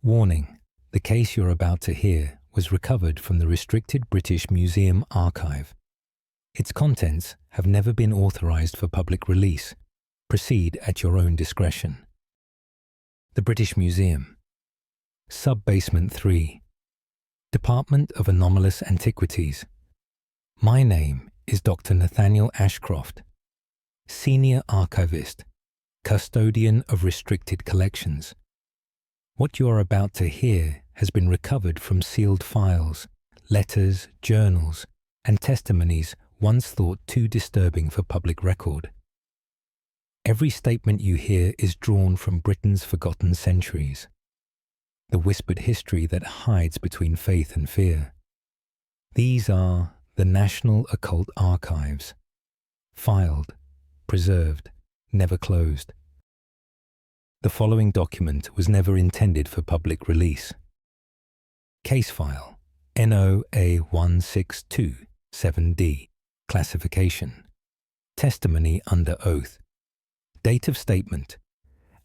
Warning: the case you're about to hear was recovered from the restricted British Museum archive. Its contents have never been authorised for public release. Proceed at your own discretion. The British Museum. Sub-Basement 3. Department of Anomalous Antiquities. My name is Dr. Nathaniel Ashcroft, Senior Archivist, Custodian of Restricted Collections. What you are about to hear has been recovered from sealed files, letters, journals, and testimonies once thought too disturbing for public record. Every statement you hear is drawn from Britain's forgotten centuries, the whispered history that hides between faith and fear. These are the National Occult Archives, filed, preserved, never closed. The following document was never intended for public release. Case File NOA1627D. Classification. Testimony under oath. Date of statement: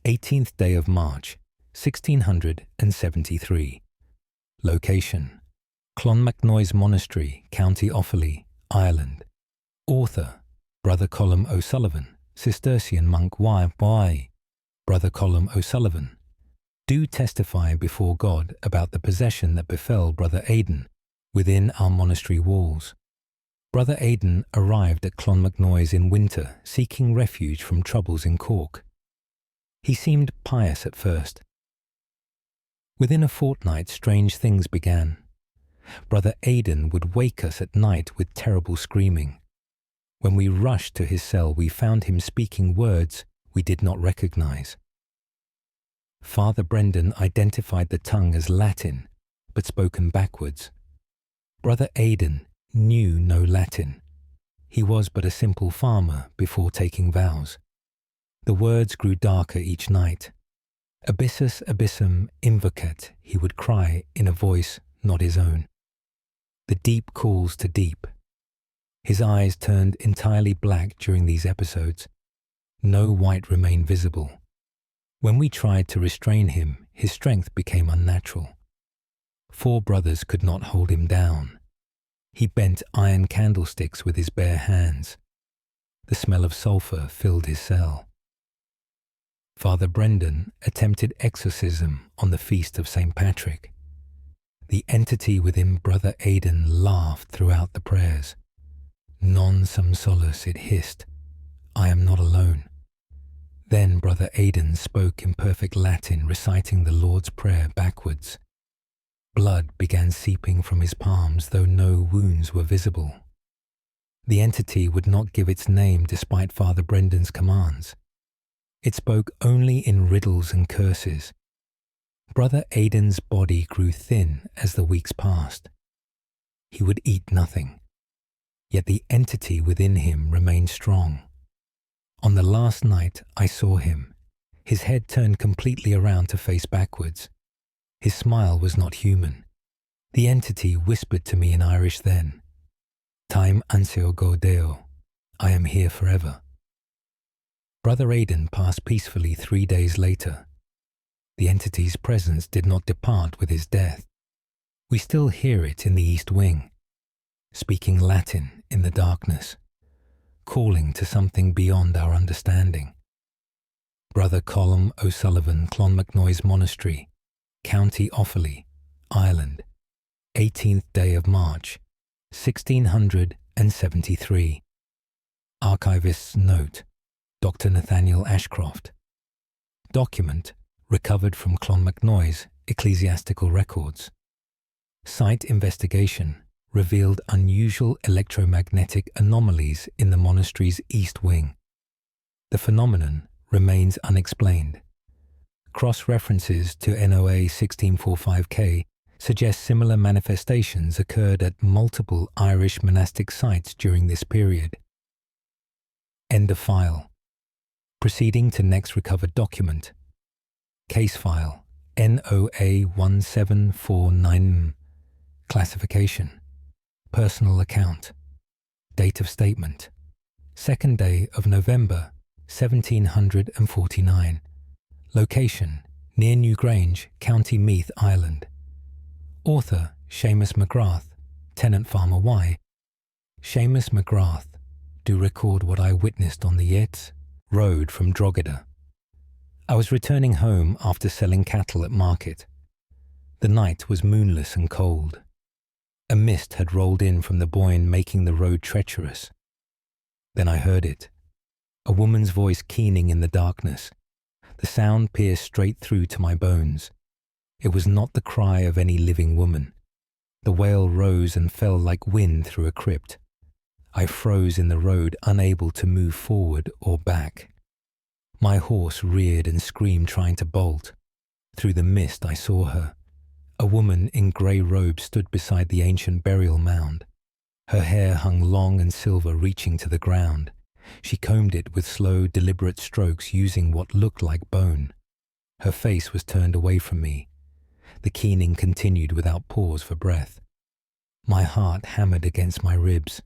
18th day of March, 1673. Location: Clonmacnoise Monastery, County Offaly, Ireland. Author: Brother Colum O'Sullivan, Cistercian monk Y. Brother Colum O'Sullivan. Do testify before God about the possession that befell Brother Aidan within our monastery walls. Brother Aidan arrived at Clonmacnoise in winter, seeking refuge from troubles in Cork. He seemed pious at first. Within a fortnight, strange things began. Brother Aidan would wake us at night with terrible screaming. When we rushed to his cell, we found him speaking words we did not recognize. Father Brendan identified the tongue as Latin, but spoken backwards. Brother Aidan knew no Latin. He was but a simple farmer before taking vows. The words grew darker each night. Abyssus abyssum invocet, he would cry in a voice not his own. The deep calls to deep. His eyes turned entirely black during these episodes. No white remained visible. When we tried to restrain him, his strength became unnatural. 4 brothers could not hold him down. He bent iron candlesticks with his bare hands. The smell of sulphur filled his cell. Father Brendan attempted exorcism on the feast of St. Patrick. The entity within Brother Aidan laughed throughout the prayers. Non sum solus, it hissed. I am not alone. Then Brother Aidan spoke in perfect Latin, reciting the Lord's Prayer backwards. Blood began seeping from his palms, though no wounds were visible. The entity would not give its name despite Father Brendan's commands. It spoke only in riddles and curses. Brother Aidan's body grew thin as the weeks passed. He would eat nothing, yet the entity within him remained strong. On the last night I saw him, his head turned completely around to face backwards. His smile was not human. The entity whispered to me in Irish then, Time anseo go deo, I am here forever. Brother Aidan passed peacefully 3 days later. The entity's presence did not depart with his death. We still hear it in the East Wing, speaking Latin in the darkness, calling to something beyond our understanding. Brother Colum O'Sullivan, Clonmacnoise Monastery, County Offaly, Ireland, 18th day of March, 1673. Archivist's note: Dr. Nathaniel Ashcroft. Document recovered from Clonmacnoise Ecclesiastical Records. Site investigation revealed unusual electromagnetic anomalies in the monastery's east wing. The phenomenon remains unexplained. Cross-references to NOA 1645K suggest similar manifestations occurred at multiple Irish monastic sites during this period. End of file. Proceeding to next recovered document. Case file NOA 1749. Classification: Personal account. Date of statement: 2nd day of November, 1749. Location: near Newgrange, County Meath, Ireland. Author Seamus McGrath, tenant farmer Y. Seamus McGrath do record what I witnessed on the Yates road from Drogheda. I was returning home after selling cattle at market. The night was moonless and cold. A mist had rolled in from the Boyne, making the road treacherous. Then I heard it, a woman's voice keening in the darkness. The sound pierced straight through to my bones. It was not the cry of any living woman. The wail rose and fell like wind through a crypt. I froze in the road, unable to move forward or back. My horse reared and screamed, trying to bolt. Through the mist I saw her. A woman in grey robes stood beside the ancient burial mound. Her hair hung long and silver, reaching to the ground. She combed it with slow, deliberate strokes, using what looked like bone. Her face was turned away from me. The keening continued without pause for breath. My heart hammered against my ribs.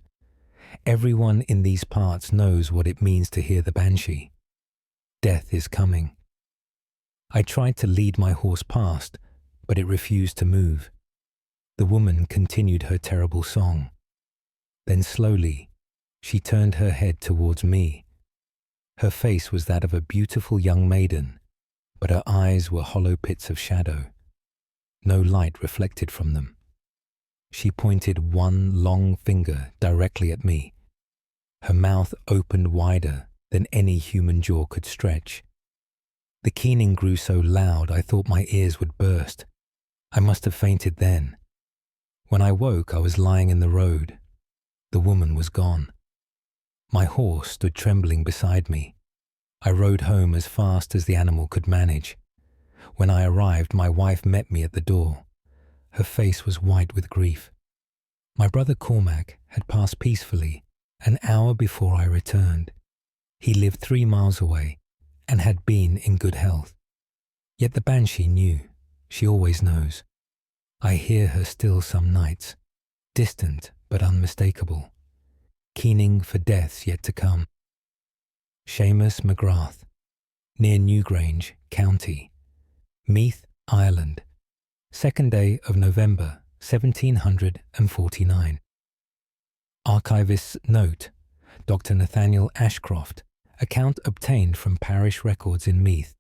Everyone in these parts knows what it means to hear the banshee. Death is coming. I tried to lead my horse past, but it refused to move. The woman continued her terrible song. Then slowly, she turned her head towards me. Her face was that of a beautiful young maiden, but her eyes were hollow pits of shadow. No light reflected from them. She pointed one long finger directly at me. Her mouth opened wider than any human jaw could stretch. The keening grew so loud I thought my ears would burst. I must have fainted then. When I woke, I was lying in the road. The woman was gone. My horse stood trembling beside me. I rode home as fast as the animal could manage. When I arrived, my wife met me at the door. Her face was white with grief. My brother Cormac had passed peacefully an hour before I returned. He lived 3 miles away and had been in good health. Yet the banshee knew. She always knows. I hear her still some nights, distant but unmistakable, keening for deaths yet to come. Seamus McGrath, near Newgrange, County Meath, Ireland, 2nd day of November, 1749. Archivist's note, Dr. Nathaniel Ashcroft, account obtained from parish records in Meath.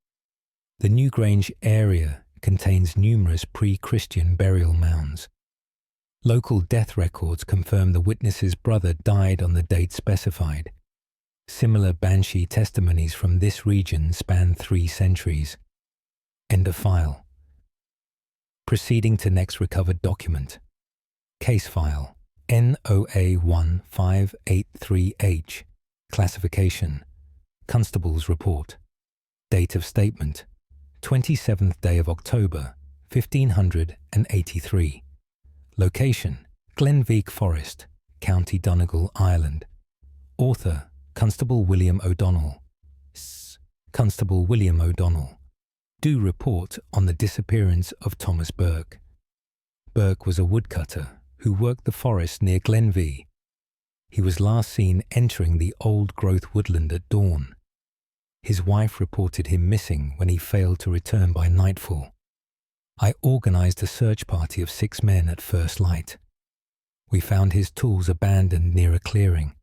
The Newgrange area contains numerous pre-Christian burial mounds. Local death records confirm the witness's brother died on the date specified. Similar banshee testimonies from this region span 3 centuries. End of file. Proceeding to next recovered document. Case file NOA1583H. Classification Constable's report. Date of statement 27th day of October, 1583. Location Glenveagh Forest, County Donegal, Ireland. Author Constable William O'Donnell. Constable William O'Donnell. Do report on the disappearance of Thomas Burke. Burke was a woodcutter who worked the forest near Glenveagh. He was last seen entering the old-growth woodland at dawn. His wife reported him missing when he failed to return by nightfall. I organised a search party of 6 men at first light. We found his tools abandoned near a clearing.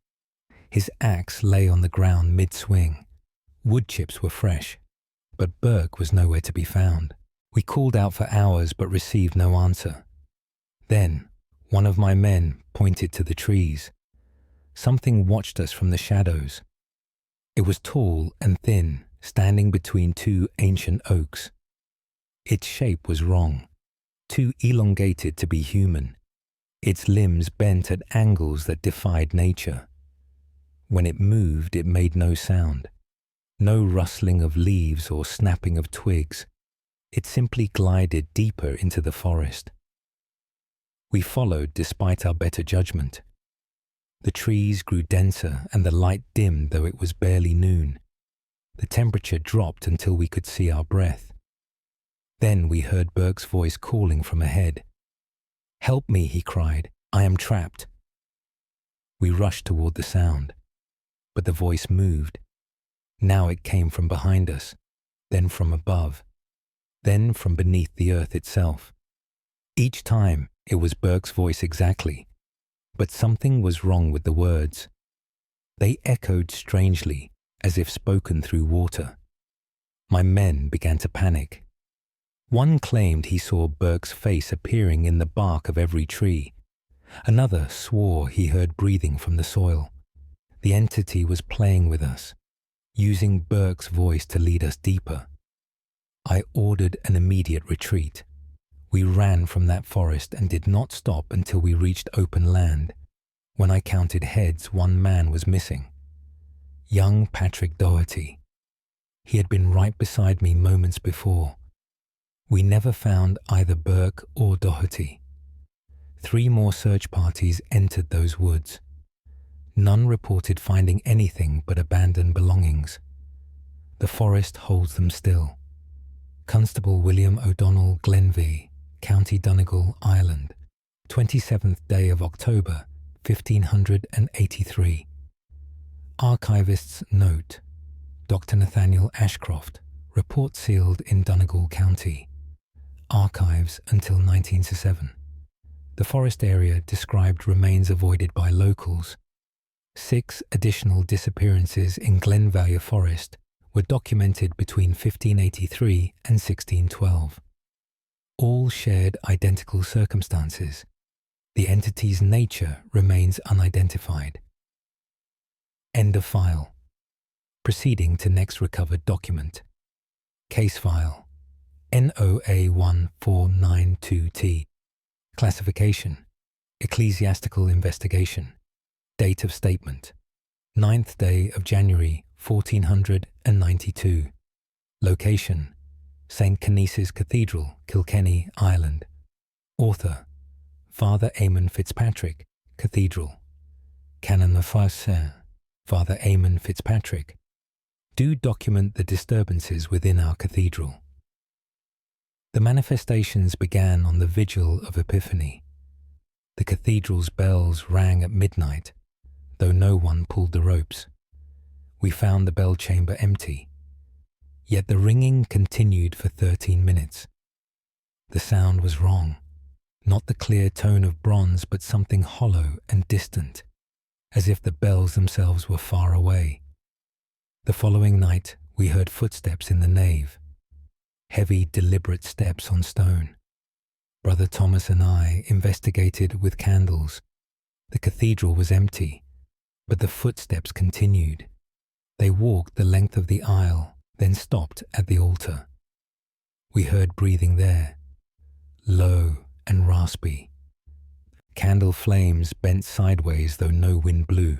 His axe lay on the ground mid-swing. Wood chips were fresh, but Burke was nowhere to be found. We called out for hours but received no answer. Then, one of my men pointed to the trees. Something watched us from the shadows. It was tall and thin, standing between 2 ancient oaks. Its shape was wrong, too elongated to be human. Its limbs bent at angles that defied nature. When it moved, it made no sound. No rustling of leaves or snapping of twigs. It simply glided deeper into the forest. We followed despite our better judgment. The trees grew denser and the light dimmed, though it was barely noon. The temperature dropped until we could see our breath. Then we heard Burke's voice calling from ahead. "Help me," he cried. "I am trapped." We rushed toward the sound, but the voice moved. Now it came from behind us, then from above. then from beneath the earth itself. Each time it was Burke's voice exactly, but something was wrong with the words. They echoed strangely, as if spoken through water. My men began to panic. One claimed he saw Burke's face appearing in the bark of every tree. Another swore he heard breathing from the soil. The entity was playing with us, using Burke's voice to lead us deeper. I ordered an immediate retreat. We ran from that forest and did not stop until we reached open land. When I counted heads, one man was missing. Young Patrick Doherty. He had been right beside me moments before. We never found either Burke or Doherty. 3 more search parties entered those woods. None reported finding anything but abandoned belongings. The forest holds them still. Constable William O'Donnell Glenvie, County Donegal, Ireland, 27th day of October, 1583. Archivist's note. Dr. Nathaniel Ashcroft, report sealed in Donegal County. Archives until 1907. The forest area described remains avoided by locals. 6 additional disappearances in Glenvallia Forest were documented between 1583 and 1612. All shared identical circumstances. The entity's nature remains unidentified. End of file. Proceeding to next recovered document. Case file NOA1492T. Classification: Ecclesiastical Investigation. Date of statement: 9th day of January 1492. Location: St. Canice's Cathedral, Kilkenny, Ireland. Author: Father Eamon Fitzpatrick, Cathedral. Canon of Saint, Father Eamon Fitzpatrick. Do document the disturbances within our cathedral. The manifestations began on the vigil of Epiphany. The cathedral's bells rang at midnight, though no one pulled the ropes. We found the bell chamber empty, yet the ringing continued for 13 minutes. The sound was wrong, not the clear tone of bronze, but something hollow and distant, as if the bells themselves were far away. The following night we heard footsteps in the nave, heavy, deliberate steps on stone. Brother Thomas and I investigated with candles. The cathedral was empty, but the footsteps continued. They walked the length of the aisle, then stopped at the altar. We heard breathing there, low and raspy. Candle flames bent sideways though no wind blew.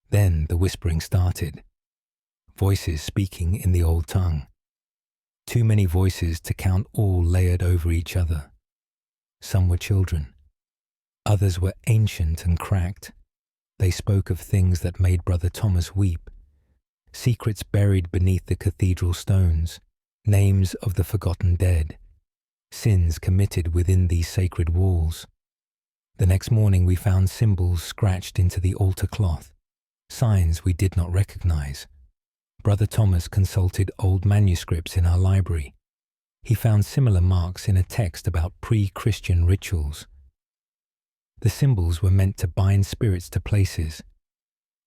Then the whispering started, voices speaking in the old tongue. Too many voices to count, all layered over each other. Some were children. Others were ancient and cracked. They spoke of things that made Brother Thomas weep. Secrets buried beneath the cathedral stones. Names of the forgotten dead. Sins committed within these sacred walls. The next morning we found symbols scratched into the altar cloth. Signs we did not recognize. Brother Thomas consulted old manuscripts in our library. He found similar marks in a text about pre-Christian rituals. The symbols were meant to bind spirits to places.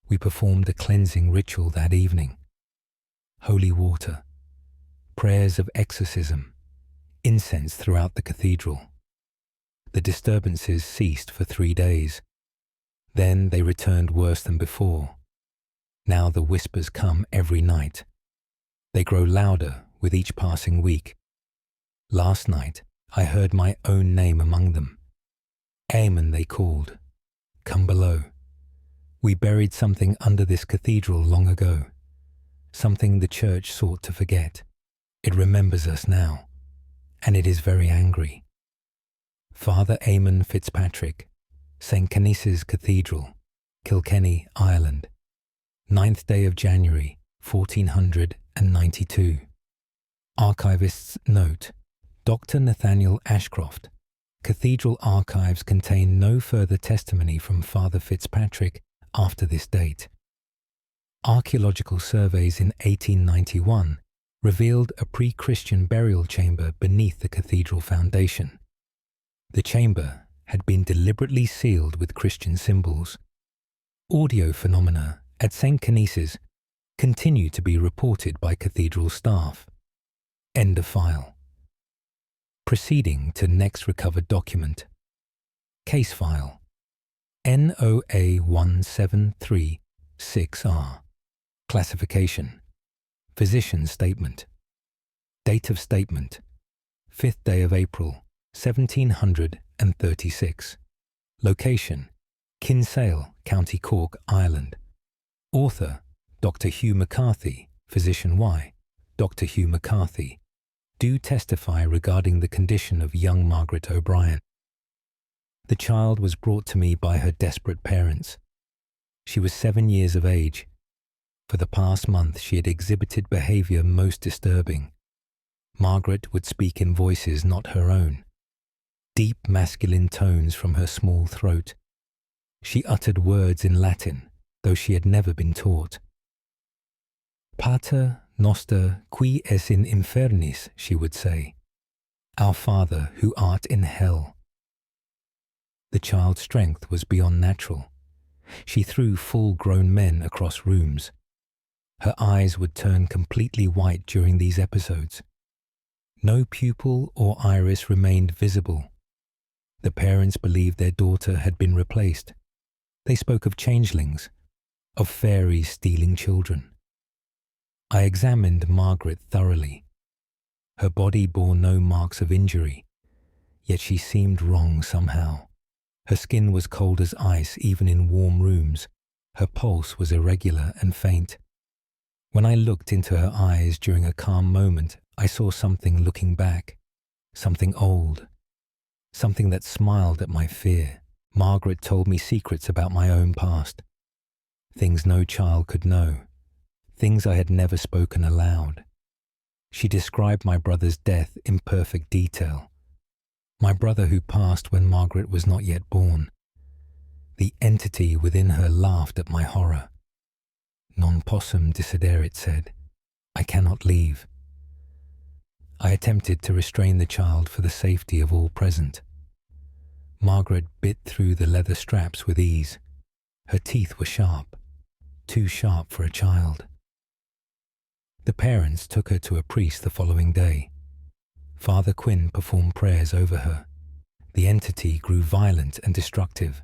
We performed a cleansing ritual that evening. Holy water, prayers of exorcism, incense throughout the cathedral. The disturbances ceased for 3 days. Then they returned worse than before. Now the whispers come every night. They grow louder with each passing week. Last night I heard my own name among them. Amen they called. Come below. We buried something under this cathedral long ago. Something the church sought to forget. It remembers us now, and it is very angry. Father Eamon Fitzpatrick, St. Canice's Cathedral, Kilkenny, Ireland. 9th day of January, 1492. Archivist's note. Dr. Nathaniel Ashcroft. Cathedral archives contain no further testimony from Father Fitzpatrick after this date. Archaeological surveys in 1891 revealed a pre-Christian burial chamber beneath the cathedral foundation. The chamber had been deliberately sealed with Christian symbols. Audio phenomena at St. Canice's continue to be reported by cathedral staff. End of file. Proceeding to next recovered document. Case file NOA 1736R. Classification. Physician's statement. Date of statement 5th day of April 1736. Location Kinsale, County Cork, Ireland. Author Dr. Hugh McCarthy, Physician Y. Dr. Hugh McCarthy. Do testify regarding the condition of young Margaret O'Brien. The child was brought to me by her desperate parents. She was 7 years of age. For the past month she had exhibited behaviour most disturbing. Margaret would speak in voices not her own. Deep masculine tones from her small throat. She uttered words in Latin, though she had never been taught. Pater noster qui es in infernis, she would say. Our Father who art in hell. The child's strength was beyond natural. She threw full-grown men across rooms. Her eyes would turn completely white during these episodes. No pupil or iris remained visible. The parents believed their daughter had been replaced. They spoke of changelings, of fairies stealing children. I examined Margaret thoroughly. Her body bore no marks of injury, yet she seemed wrong somehow. Her skin was cold as ice even in warm rooms. Her pulse was irregular and faint. When I looked into her eyes during a calm moment, I saw something looking back, something old, something that smiled at my fear. Margaret told me secrets about my own past, things no child could know, things I had never spoken aloud. She described my brother's death in perfect detail. My brother who passed when Margaret was not yet born. The entity within her laughed at my horror. Non possum dissidere, it said. I cannot leave. I attempted to restrain the child for the safety of all present. Margaret bit through the leather straps with ease. Her teeth were sharp, too sharp for a child. The parents took her to a priest the following day. Father Quinn performed prayers over her. The entity grew violent and destructive.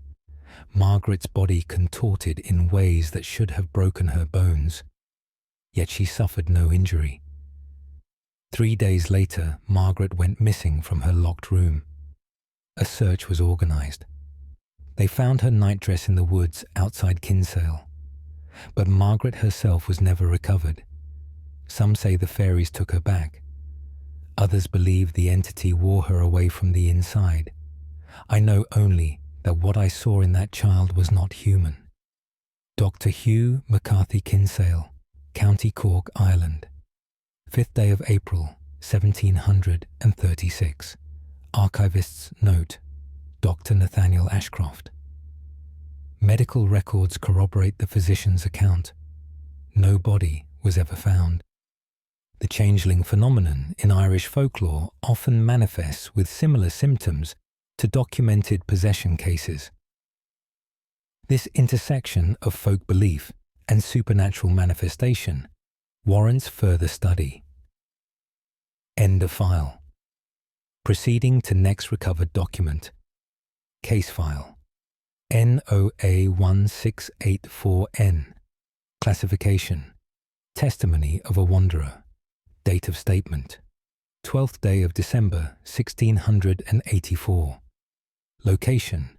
Margaret's body contorted in ways that should have broken her bones. Yet she suffered no injury. 3 days later, Margaret went missing from her locked room. A search was organized. They found her nightdress in the woods outside Kinsale. But Margaret herself was never recovered. Some say the fairies took her back. Others believe the entity wore her away from the inside. I know only that what I saw in that child was not human. Dr. Hugh McCarthy Kinsale, County Cork, Ireland. 5th day of April, 1736. Archivist's note. Dr. Nathaniel Ashcroft. Medical records corroborate the physician's account. No body was ever found. The changeling phenomenon in Irish folklore often manifests with similar symptoms to documented possession cases. This intersection of folk belief and supernatural manifestation warrants further study. End of file. Proceeding to next recovered document. Case file NOA 1684N. Classification. Testimony of a wanderer. Date of statement 12th day of December 1684. Location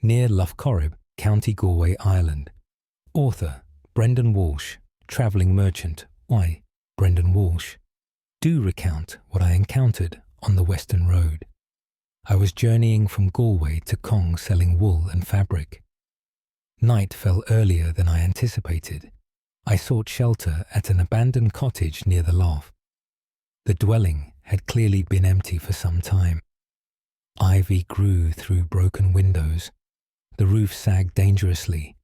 near Loughcorrib, County Galway, Ireland. Author Brendan Walsh, travelling merchant. Why, Brendan Walsh. Do recount what I encountered on the Western Road. I was journeying from Galway to Cong selling wool and fabric. Night fell earlier than I anticipated. I sought shelter at an abandoned cottage near the lough. The dwelling had clearly been empty for some time. Ivy grew through broken windows. The roof sagged dangerously,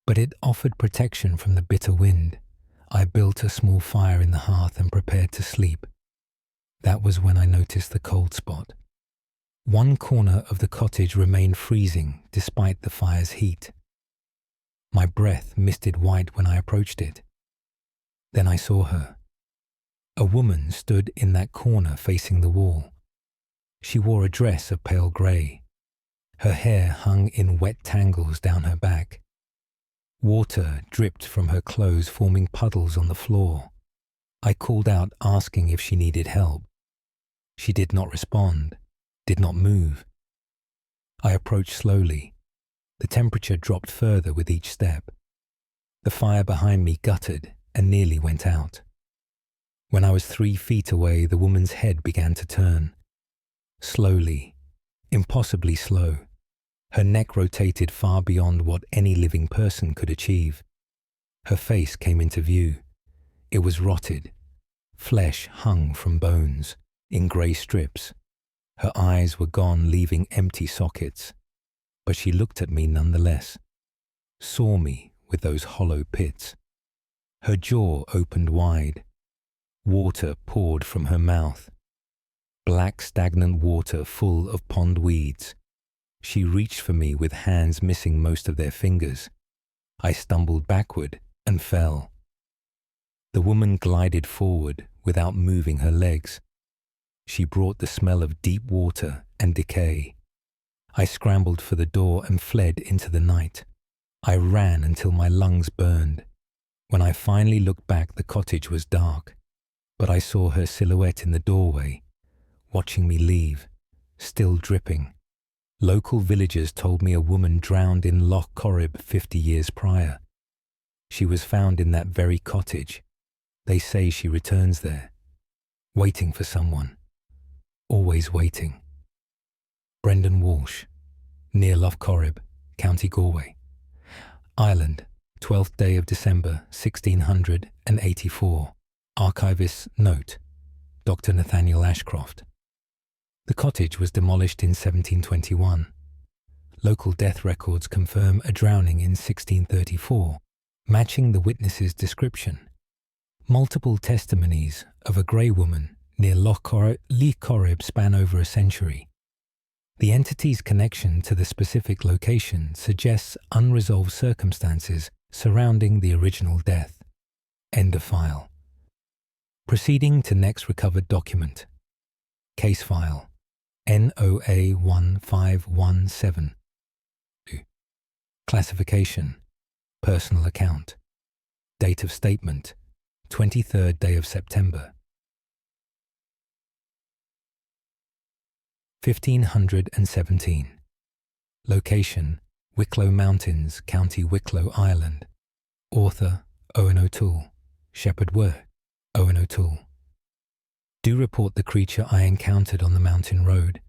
but it offered protection from the bitter wind. I built a small fire in the hearth and prepared to sleep. That was when I noticed the cold spot. One corner of the cottage remained freezing despite the fire's heat. My breath misted white when I approached it. Then I saw her. A woman stood in that corner facing the wall. She wore a dress of pale grey. Her hair hung in wet tangles down her back. Water dripped from her clothes, forming puddles on the floor. I called out, asking if she needed help. She did not respond, did not move. I approached slowly. The temperature dropped further with each step. The fire behind me guttered and nearly went out. When I was 3 feet away, the woman's head began to turn. Slowly, impossibly slow. Her neck rotated far beyond what any living person could achieve. Her face came into view. It was rotted. Flesh hung from bones, in grey strips. Her eyes were gone, leaving empty sockets. But she looked at me nonetheless, saw me with those hollow pits. Her jaw opened wide. Water poured from her mouth. Black stagnant water full of pond weeds. She reached for me with hands missing most of their fingers. I stumbled backward and fell. The woman glided forward without moving her legs. She brought the smell of deep water and decay. I scrambled for the door and fled into the night. I ran until my lungs burned. When I finally looked back, the cottage was dark, but I saw her silhouette in the doorway, watching me leave, still dripping. Local villagers told me a woman drowned in Loch Corrib 50 years prior. She was found in that very cottage. They say she returns there, waiting for someone, always waiting. Brendan Walsh, near Loch Corrib, County Galway. Ireland, 12th day of December, 1684. Archivist's note, Dr. Nathaniel Ashcroft. The cottage was demolished in 1721. Local death records confirm a drowning in 1634, matching the witness's description. Multiple testimonies of a grey woman near Loch Corrib span over a century. The entity's connection to the specific location suggests unresolved circumstances surrounding the original death. End of file. Proceeding to next recovered document. Case file NOA 1517. Classification: personal account. Date of statement: 23rd day of September 1517. Location: Wicklow Mountains, County Wicklow, Ireland. Author: Owen O'Toole. Shepherd Were: Owen O'Toole. Do report the creature I encountered on the mountain road.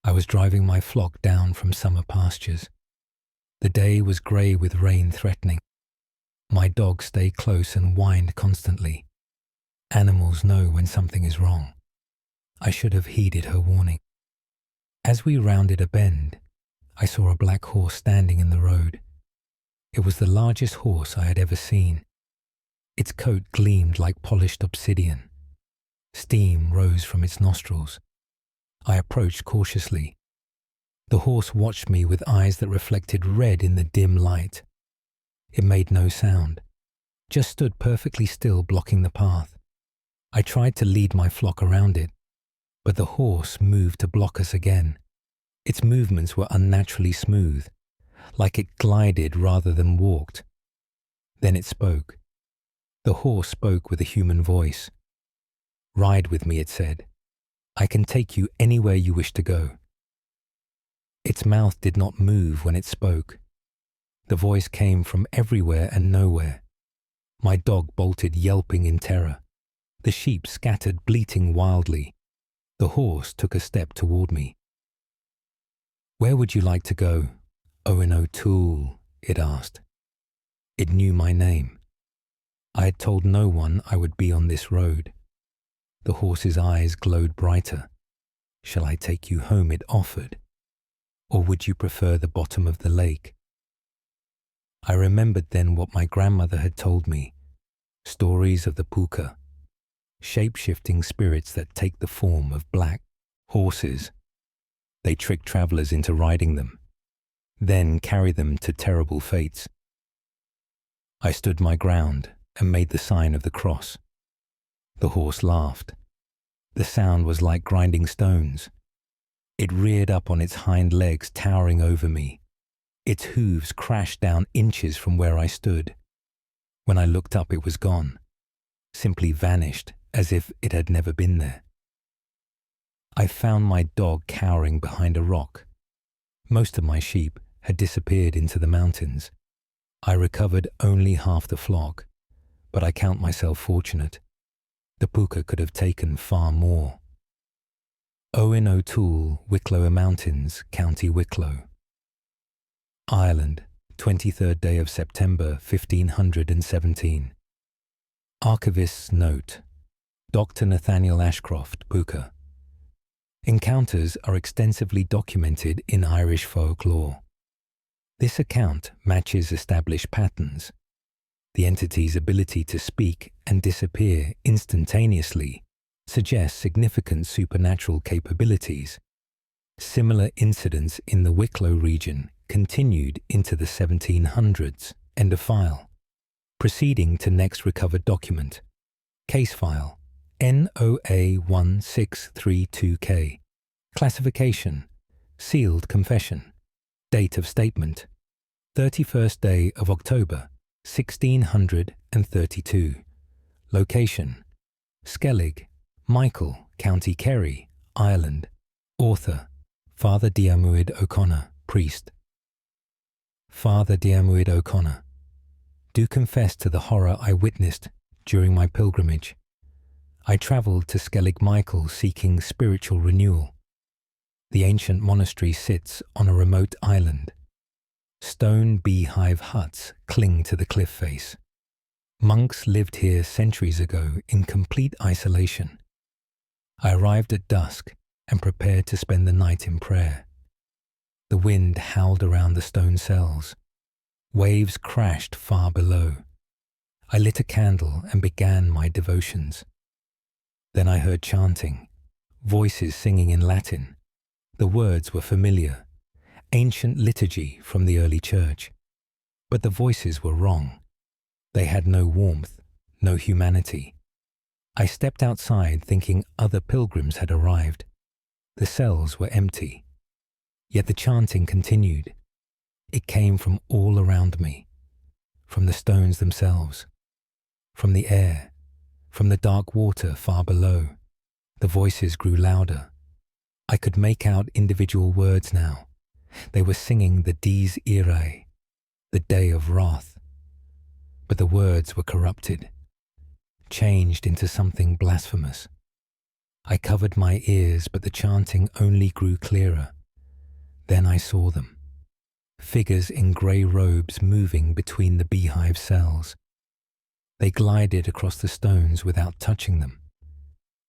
I was driving my flock down from summer pastures. The day was grey with rain threatening. My dogs stay close and whined constantly. Animals know when something is wrong. I should have heeded her warning. As we rounded a bend, I saw a black horse standing in the road. It was the largest horse I had ever seen. Its coat gleamed like polished obsidian. Steam rose from its nostrils. I approached cautiously. The horse watched me with eyes that reflected red in the dim light. It made no sound, just stood perfectly still, blocking the path. I tried to lead my flock around it, but the horse moved to block us again. Its movements were unnaturally smooth, like it glided rather than walked. Then it spoke. The horse spoke with a human voice. "Ride with me," it said. "I can take you anywhere you wish to go." Its mouth did not move when it spoke. The voice came from everywhere and nowhere. My dog bolted, yelping in terror. The sheep scattered, bleating wildly. The horse took a step toward me. "Where would you like to go, Owen O'Toole?" it asked. It knew my name. I had told no one I would be on this road. The horse's eyes glowed brighter. "Shall I take you home?" it offered. "Or would you prefer the bottom of the lake?" I remembered then what my grandmother had told me. Stories of the puka, shape-shifting spirits that take the form of black horses. They trick travelers into riding them, then carry them to terrible fates. I stood my ground and made the sign of the cross. The horse laughed. The sound was like grinding stones. It reared up on its hind legs, towering over me. Its hooves crashed down inches from where I stood. When I looked up, it was gone, simply vanished as if it had never been there. I found my dog cowering behind a rock. Most of my sheep had disappeared into the mountains. I recovered only half the flock, but I count myself fortunate. The puka could have taken far more. Owen O'Toole, Wicklow Mountains, County Wicklow. Ireland, 23rd day of September 1517. Archivist's note. Dr. Nathaniel Ashcroft, Puka. Encounters are extensively documented in Irish folklore. This account matches established patterns. The entity's ability to speak and disappear instantaneously suggests significant supernatural capabilities. Similar incidents in the Wicklow region continued into the 1700s. End of file. Proceeding to next recovered document. Case file NOA 1632K. Classification: sealed confession. Date of statement: 31st day of October 1632. Location: Skellig, Michael, County Kerry, Ireland. Author: Father Diarmuid O'Connor, priest. Father Diarmuid O'Connor. Do confess to the horror I witnessed during my pilgrimage. I travelled to Skellig Michael seeking spiritual renewal. The ancient monastery sits on a remote island. Stone beehive huts cling to the cliff face. Monks lived here centuries ago in complete isolation. I arrived at dusk and prepared to spend the night in prayer. The wind howled around the stone cells. Waves crashed far below. I lit a candle and began my devotions. Then I heard chanting, voices singing in Latin. The words were familiar, ancient liturgy from the early church. But the voices were wrong. They had no warmth, no humanity. I stepped outside thinking other pilgrims had arrived. The cells were empty. Yet the chanting continued. It came from all around me, from the stones themselves, from the air, from the dark water far below. The voices grew louder. I could make out individual words now. They were singing the Dies Irae, the day of wrath. But the words were corrupted, changed into something blasphemous. I covered my ears, but the chanting only grew clearer. Then I saw them, figures in grey robes moving between the beehive cells. They glided across the stones without touching them.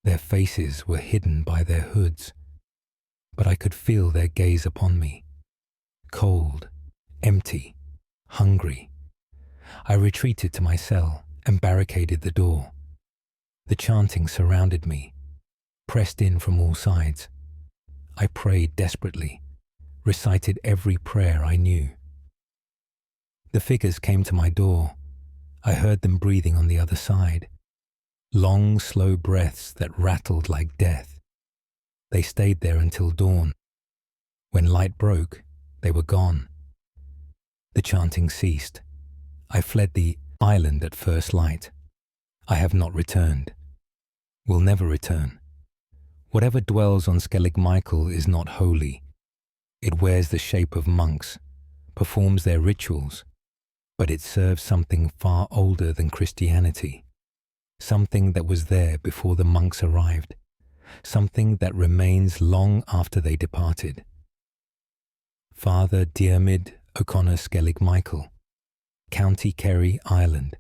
Their faces were hidden by their hoods, but I could feel their gaze upon me. Cold, empty, hungry. I retreated to my cell and barricaded the door. The chanting surrounded me, pressed in from all sides. I prayed desperately, recited every prayer I knew. The figures came to my door. I heard them breathing on the other side. Long, slow breaths that rattled like death. They stayed there until dawn. When light broke, they were gone. The chanting ceased. I fled the island at first light. I have not returned. Will never return. Whatever dwells on Skellig Michael is not holy. It wears the shape of monks, performs their rituals, but it serves something far older than Christianity, something that was there before the monks arrived, something that remains long after they departed. Father Diarmuid O'Connor Skellig Michael, County Kerry, Ireland,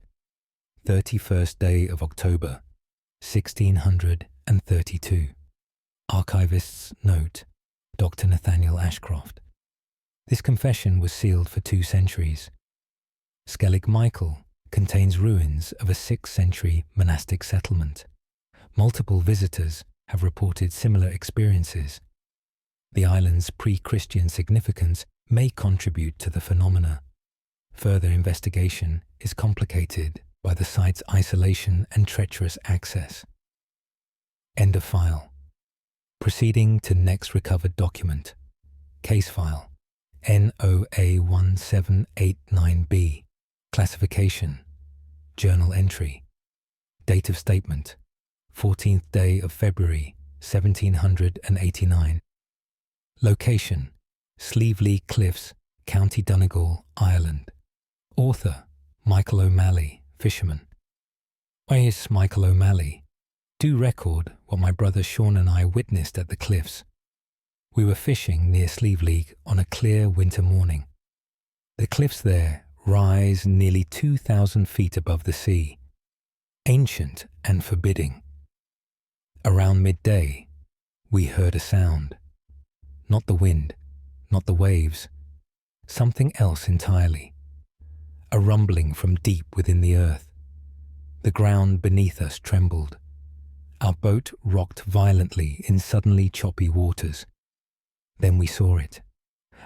31st day of October, 1632. Archivist's note. Dr. Nathaniel Ashcroft. This confession was sealed for 2 centuries. Skellig Michael contains ruins of a 6th century monastic settlement. Multiple visitors have reported similar experiences. The island's pre-Christian significance may contribute to the phenomena. Further investigation is complicated by the site's isolation and treacherous access. End of file. Proceeding to next recovered document. Case file NOA1789B. Classification. Journal entry. Date of statement. 14th day of February, 1789. Location. Sleevely Cliffs, County Donegal, Ireland. Author. Michael O'Malley, fisherman. Yes, Michael O'Malley. Do record what my brother Sean and I witnessed at the cliffs. We were fishing near Sleevely on a clear winter morning. The cliffs there rise nearly 2,000 feet above the sea, ancient and forbidding. Around midday, we heard a sound. Not the wind, not the waves, something else entirely. A rumbling from deep within the earth. The ground beneath us trembled. Our boat rocked violently in suddenly choppy waters. Then we saw it,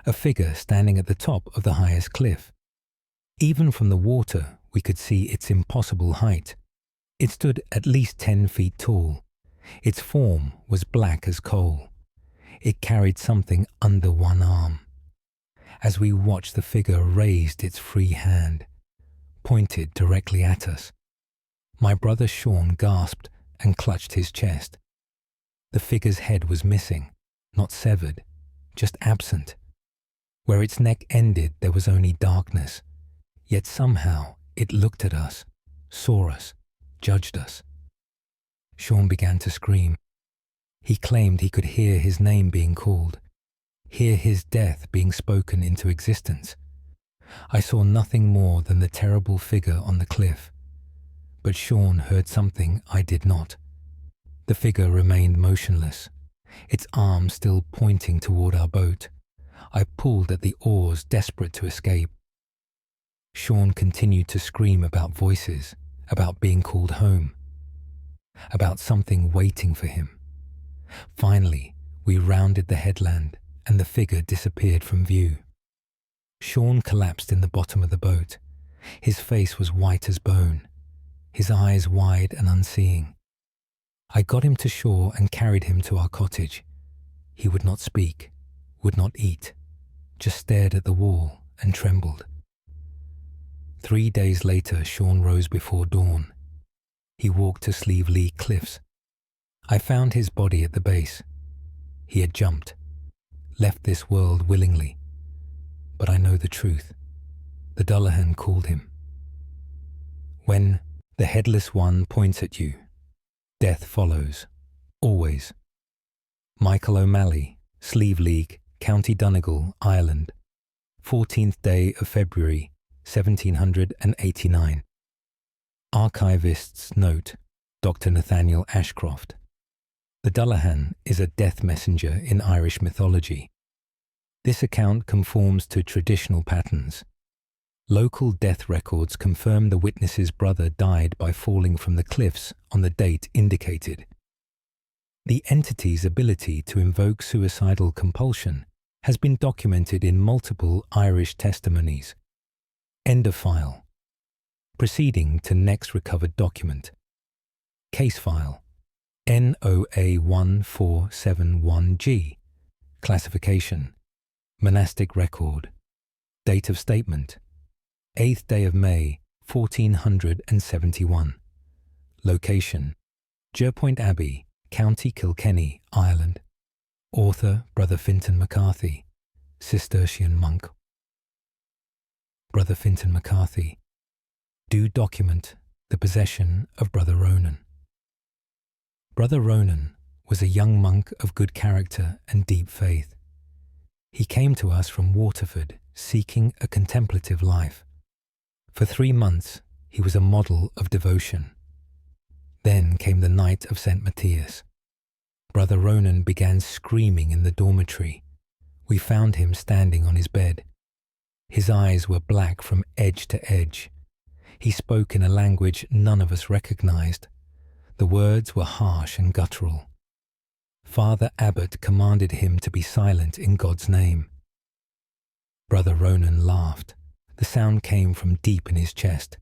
a figure standing at the top of the highest cliff. Even from the water, we could see its impossible height. It stood at least 10 feet tall. Its form was black as coal. It carried something under one arm. As we watched, the figure raised its free hand, pointed directly at us. My brother Sean gasped and clutched his chest. The figure's head was missing, not severed, just absent. Where its neck ended, there was only darkness. Yet somehow it looked at us, saw us, judged us. Sean began to scream. He claimed he could hear his name being called, hear his death being spoken into existence. I saw nothing more than the terrible figure on the cliff. But Sean heard something I did not. The figure remained motionless, its arm still pointing toward our boat. I pulled at the oars, desperate to escape. Sean continued to scream about voices, about being called home, about something waiting for him. Finally, we rounded the headland and the figure disappeared from view. Sean collapsed in the bottom of the boat. His face was white as bone, his eyes wide and unseeing. I got him to shore and carried him to our cottage. He would not speak, would not eat, just stared at the wall and trembled. 3 days later, Sean rose before dawn. He walked to Sleevely Cliffs. I found his body at the base. He had jumped, left this world willingly. But I know the truth. The Dullahan called him. When the Headless One points at you, death follows, always. Michael O'Malley, Sleevely, County Donegal, Ireland, 14th day of February, 1789. Archivist's note, Dr. Nathaniel Ashcroft. The Dullahan is a death messenger in Irish mythology. This account conforms to traditional patterns. Local death records confirm the witness's brother died by falling from the cliffs on the date indicated. The entity's ability to invoke suicidal compulsion has been documented in multiple Irish testimonies. End of file. Proceeding to next recovered document. Case file NOA1471G. Classification. Monastic record. Date of statement. 8th day of May, 1471. Location. Jerpoint Abbey, County Kilkenny, Ireland. Author, Brother Fintan McCarthy, Cistercian monk. Brother Fintan McCarthy. Do document the possession of Brother Ronan. Brother Ronan was a young monk of good character and deep faith. He came to us from Waterford seeking a contemplative life. For 3 months, he was a model of devotion. Then came the night of St. Matthias. Brother Ronan began screaming in the dormitory. We found him standing on his bed. His eyes were black from edge to edge. He spoke in a language none of us recognized. The words were harsh and guttural. Father Abbot commanded him to be silent in God's name. Brother Ronan laughed. The sound came from deep in his chest.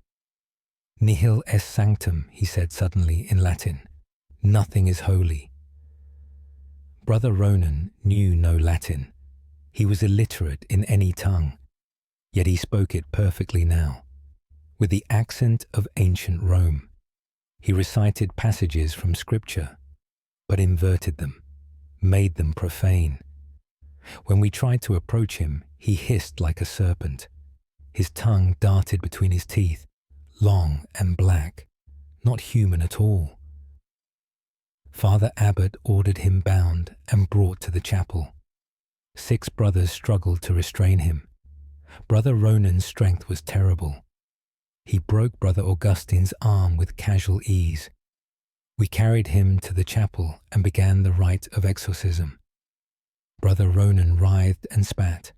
Nihil est sanctum, he said suddenly in Latin. Nothing is holy. Brother Ronan knew no Latin. He was illiterate in any tongue, yet he spoke it perfectly now, with the accent of ancient Rome. He recited passages from Scripture, but inverted them, made them profane. When we tried to approach him, he hissed like a serpent. His tongue darted between his teeth, long and black, not human at all. Father Abbot ordered him bound and brought to the chapel. 6 brothers struggled to restrain him. Brother Ronan's strength was terrible. He broke Brother Augustine's arm with casual ease. We carried him to the chapel and began the rite of exorcism. Brother Ronan writhed and spat,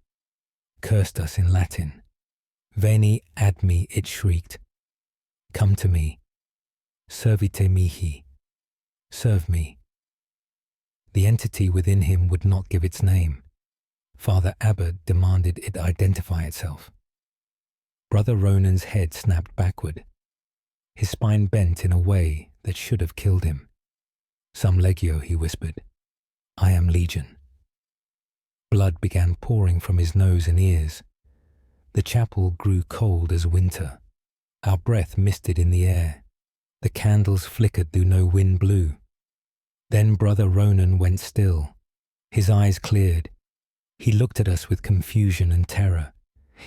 cursed us in Latin. Veni ad me, it shrieked. Come to me. Servite mihi. Serve me. The entity within him would not give its name. Father Abbot demanded it identify itself. Brother Ronan's head snapped backward. His spine bent in a way that should have killed him. Some legio, he whispered. I am legion. Blood began pouring from his nose and ears. The chapel grew cold as winter. Our breath misted in the air. The candles flickered though no wind blew. Then Brother Ronan went still. His eyes cleared. He looked at us with confusion and terror.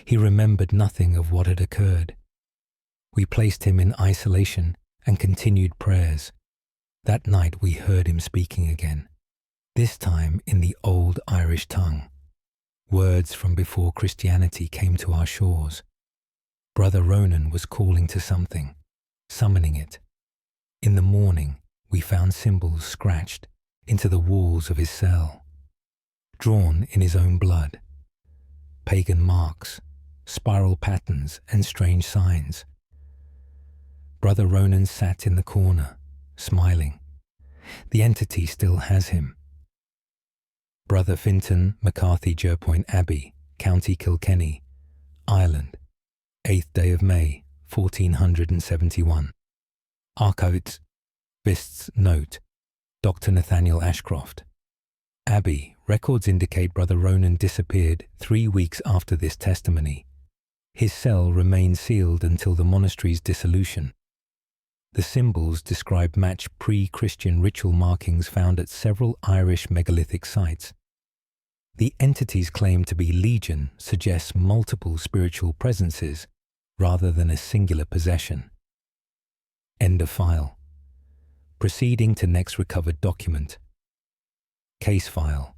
He remembered nothing of what had occurred. We placed him in isolation and continued prayers. That night we heard him speaking again, this time in the old Irish tongue. Words from before Christianity came to our shores. Brother Ronan was calling to something, summoning it. In the morning, we found symbols scratched into the walls of his cell, drawn in his own blood. Pagan marks, spiral patterns, and strange signs. Brother Ronan sat in the corner, smiling. The entity still has him. Brother Finton, McCarthy Jerpoint Abbey, County Kilkenny, Ireland, 8th day of May, 1471. Archivist note, Dr. Nathaniel Ashcroft. Abbey records indicate Brother Ronan disappeared 3 weeks after this testimony. His cell remained sealed until the monastery's dissolution. The symbols describe match pre-Christian ritual markings found at several Irish megalithic sites. The entity's claim to be legion suggests multiple spiritual presences rather than a singular possession. End of file. Proceeding to next recovered document. Case file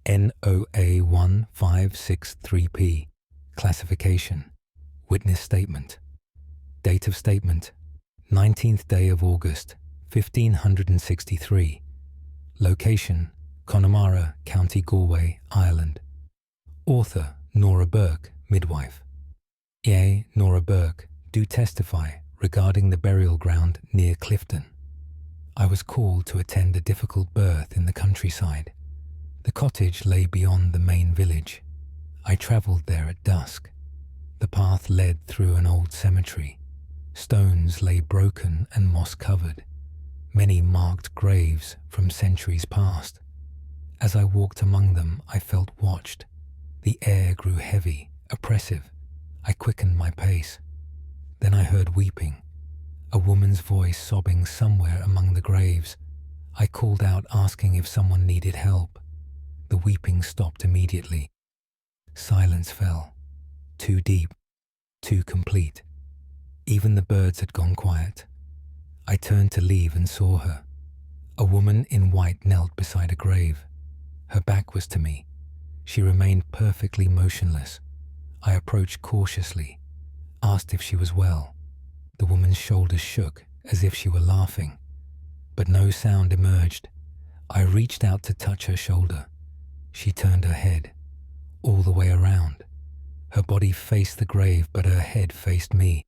NOA1563P. Classification. Witness statement. Date of statement 19th day of August, 1563. Location, Connemara, County Galway, Ireland. Author, Nora Burke, midwife. Yea, Nora Burke, do testify regarding the burial ground near Clifton. I was called to attend a difficult birth in the countryside. The cottage lay beyond the main village. I travelled there at dusk. The path led through an old cemetery. Stones lay broken and moss-covered, many marked graves from centuries past. As I walked among them, I felt watched. The air grew heavy, oppressive. I quickened my pace. Then I heard weeping, a woman's voice sobbing somewhere among the graves. I called out asking if someone needed help. The weeping stopped immediately. Silence fell, too deep, too complete. Even the birds had gone quiet. I turned to leave and saw her. A woman in white knelt beside a grave. Her back was to me. She remained perfectly motionless. I approached cautiously, asked if she was well. The woman's shoulders shook as if she were laughing, but no sound emerged. I reached out to touch her shoulder. She turned her head, all the way around. Her body faced the grave, but her head faced me.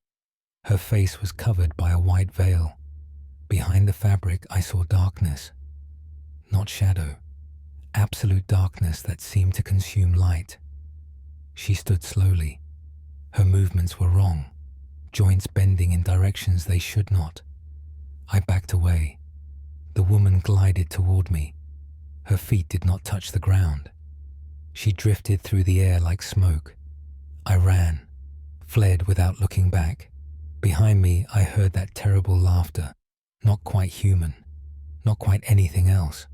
Her face was covered by a white veil. Behind the fabric I saw darkness, not shadow, absolute darkness that seemed to consume light. She stood slowly. Her movements were wrong, joints bending in directions they should not. I backed away. The woman glided toward me. Her feet did not touch the ground. She drifted through the air like smoke. I ran, fled without looking back. Behind me, I heard that terrible laughter, not quite human, not quite anything else.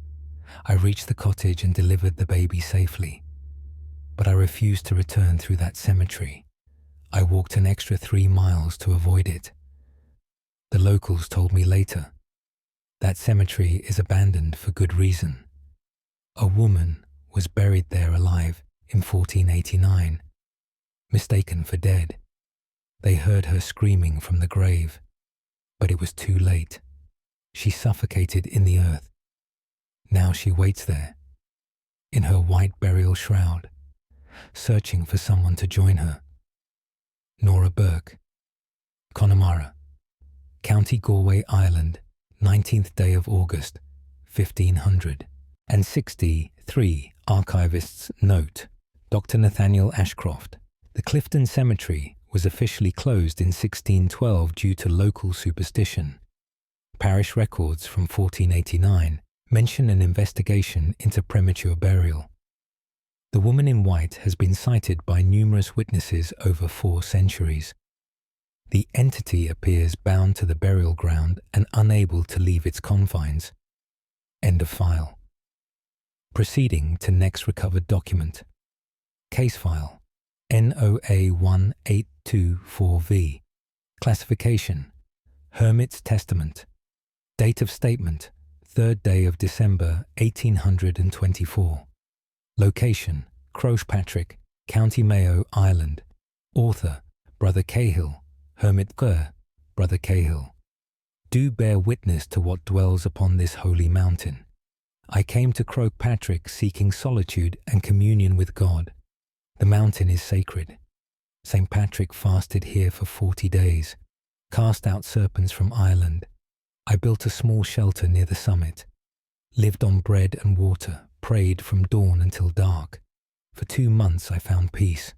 I reached the cottage and delivered the baby safely. But I refused to return through that cemetery. I walked an extra 3 miles to avoid it. The locals told me later, that cemetery is abandoned for good reason. A woman was buried there alive in 1489, mistaken for dead. They heard her screaming from the grave, but it was too late. She suffocated in the earth. Now she waits there, in her white burial shroud, searching for someone to join her. Nora Burke, Connemara, County Galway, Ireland, 19th day of August, 1500. And 63 Archivist's Note. Dr. Nathaniel Ashcroft. The Clifton Cemetery was officially closed in 1612 due to local superstition. Parish records from 1489 mention an investigation into premature burial. The woman in white has been cited by numerous witnesses over 4 centuries. The entity appears bound to the burial ground and unable to leave its confines. End of file. Proceeding to next recovered document. Case file NOA 1824V. Classification Hermit's Testament. Date of statement 3rd day of December 1824. Location Crowspatrick, County Mayo, Ireland. Author Brother Cahill. Hermit Ger, Brother Cahill. Do bear witness to what dwells upon this holy mountain. I came to Crowpatrick seeking solitude and communion with God. The mountain is sacred. St. Patrick fasted here for 40 days, cast out serpents from Ireland. I built a small shelter near the summit, lived on bread and water, prayed from dawn until dark. For 2 months I found peace.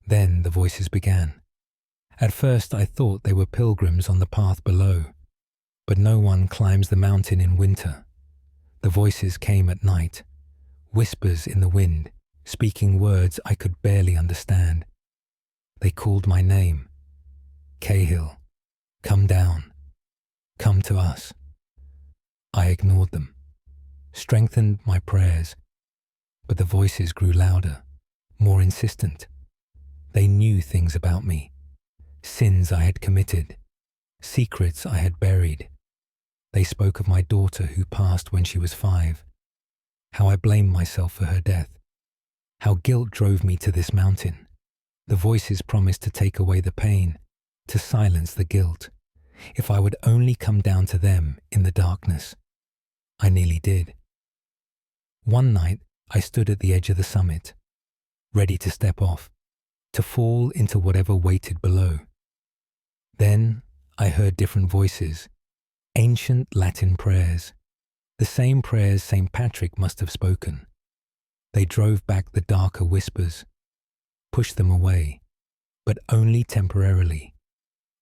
Then the voices began. At first I thought they were pilgrims on the path below, but no one climbs the mountain in winter. The voices came at night, whispers in the wind, speaking words I could barely understand. They called my name. Cahill, come down, come to us. I ignored them, strengthened my prayers, but the voices grew louder, more insistent. They knew things about me, sins I had committed, secrets I had buried. They spoke of my daughter who passed when she was 5, how I blamed myself for her death, how guilt drove me to this mountain. The voices promised to take away the pain, to silence the guilt, if I would only come down to them in the darkness. I nearly did. One night I stood at the edge of the summit, ready to step off, to fall into whatever waited below. Then I heard different voices, ancient Latin prayers, the same prayers St. Patrick must have spoken. They drove back the darker whispers, pushed them away, but only temporarily.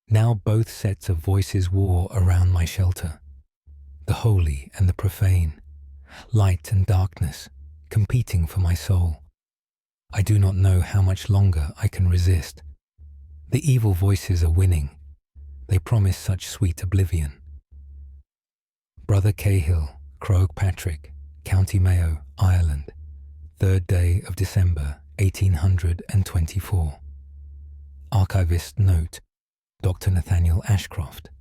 Now both sets of voices war around my shelter, the holy and the profane, light and darkness, competing for my soul. I do not know how much longer I can resist. The evil voices are winning. They promise such sweet oblivion. Brother Cahill, Crowpatrick, County Mayo, Ireland, 3rd day of December, 1824. Archivist Note, Dr. Nathaniel Ashcroft.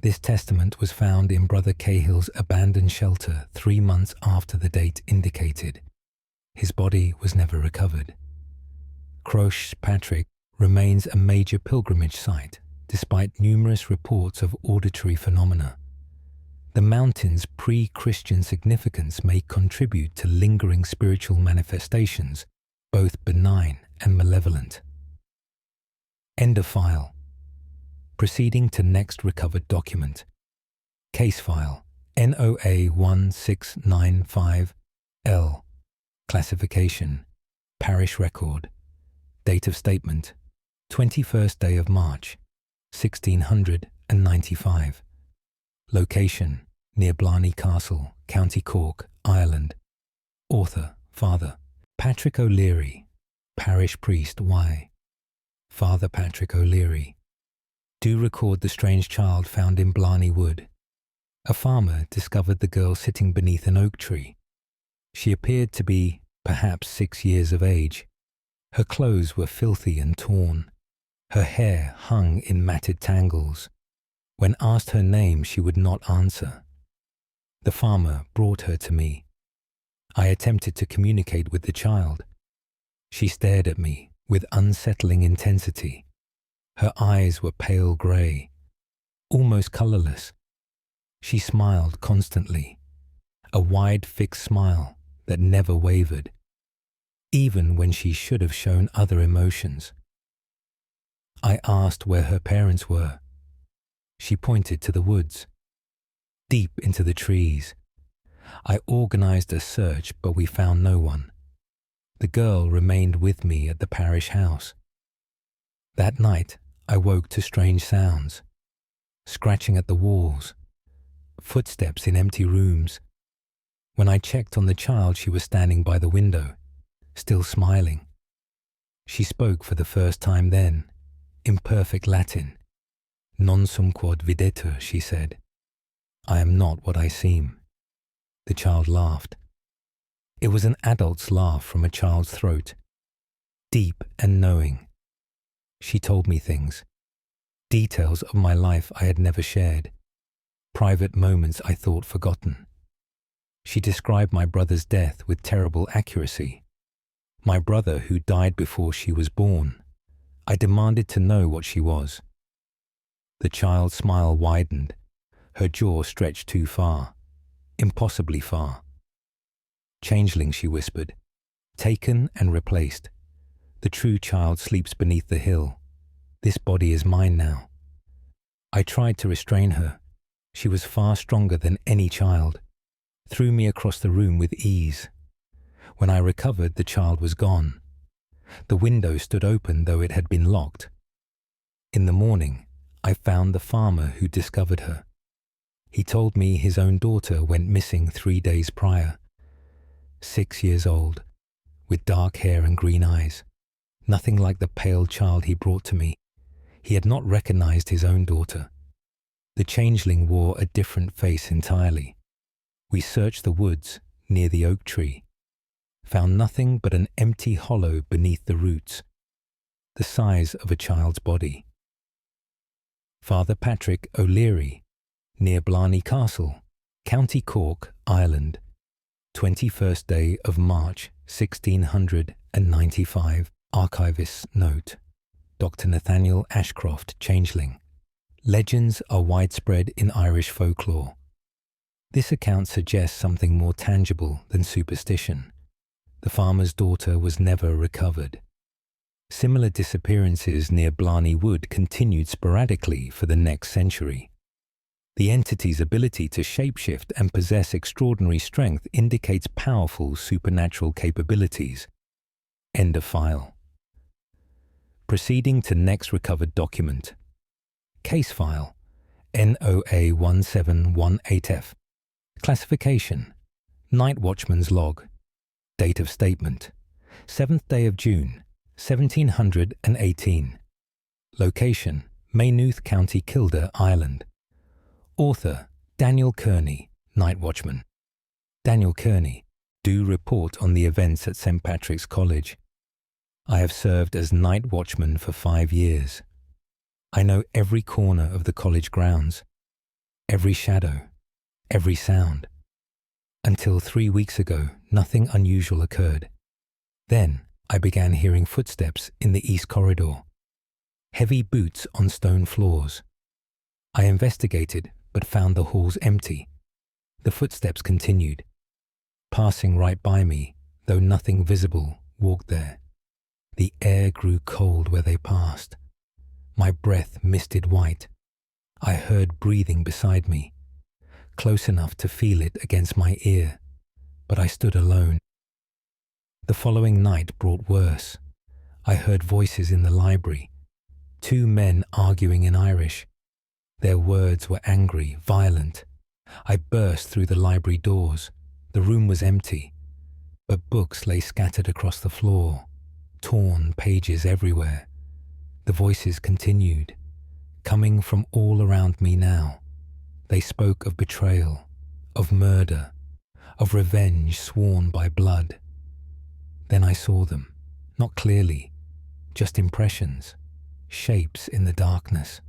This testament was found in Brother Cahill's abandoned shelter 3 months after the date indicated. His body was never recovered. Crowpatrick remains a major pilgrimage site, despite numerous reports of auditory phenomena. The mountain's pre-Christian significance may contribute to lingering spiritual manifestations, both benign and malevolent. End of file. Proceeding to next recovered document. Case file NOA 1695L. Classification Parish record. Date of statement 21st day of March 1695. Location near Blarney Castle, County Cork, Ireland. Author Father Patrick O'Leary. Parish priest Y. Father Patrick O'Leary. Do record the strange child found in Blarney Wood. A farmer discovered the girl sitting beneath an oak tree. She appeared to be perhaps 6 years of age. Her clothes were filthy and torn. Her hair hung in matted tangles. When asked her name, she would not answer. The farmer brought her to me. I attempted to communicate with the child. She stared at me with unsettling intensity. Her eyes were pale grey, almost colourless. She smiled constantly, a wide, fixed smile that never wavered, even when she should have shown other emotions. I asked where her parents were. She pointed to the woods, deep into the trees. I organised a search, but we found no one. The girl remained with me at the parish house. That night, I woke to strange sounds, scratching at the walls, footsteps in empty rooms. When I checked on the child, she was standing by the window, still smiling. She spoke for the first time then, in perfect Latin. Non sum quod videtur, she said. I am not what I seem. The child laughed. It was an adult's laugh from a child's throat, deep and knowing. She told me things, details of my life I had never shared, private moments I thought forgotten. She described my brother's death with terrible accuracy. My brother who died before she was born. I demanded to know what she was. The child's smile widened. Her jaw stretched too far, impossibly far. Changeling, she whispered, taken and replaced. The true child sleeps beneath the hill. This body is mine now. I tried to restrain her. She was far stronger than any child, threw me across the room with ease. When I recovered, the child was gone. The window stood open, though it had been locked. In the morning, I found the farmer who discovered her. He told me his own daughter went missing 3 days prior. 6 years old, with dark hair and green eyes. Nothing like the pale child he brought to me. He had not recognized his own daughter. The changeling wore a different face entirely. We searched the woods near the oak tree, found nothing but an empty hollow beneath the roots, the size of a child's body. Father Patrick O'Leary, near Blarney Castle, County Cork, Ireland, 21st day of March 1695. Archivist's note. Dr. Nathaniel Ashcroft, Changeling. Legends are widespread in Irish folklore. This account suggests something more tangible than superstition. The farmer's daughter was never recovered. Similar disappearances near Blarney Wood continued sporadically for the next century. The entity's ability to shapeshift and possess extraordinary strength indicates powerful supernatural capabilities. End of file. Proceeding to next recovered document. Case file NOA 1718F. Classification Night Watchman's Log. Date of statement 7th day of June 1718. Location Maynooth, County Kildare, Ireland. Author Daniel Kearney, Night Watchman. Daniel Kearney, do report on the events at St. Patrick's College. I have served as night watchman for 5 years. I know every corner of the college grounds, every shadow, every sound. Until 3 weeks ago, nothing unusual occurred. Then I began hearing footsteps in the east corridor, heavy boots on stone floors. I investigated, but found the halls empty. The footsteps continued, passing right by me, though nothing visible walked there. The air grew cold where they passed. my breath misted white. I heard breathing beside me, close enough to feel it against my ear, but I stood alone. The following night brought worse. I heard voices in the library, 2 men arguing in Irish. Their words were angry, violent. I burst through the library doors. The room was empty, but books lay scattered across the floor, torn pages everywhere. The voices continued, coming from all around me now. They spoke of betrayal, of murder, of revenge sworn by blood. Then I saw them, not clearly, just impressions, shapes in the darkness.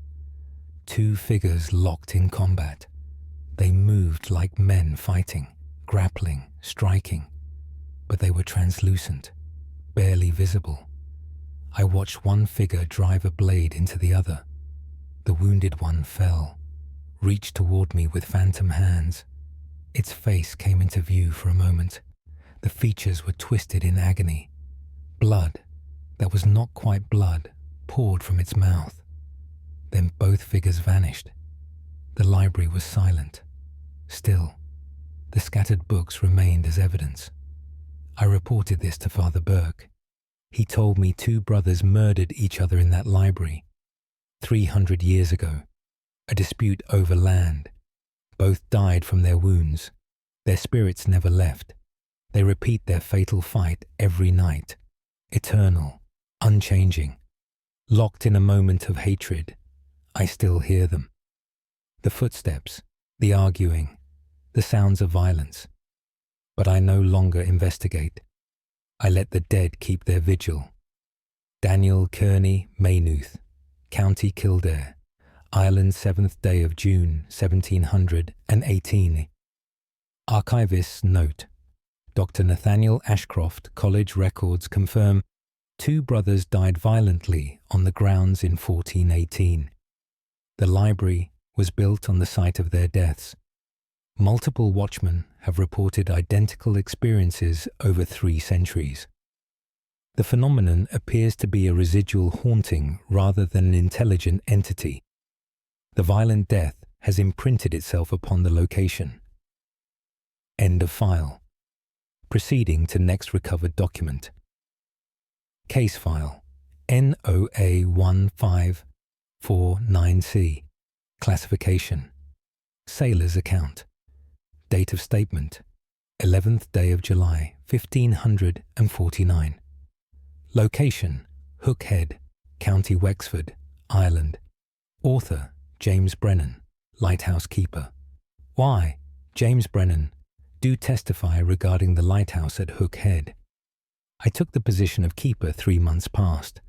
2 figures locked in combat. They moved like men fighting, grappling, striking, but they were translucent, barely visible. I watched one figure drive a blade into the other. The wounded one fell, reached toward me with phantom hands. Its face came into view for a moment. The features were twisted in agony. Blood, that was not quite blood, poured from its mouth. Then both figures vanished. The library was silent. Still, the scattered books remained as evidence. I reported this to Father Burke. He told me 2 brothers murdered each other in that library 300 years ago. A dispute over land. Both died from their wounds. Their spirits never left. They repeat their fatal fight every night. Eternal, unchanging. Locked in a moment of hatred, I still hear them. The footsteps, the arguing, the sounds of violence. But I no longer investigate. I let the dead keep their vigil. Daniel Kearney Maynooth, County Kildare, Ireland, 7th day of June, 1718. Archivist's note. Dr. Nathaniel Ashcroft College records confirm 2 brothers died violently on the grounds in 1418. The library was built on the site of their deaths. Multiple watchmen have reported identical experiences over 3 centuries. The phenomenon appears to be a residual haunting rather than an intelligent entity. The violent death has imprinted itself upon the location. End of file. Proceeding to next recovered document. Case file NOA 1549C. Classification. Sailor's account. Date of statement 11th day of July 1549. Location Hook Head, County Wexford, Ireland. Author James Brennan, lighthouse keeper. Why, James Brennan, do testify regarding the lighthouse at Hook Head. I took the position of keeper 3 months past.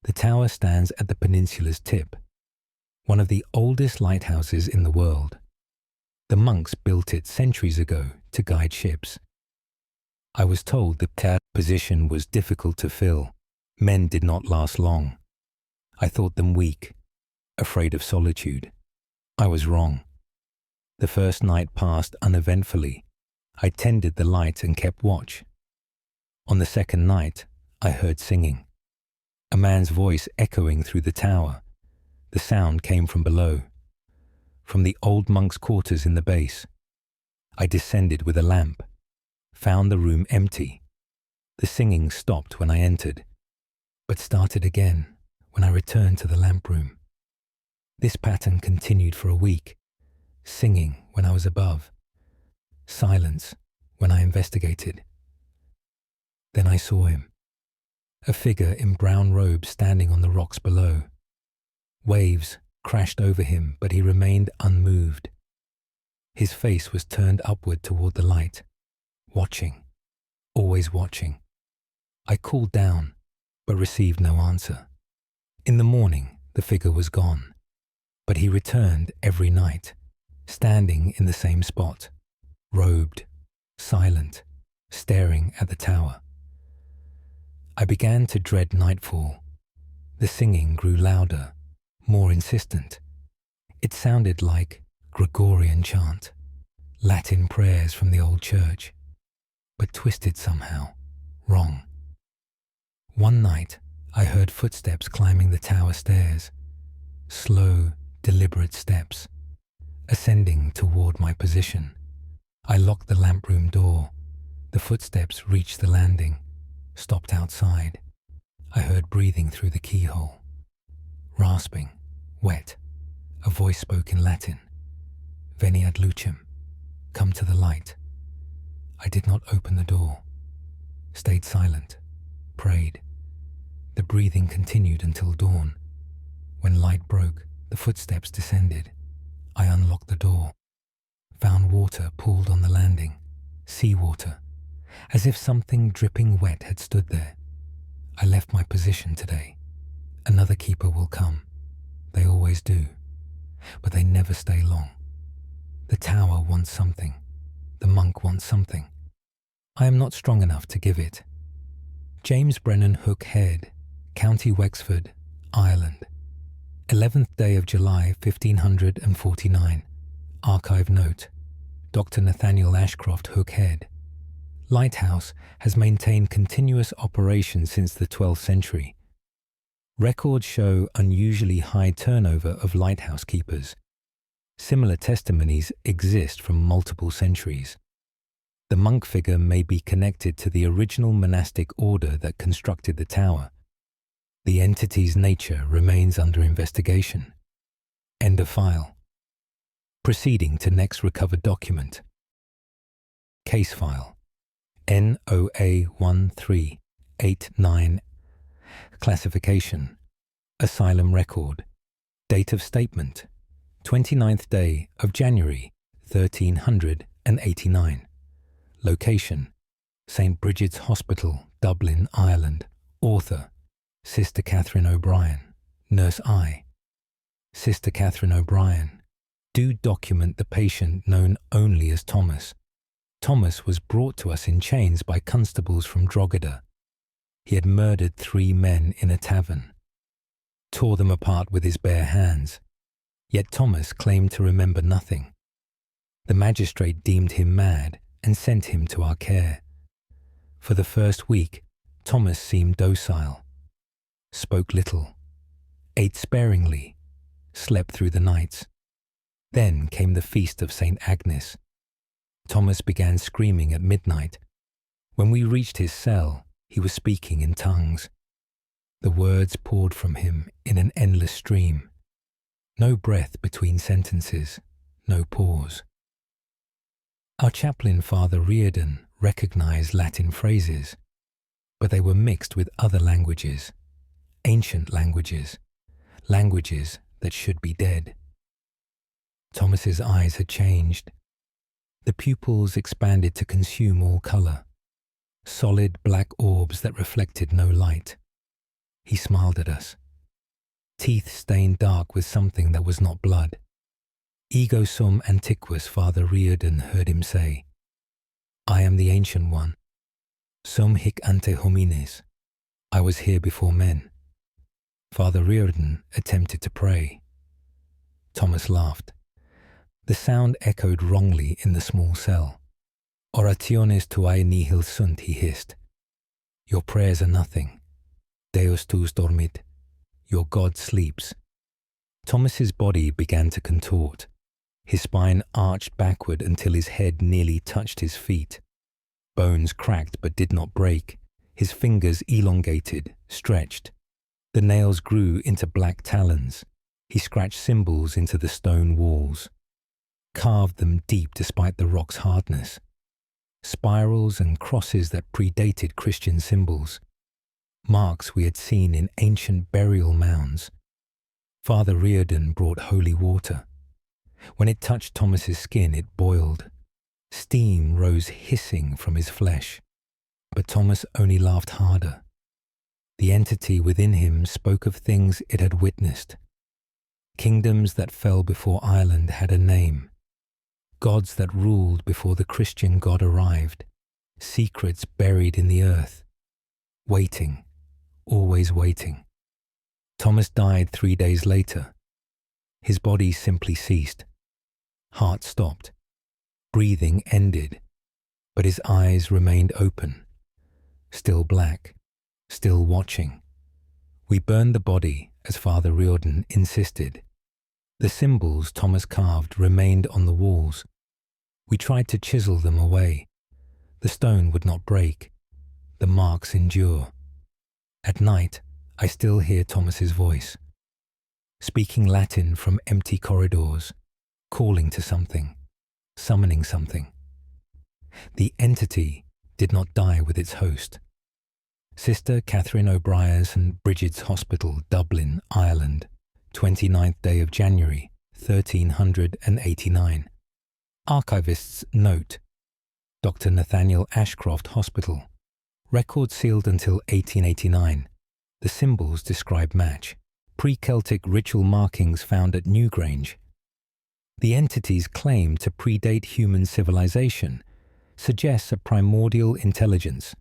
The tower stands at the peninsula's tip, one of the oldest lighthouses in the world. The monks built it centuries ago to guide ships. I was told the position was difficult to fill. Men did not last long. I thought them weak, afraid of solitude. I was wrong. The first night passed uneventfully. I tended the light and kept watch. On the second night, I heard singing. A man's voice echoing through the tower. The sound came from below, from the old monks' quarters in the base. I descended with a lamp, found the room empty. The singing stopped when I entered, but started again when I returned to the lamp room. This pattern continued for a week. Singing when I was above, silence when I investigated. Then I saw him, a figure in brown robes standing on the rocks below. Waves crashed over him, but he remained unmoved. His face was turned upward toward the light, watching, always watching. I called down, but received no answer. In the morning, the figure was gone, but he returned every night, standing in the same spot, robed, silent, staring at the tower. I began to dread nightfall. The singing grew louder, more insistent. It sounded like Gregorian chant, Latin prayers from the old church, but twisted somehow, wrong. One night, I heard footsteps climbing the tower stairs, slow, deliberate steps, ascending toward my position. I locked the lamp room door. The footsteps reached the landing, stopped outside. I heard breathing through the keyhole. Rasping, wet, a voice spoke in Latin. Veni ad lucem, come to the light. I did not open the door, stayed silent, prayed. The breathing continued until dawn. When light broke, the footsteps descended. I unlocked the door, found water pooled on the landing, seawater, as if something dripping wet had stood there. I left my position today. Another keeper will come. They always do, but they never stay long. The tower wants something. The monk wants something. I am not strong enough to give it. James Brennan Hook Head, County Wexford, Ireland. 11th day of July 1549. Archive note. Dr. Nathaniel Ashcroft Hook Head. Lighthouse has maintained continuous operation since the 12th century. Records show unusually high turnover of lighthouse keepers. Similar testimonies exist from multiple centuries. The monk figure may be connected to the original monastic order that constructed the tower. The entity's nature remains under investigation. End of file. Proceeding to next recovered document. Case file. NOA 1389. Classification. Asylum record. Date of statement. 29th day of January 1389. Location. St. Bridget's Hospital, Dublin, Ireland. Author. Sister Catherine O'Brien. Nurse I. Sister Catherine O'Brien. Do document the patient known only as Thomas. Thomas was brought to us in chains by constables from Drogheda. He had murdered 3 men in a tavern, tore them apart with his bare hands. Yet Thomas claimed to remember nothing. The magistrate deemed him mad and sent him to our care. For the first week, Thomas seemed docile, spoke little, ate sparingly, slept through the nights. Then came the feast of St. Agnes. Thomas began screaming at midnight. When we reached his cell, he was speaking in tongues. The words poured from him in an endless stream. No breath between sentences, no pause. Our chaplain, Father Reardon, recognized Latin phrases, but they were mixed with other languages, ancient languages, languages that should be dead. Thomas's eyes had changed. The pupils expanded to consume all color, solid black orbs that reflected no light. He smiled at us. Teeth stained dark with something that was not blood. Ego sum antiquus, Father Reardon heard him say. I am the Ancient One. Sum hic ante homines. I was here before men. Father Reardon attempted to pray. Thomas laughed. The sound echoed wrongly in the small cell. Orationes tuae nihil sunt, he hissed. Your prayers are nothing. Deus tuus dormit. Your God sleeps. Thomas's body began to contort. His spine arched backward until his head nearly touched his feet. Bones cracked but did not break. His fingers elongated, stretched. The nails grew into black talons. He scratched symbols into the stone walls, carved them deep despite the rock's hardness. Spirals and crosses that predated Christian symbols. Marks we had seen in ancient burial mounds. Father Reardon brought holy water. When it touched Thomas's skin, it boiled. Steam rose hissing from his flesh. But Thomas only laughed harder. The entity within him spoke of things it had witnessed. Kingdoms that fell before Ireland had a name. Gods that ruled before the Christian God arrived. Secrets buried in the earth. Waiting, always waiting. Thomas died 3 days later. His body simply ceased. Heart stopped. Breathing ended. But his eyes remained open. Still black. Still watching. We burned the body, as Father Riordan insisted. The symbols Thomas carved remained on the walls. We tried to chisel them away. The stone would not break. The marks endure. At night, I still hear Thomas's voice, speaking Latin from empty corridors, calling to something, summoning something. The entity did not die with its host. Sister Catherine O'Brien's and Brigid's Hospital, Dublin, Ireland, 29th day of January, 1389. Archivist's note. Dr. Nathaniel Ashcroft Hospital. Record sealed until 1889. The symbols describe match. Pre-Celtic ritual markings found at Newgrange. The entity's claim to predate human civilization suggests a primordial intelligence.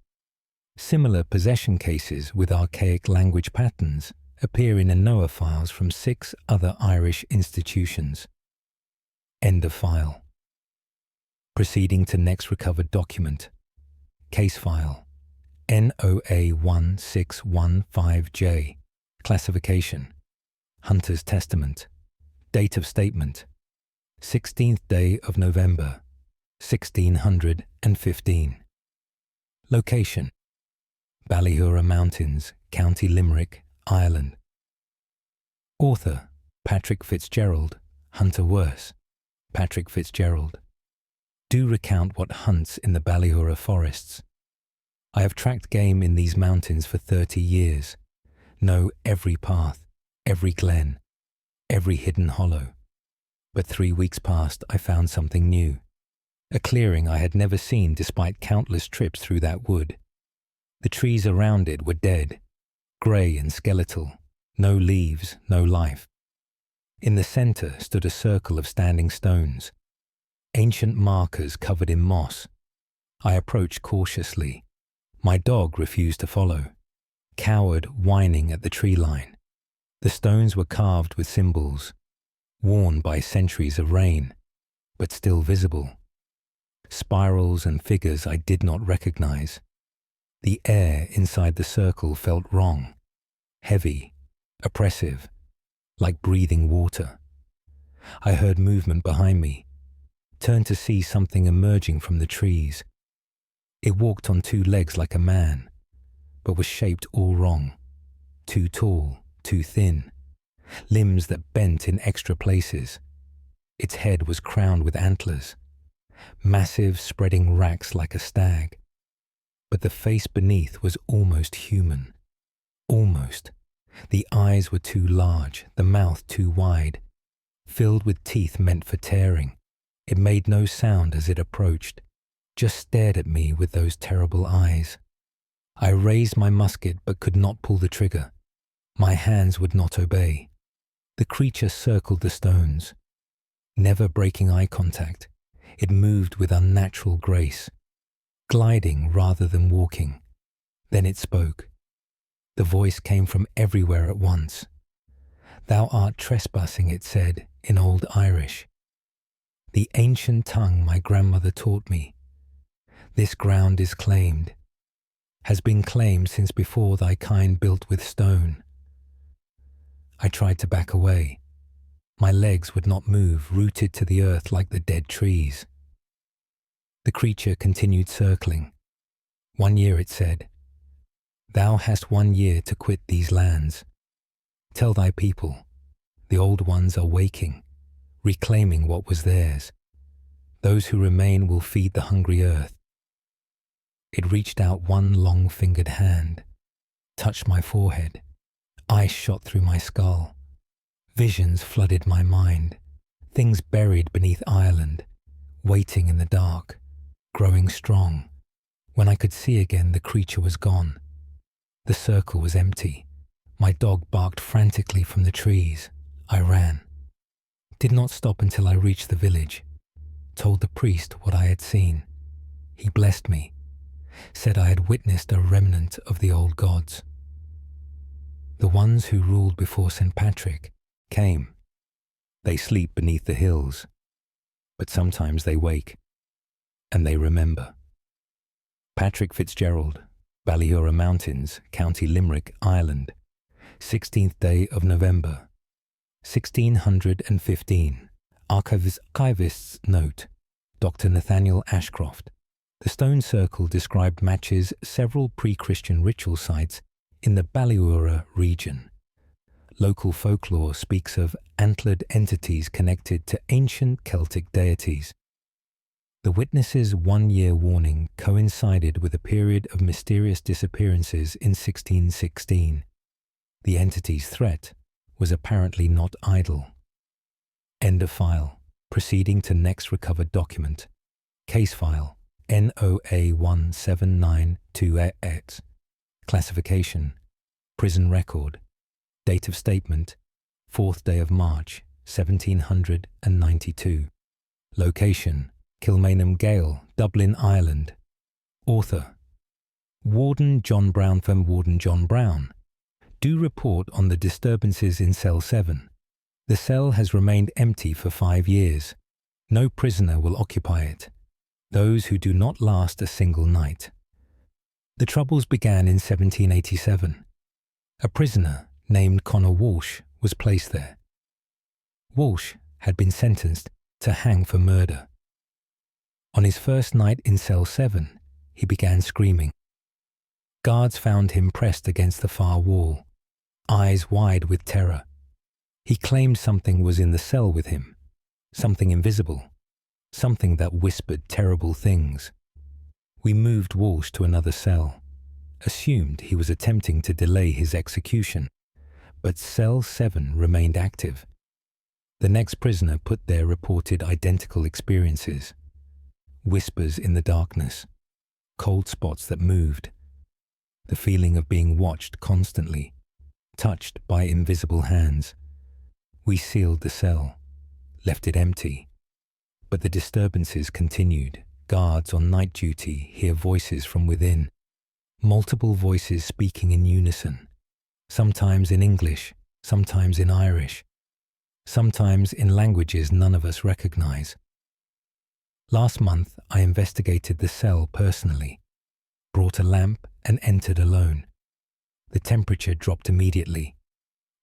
Similar possession cases with archaic language patterns appear in Noah files from 6 other Irish institutions. End of file. Proceeding to next recovered document. Case file. NOA 1615J. Classification. Hunter's Testament. Date of statement. 16th day of November, 1615. Location. Ballyhura Mountains, County Limerick, Ireland. Author, Patrick Fitzgerald. Hunter Worse, Patrick Fitzgerald. Do recount what hunts in the Ballyhura forests. I have tracked game in these mountains for 30 years. Know every path, every glen, every hidden hollow. But 3 weeks past, I found something new. A clearing I had never seen despite countless trips through that wood. The trees around it were dead, grey and skeletal, no leaves, no life. In the centre stood a circle of standing stones, ancient markers covered in moss. I approached cautiously. My dog refused to follow, cowered, whining at the tree line. The stones were carved with symbols, worn by centuries of rain, but still visible. Spirals and figures I did not recognize. The air inside the circle felt wrong, heavy, oppressive, like breathing water. I heard movement behind me, turned to see something emerging from the trees. It walked on 2 legs like a man, but was shaped all wrong. Too tall, too thin, limbs that bent in extra places. Its head was crowned with antlers, massive spreading racks like a stag. But the face beneath was almost human. Almost. The eyes were too large, the mouth too wide, filled with teeth meant for tearing. It made no sound as it approached, just stared at me with those terrible eyes. I raised my musket but could not pull the trigger. My hands would not obey. The creature circled the stones, never breaking eye contact. It moved with unnatural grace, gliding rather than walking. Then it spoke. The voice came from everywhere at once. "Thou art trespassing," it said in Old Irish, the ancient tongue my grandmother taught me. "This ground is claimed, has been claimed since before thy kind built with stone." I tried to back away. My legs would not move, rooted to the earth like the dead trees. The creature continued circling. 1 year, it said. "Thou hast 1 year to quit these lands. Tell thy people, the old ones are waking, reclaiming what was theirs. Those who remain will feed the hungry earth." It reached out one long-fingered hand, touched my forehead. Ice shot through my skull. Visions flooded my mind, things buried beneath Ireland, waiting in the dark, growing strong. When I could see again, the creature was gone. The circle was empty. My dog barked frantically from the trees. I ran. Did not stop until I reached the village. Told the priest what I had seen. He blessed me, said I had witnessed a remnant of the old gods. The ones who ruled before St. Patrick came. They sleep beneath the hills, but sometimes they wake, and they remember. Patrick Fitzgerald, Ballyhura Mountains, County Limerick, Ireland, 16th day of November, 1615. Archivist's note. Dr. Nathaniel Ashcroft. The stone circle described matches several pre-Christian ritual sites in the Baleura region. Local folklore speaks of antlered entities connected to ancient Celtic deities. The witnesses' one-year warning coincided with a period of mysterious disappearances in 1616. The entity's threat was apparently not idle. End of file. Proceeding to next recovered document. Case file NOA 1792X. Classification. Prison record. Date of statement 4th day of March 1792. Location Kilmainham Gaol, Dublin, Ireland. Author Warden John Brown from Warden John Brown. Do report on the disturbances in Cell 7. The cell has remained empty for 5 years. No prisoner will occupy it. Those who do not last a single night. The troubles began in 1787. A prisoner named Connor Walsh was placed there. Walsh had been sentenced to hang for murder. On his first night in Cell 7, he began screaming. Guards found him pressed against the far wall, eyes wide with terror. He claimed something was in the cell with him, something invisible, something that whispered terrible things. We moved Walsh to another cell, assumed he was attempting to delay his execution, but Cell 7 remained active. The next prisoner put there reported identical experiences. Whispers in the darkness, cold spots that moved, the feeling of being watched constantly, touched by invisible hands. We sealed the cell, left it empty, but the disturbances continued. Guards on night duty hear voices from within, multiple voices speaking in unison, sometimes in English, sometimes in Irish, sometimes in languages none of us recognize. Last month, I investigated the cell personally, brought a lamp and entered alone. The temperature dropped immediately.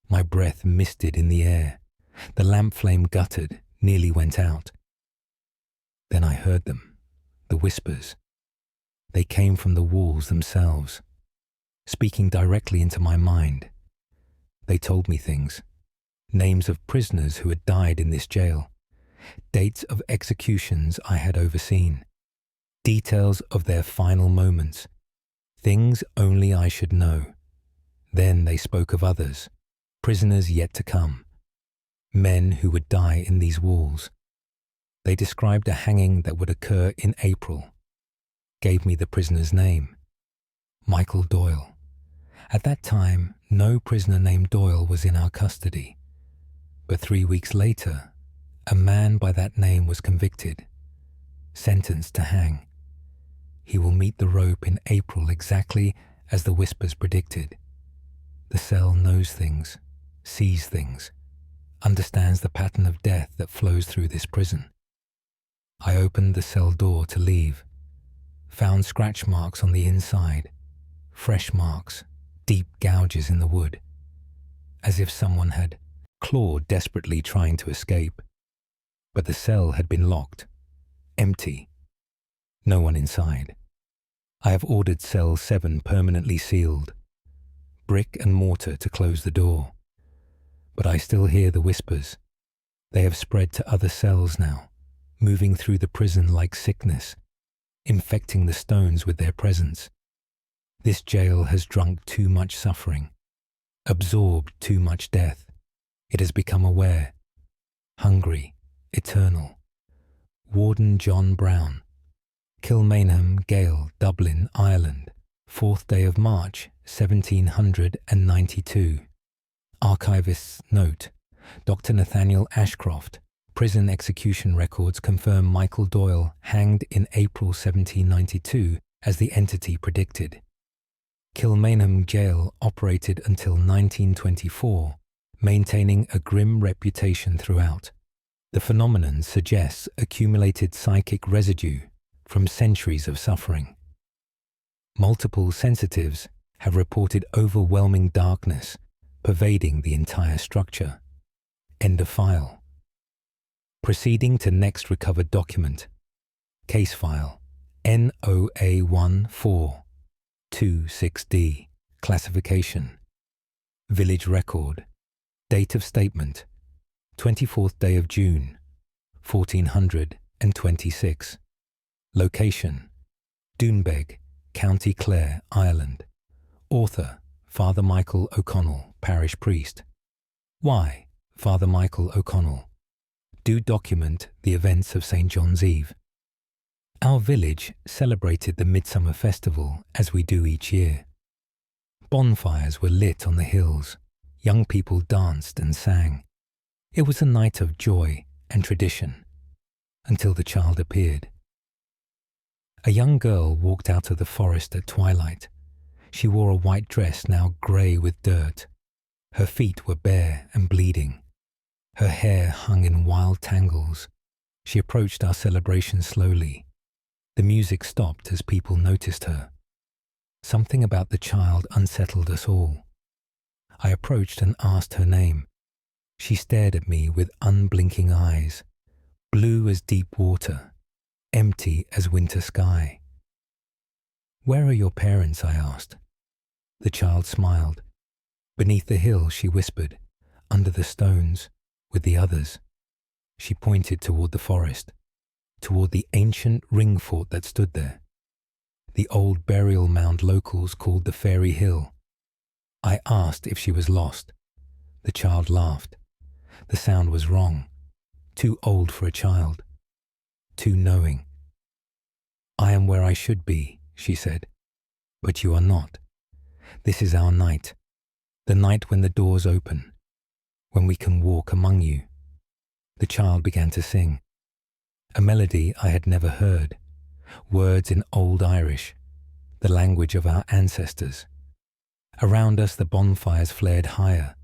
My breath misted in the air. The lamp flame guttered, nearly went out. Then I heard them, the whispers. They came from the walls themselves, speaking directly into my mind. They told me things, names of prisoners who had died in this jail, dates of executions I had overseen, details of their final moments, things only I should know. Then they spoke of others, prisoners yet to come, men who would die in these walls. They described a hanging that would occur in April, gave me the prisoner's name, Michael Doyle. At that time, no prisoner named Doyle was in our custody, but 3 weeks later, a man by that name was convicted, sentenced to hang. He will meet the rope in April exactly as the whispers predicted. The cell knows things, sees things, understands the pattern of death that flows through this prison. I opened the cell door to leave, found scratch marks on the inside, fresh marks, deep gouges in the wood, as if someone had clawed desperately trying to escape. But the cell had been locked, empty, no one inside. I have ordered Cell 7 permanently sealed, brick and mortar to close the door. But I still hear the whispers. They have spread to other cells now, moving through the prison like sickness, infecting the stones with their presence. This jail has drunk too much suffering, absorbed too much death. It has become aware, hungry, eternal. Warden John Brown. Kilmainham Gaol, Dublin, Ireland, 4th day of March, 1792. Archivist's note. Dr. Nathaniel Ashcroft. Prison execution records confirm Michael Doyle hanged in April 1792 as the entity predicted. Kilmainham Gaol operated until 1924, maintaining a grim reputation throughout. The phenomenon suggests accumulated psychic residue from centuries of suffering. Multiple sensitives have reported overwhelming darkness, pervading the entire structure. End of file. Proceeding to next recovered document. Case file NOA1426D. Classification. Village record. Date of statement 24th day of June 1426. Location Doonbeg, County Clare, Ireland. Author Father Michael O'Connell, parish priest. Why Father Michael O'Connell? Do document the events of St. John's Eve. Our village celebrated the Midsummer Festival as we do each year. Bonfires were lit on the hills. Young people danced and sang. It was a night of joy and tradition, until the child appeared. A young girl walked out of the forest at twilight. She wore a white dress now grey with dirt. Her feet were bare and bleeding. Her hair hung in wild tangles. She approached our celebration slowly. The music stopped as people noticed her. Something about the child unsettled us all. I approached and asked her name. She stared at me with unblinking eyes, blue as deep water, empty as winter sky. "Where are your parents?" I asked. The child smiled. "Beneath the hill," she whispered, "under the stones, with the others." She pointed toward the forest, toward the ancient ring fort that stood there. The old burial mound locals called the Fairy Hill. I asked if she was lost. The child laughed. The sound was wrong, too old for a child, too knowing. "I am where I should be," she said, "but you are not. This is our night, the night when the doors open, when we can walk among you." The child began to sing, a melody I had never heard, words in Old Irish, the language of our ancestors. Around us the bonfires flared higher.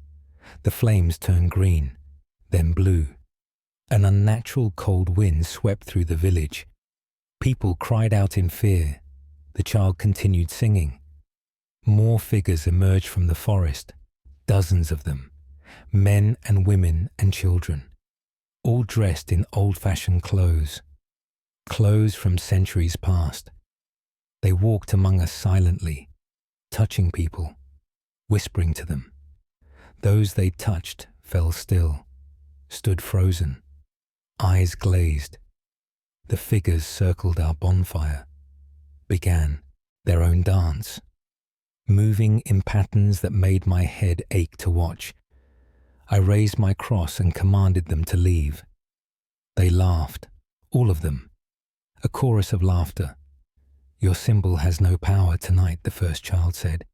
The flames turned green, then blue. An unnatural cold wind swept through the village. People cried out in fear. The child continued singing. More figures emerged from the forest, dozens of them, men and women and children, all dressed in old-fashioned clothes, clothes from centuries past. They walked among us silently, touching people, whispering to them. Those they touched fell still, stood frozen, eyes glazed. The figures circled our bonfire, began their own dance, moving in patterns that made my head ache to watch. I raised my cross and commanded them to leave. They laughed, all of them, a chorus of laughter. "Your symbol has no power tonight," the first child said.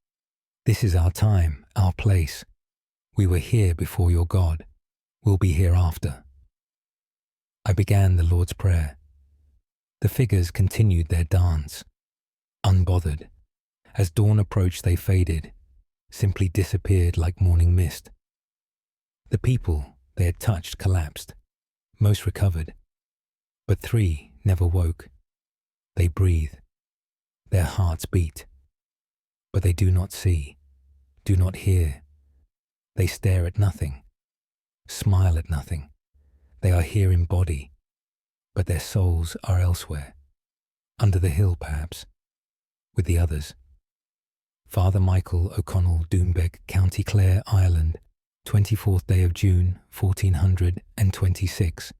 "This is our time, our place. We were here before your God. We'll be here after." I began the Lord's Prayer. The figures continued their dance, unbothered. As dawn approached, they faded, simply disappeared like morning mist. The people they had touched collapsed. Most recovered, but 3 never woke. They breathe. Their hearts beat, but they do not see, do not hear. They stare at nothing, smile at nothing. They are here in body, but their souls are elsewhere, under the hill perhaps, with the others. Father Michael O'Connell, Doonbeg, County Clare, Ireland, 24th day of June, 1426.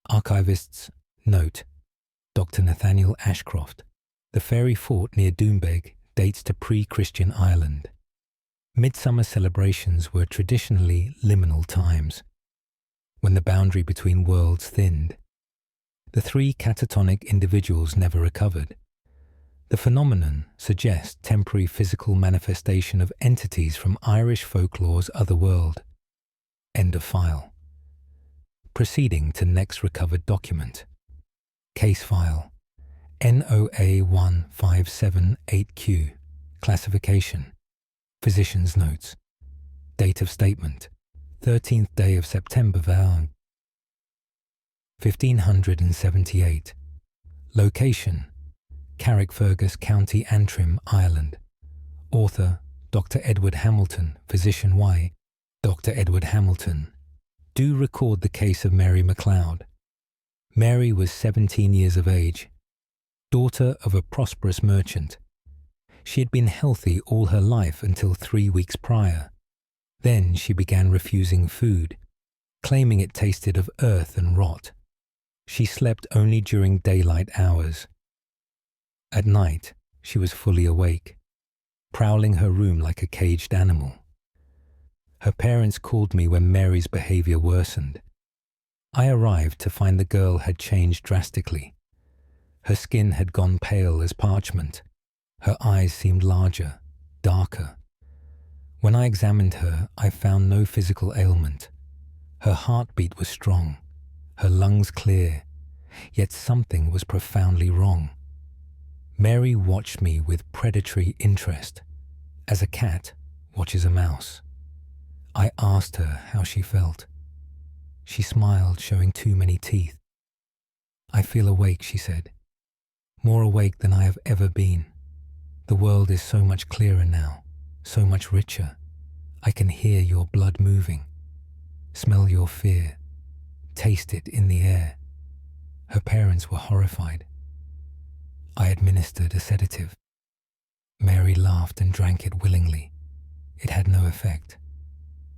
Archivists note, Dr. Nathaniel Ashcroft. The fairy fort near Doonbeg dates to pre-Christian Ireland. Midsummer celebrations were traditionally liminal times, when the boundary between worlds thinned. The 3 catatonic individuals never recovered. The phenomenon suggests temporary physical manifestation of entities from Irish folklore's otherworld. End of file. Proceeding to next recovered document. Case file NOA1578Q. Classification. Physician's notes. Date of statement 13th day of September 1578. Location Carrickfergus, County Antrim, Ireland. Author Dr. Edward Hamilton, physician Y. Dr. Edward Hamilton, do record the case of Mary MacLeod. Mary was 17 years of age, daughter of a prosperous merchant. She had been healthy all her life until 3 weeks prior. Then she began refusing food, claiming it tasted of earth and rot. She slept only during daylight hours. At night, she was fully awake, prowling her room like a caged animal. Her parents called me when Mary's behavior worsened. I arrived to find the girl had changed drastically. Her skin had gone pale as parchment. Her eyes seemed larger, darker. When I examined her, I found no physical ailment. Her heartbeat was strong, her lungs clear, yet something was profoundly wrong. Mary watched me with predatory interest, as a cat watches a mouse. I asked her how she felt. She smiled, showing too many teeth. "I feel awake," she said. "More awake than I have ever been. The world is so much clearer now, so much richer. I can hear your blood moving, smell your fear, taste it in the air." Her parents were horrified. I administered a sedative. Mary laughed and drank it willingly. It had no effect.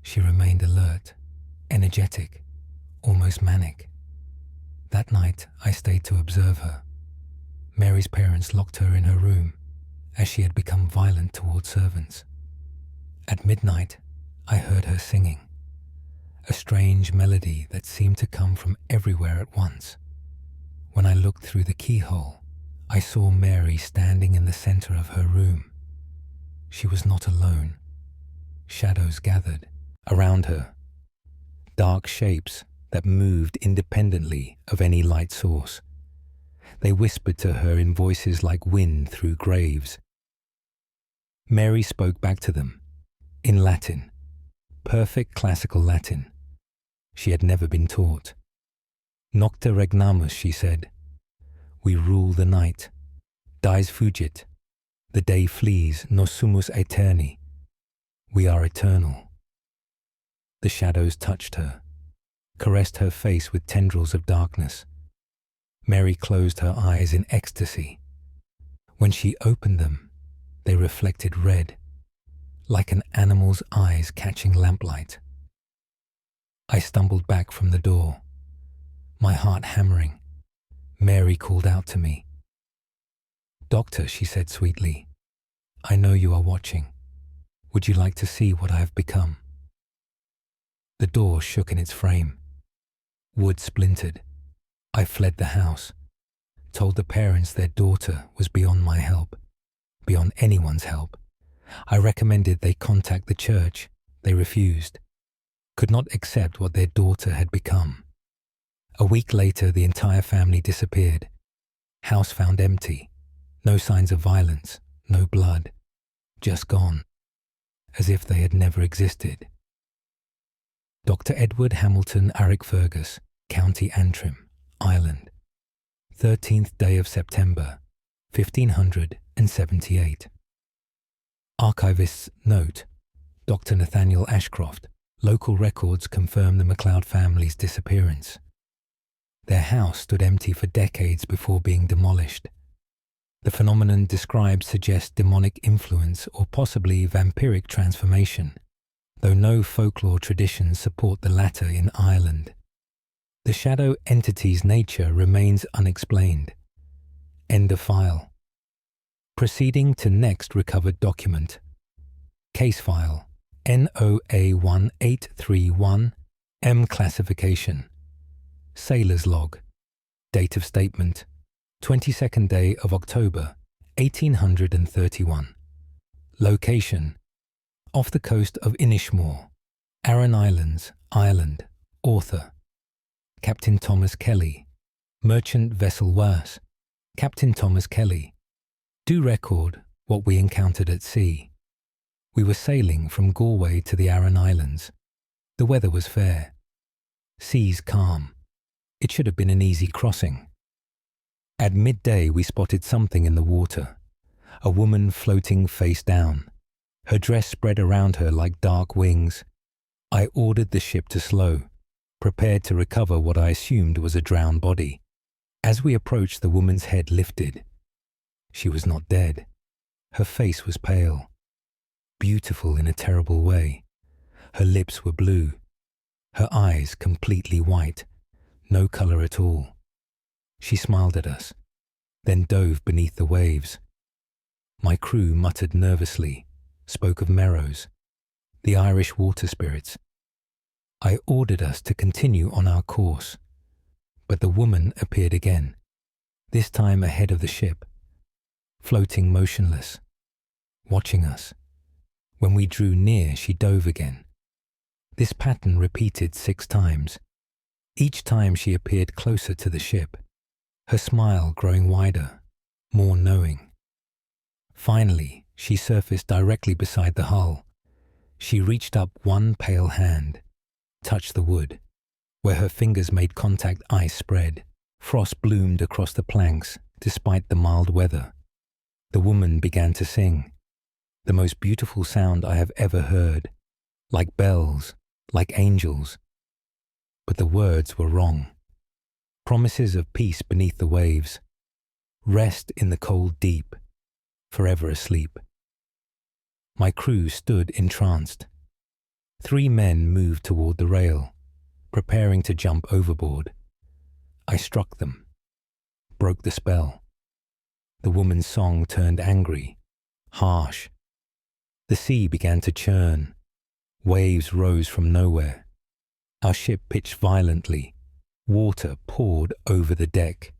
She remained alert, energetic, almost manic. That night, I stayed to observe her. Mary's parents locked her in her room, as she had become violent toward servants. At midnight, I heard her singing, a strange melody that seemed to come from everywhere at once. When I looked through the keyhole, I saw Mary standing in the center of her room. She was not alone. Shadows gathered around her, dark shapes that moved independently of any light source. They whispered to her in voices like wind through graves. Mary spoke back to them, in Latin, perfect classical Latin. She had never been taught. "Nocte regnamus," she said. "We rule the night. Dies fugit. The day flees, nos sumus aeterni. We are eternal." The shadows touched her, caressed her face with tendrils of darkness. Mary closed her eyes in ecstasy. When she opened them, they reflected red, like an animal's eyes catching lamplight. I stumbled back from the door, my heart hammering. Mary called out to me. "Doctor," she said sweetly, "I know you are watching. Would you like to see what I have become?" The door shook in its frame. Wood splintered. I fled the house, told the parents their daughter was beyond my help, beyond anyone's help. I recommended they contact the church. They refused, could not accept what their daughter had become. A week later, the entire family disappeared. House found empty. No signs of violence, no blood, just gone, as if they had never existed. Dr. Edward Hamilton Fergus, County Antrim, Ireland. 13th day of September, 1578. Archivist's note: Dr. Nathaniel Ashcroft. Local records confirm the MacLeod family's disappearance. Their house stood empty for decades before being demolished. The phenomenon described suggests demonic influence or possibly vampiric transformation, though no folklore traditions support the latter in Ireland. The shadow entity's nature remains unexplained. End of file. Proceeding to next recovered document. Case file NOA1831 M classification. Sailor's log. Date of statement 22nd day of October 1831. Location: off the coast of Inishmore, Aran Islands, Ireland. Author: Captain Thomas Kelly. Merchant vessel was Captain Thomas Kelly. Do record what we encountered at sea. We were sailing from Galway to the Aran Islands. The weather was fair. Seas calm. It should have been an easy crossing. At midday we spotted something in the water. A woman floating face down. Her dress spread around her like dark wings. I ordered the ship to slow, prepared to recover what I assumed was a drowned body. As we approached, the woman's head lifted. She was not dead. Her face was pale, beautiful in a terrible way. Her lips were blue, her eyes completely white, no color at all. She smiled at us, then dove beneath the waves. My crew muttered nervously, spoke of merrows, the Irish water spirits. I ordered us to continue on our course, but the woman appeared again, this time ahead of the ship, floating motionless, watching us. When we drew near, she dove again. This pattern repeated 6 times. Each time she appeared closer to the ship, her smile growing wider, more knowing. Finally, she surfaced directly beside the hull. She reached up one pale hand, touched the wood. Where her fingers made contact, ice spread. Frost bloomed across the planks, despite the mild weather. The woman began to sing, the most beautiful sound I have ever heard, like bells, like angels. But the words were wrong. Promises of peace beneath the waves, rest in the cold deep, forever asleep. My crew stood entranced. 3 men moved toward the rail, preparing to jump overboard. I struck them, broke the spell. The woman's song turned angry, harsh. The sea began to churn. Waves rose from nowhere. Our ship pitched violently. Water poured over the deck.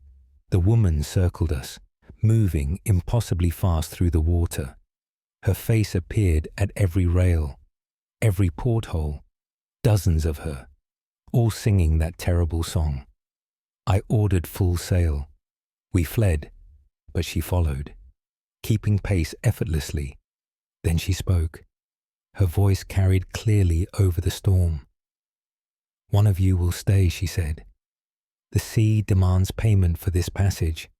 The woman circled us, moving impossibly fast through the water. Her face appeared at every rail, every porthole, dozens of her, all singing that terrible song. I ordered full sail. We fled, but she followed, keeping pace effortlessly. Then she spoke. Her voice carried clearly over the storm. "One of you will stay," she said. "The sea demands payment for this passage.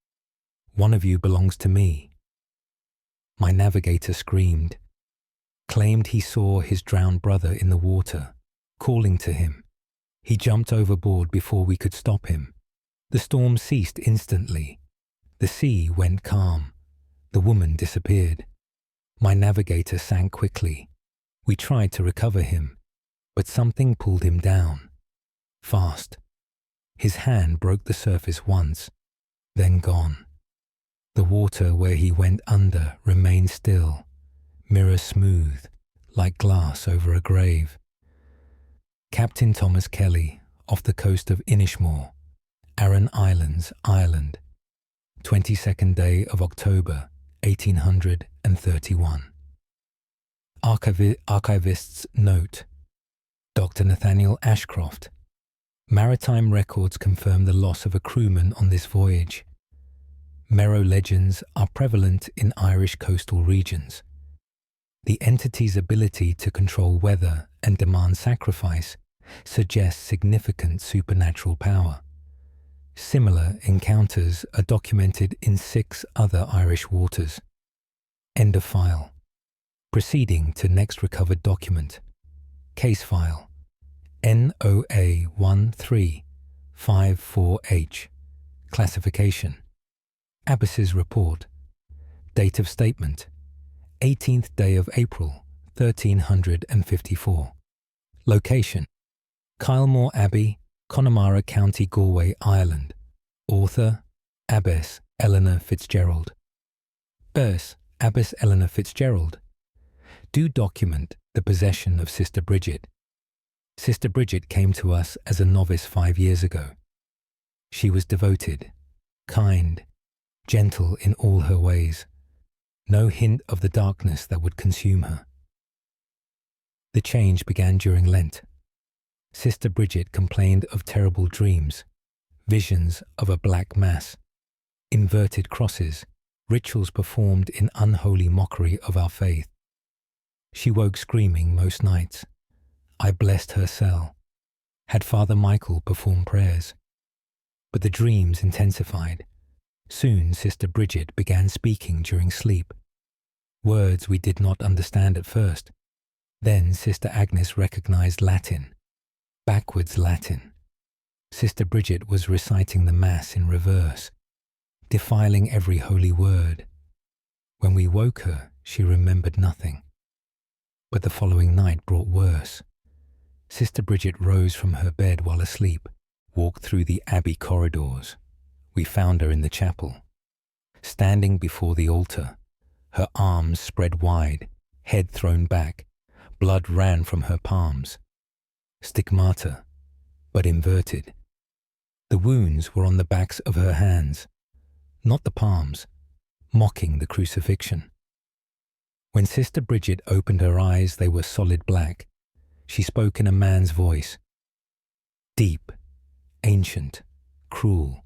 One of you belongs to me." My navigator screamed, claimed he saw his drowned brother in the water, calling to him. He jumped overboard before we could stop him. The storm ceased instantly. The sea went calm. The woman disappeared. My navigator sank quickly. We tried to recover him, but something pulled him down, fast. His hand broke the surface once, then gone. The water where he went under remained still, mirror smooth, like glass over a grave. Captain Thomas Kelly, off the coast of Inishmore, Aran Islands, Ireland, 22nd day of October, 1831. Archivist's note. Dr. Nathaniel Ashcroft. Maritime records confirm the loss of a crewman on this voyage. Merrow legends are prevalent in Irish coastal regions. The entity's ability to control weather and demand sacrifice suggests significant supernatural power. Similar encounters are documented in 6 other Irish waters. End of file. Proceeding to next recovered document. Case file NOA 1354H. Classification. Abbess's report. Date of statement 18th day of April 1354. Location Kylemore Abbey, Connemara County, Galway, Ireland. Author Abbess Eleanor Fitzgerald. Abbess Eleanor Fitzgerald. Do document the possession of Sister Bridget. Sister Bridget came to us as a novice 5 years ago. She was devoted, kind, gentle in all her ways. No hint of the darkness that would consume her. The change began during Lent. Sister Bridget complained of terrible dreams, visions of a black mass, inverted crosses, rituals performed in unholy mockery of our faith. She woke screaming most nights. I blessed her cell, had Father Michael perform prayers. But the dreams intensified. Soon Sister Bridget began speaking during sleep. Words we did not understand at first. Then Sister Agnes recognized Latin, backwards Latin. Sister Bridget was reciting the Mass in reverse, defiling every holy word. When we woke her, she remembered nothing. But the following night brought worse. Sister Bridget rose from her bed while asleep, walked through the abbey corridors. We found her in the chapel, standing before the altar, her arms spread wide, head thrown back. Blood ran from her palms. Stigmata, but inverted. The wounds were on the backs of her hands, not the palms, mocking the crucifixion. When Sister Bridget opened her eyes, they were solid black. She spoke in a man's voice. Deep, ancient, cruel.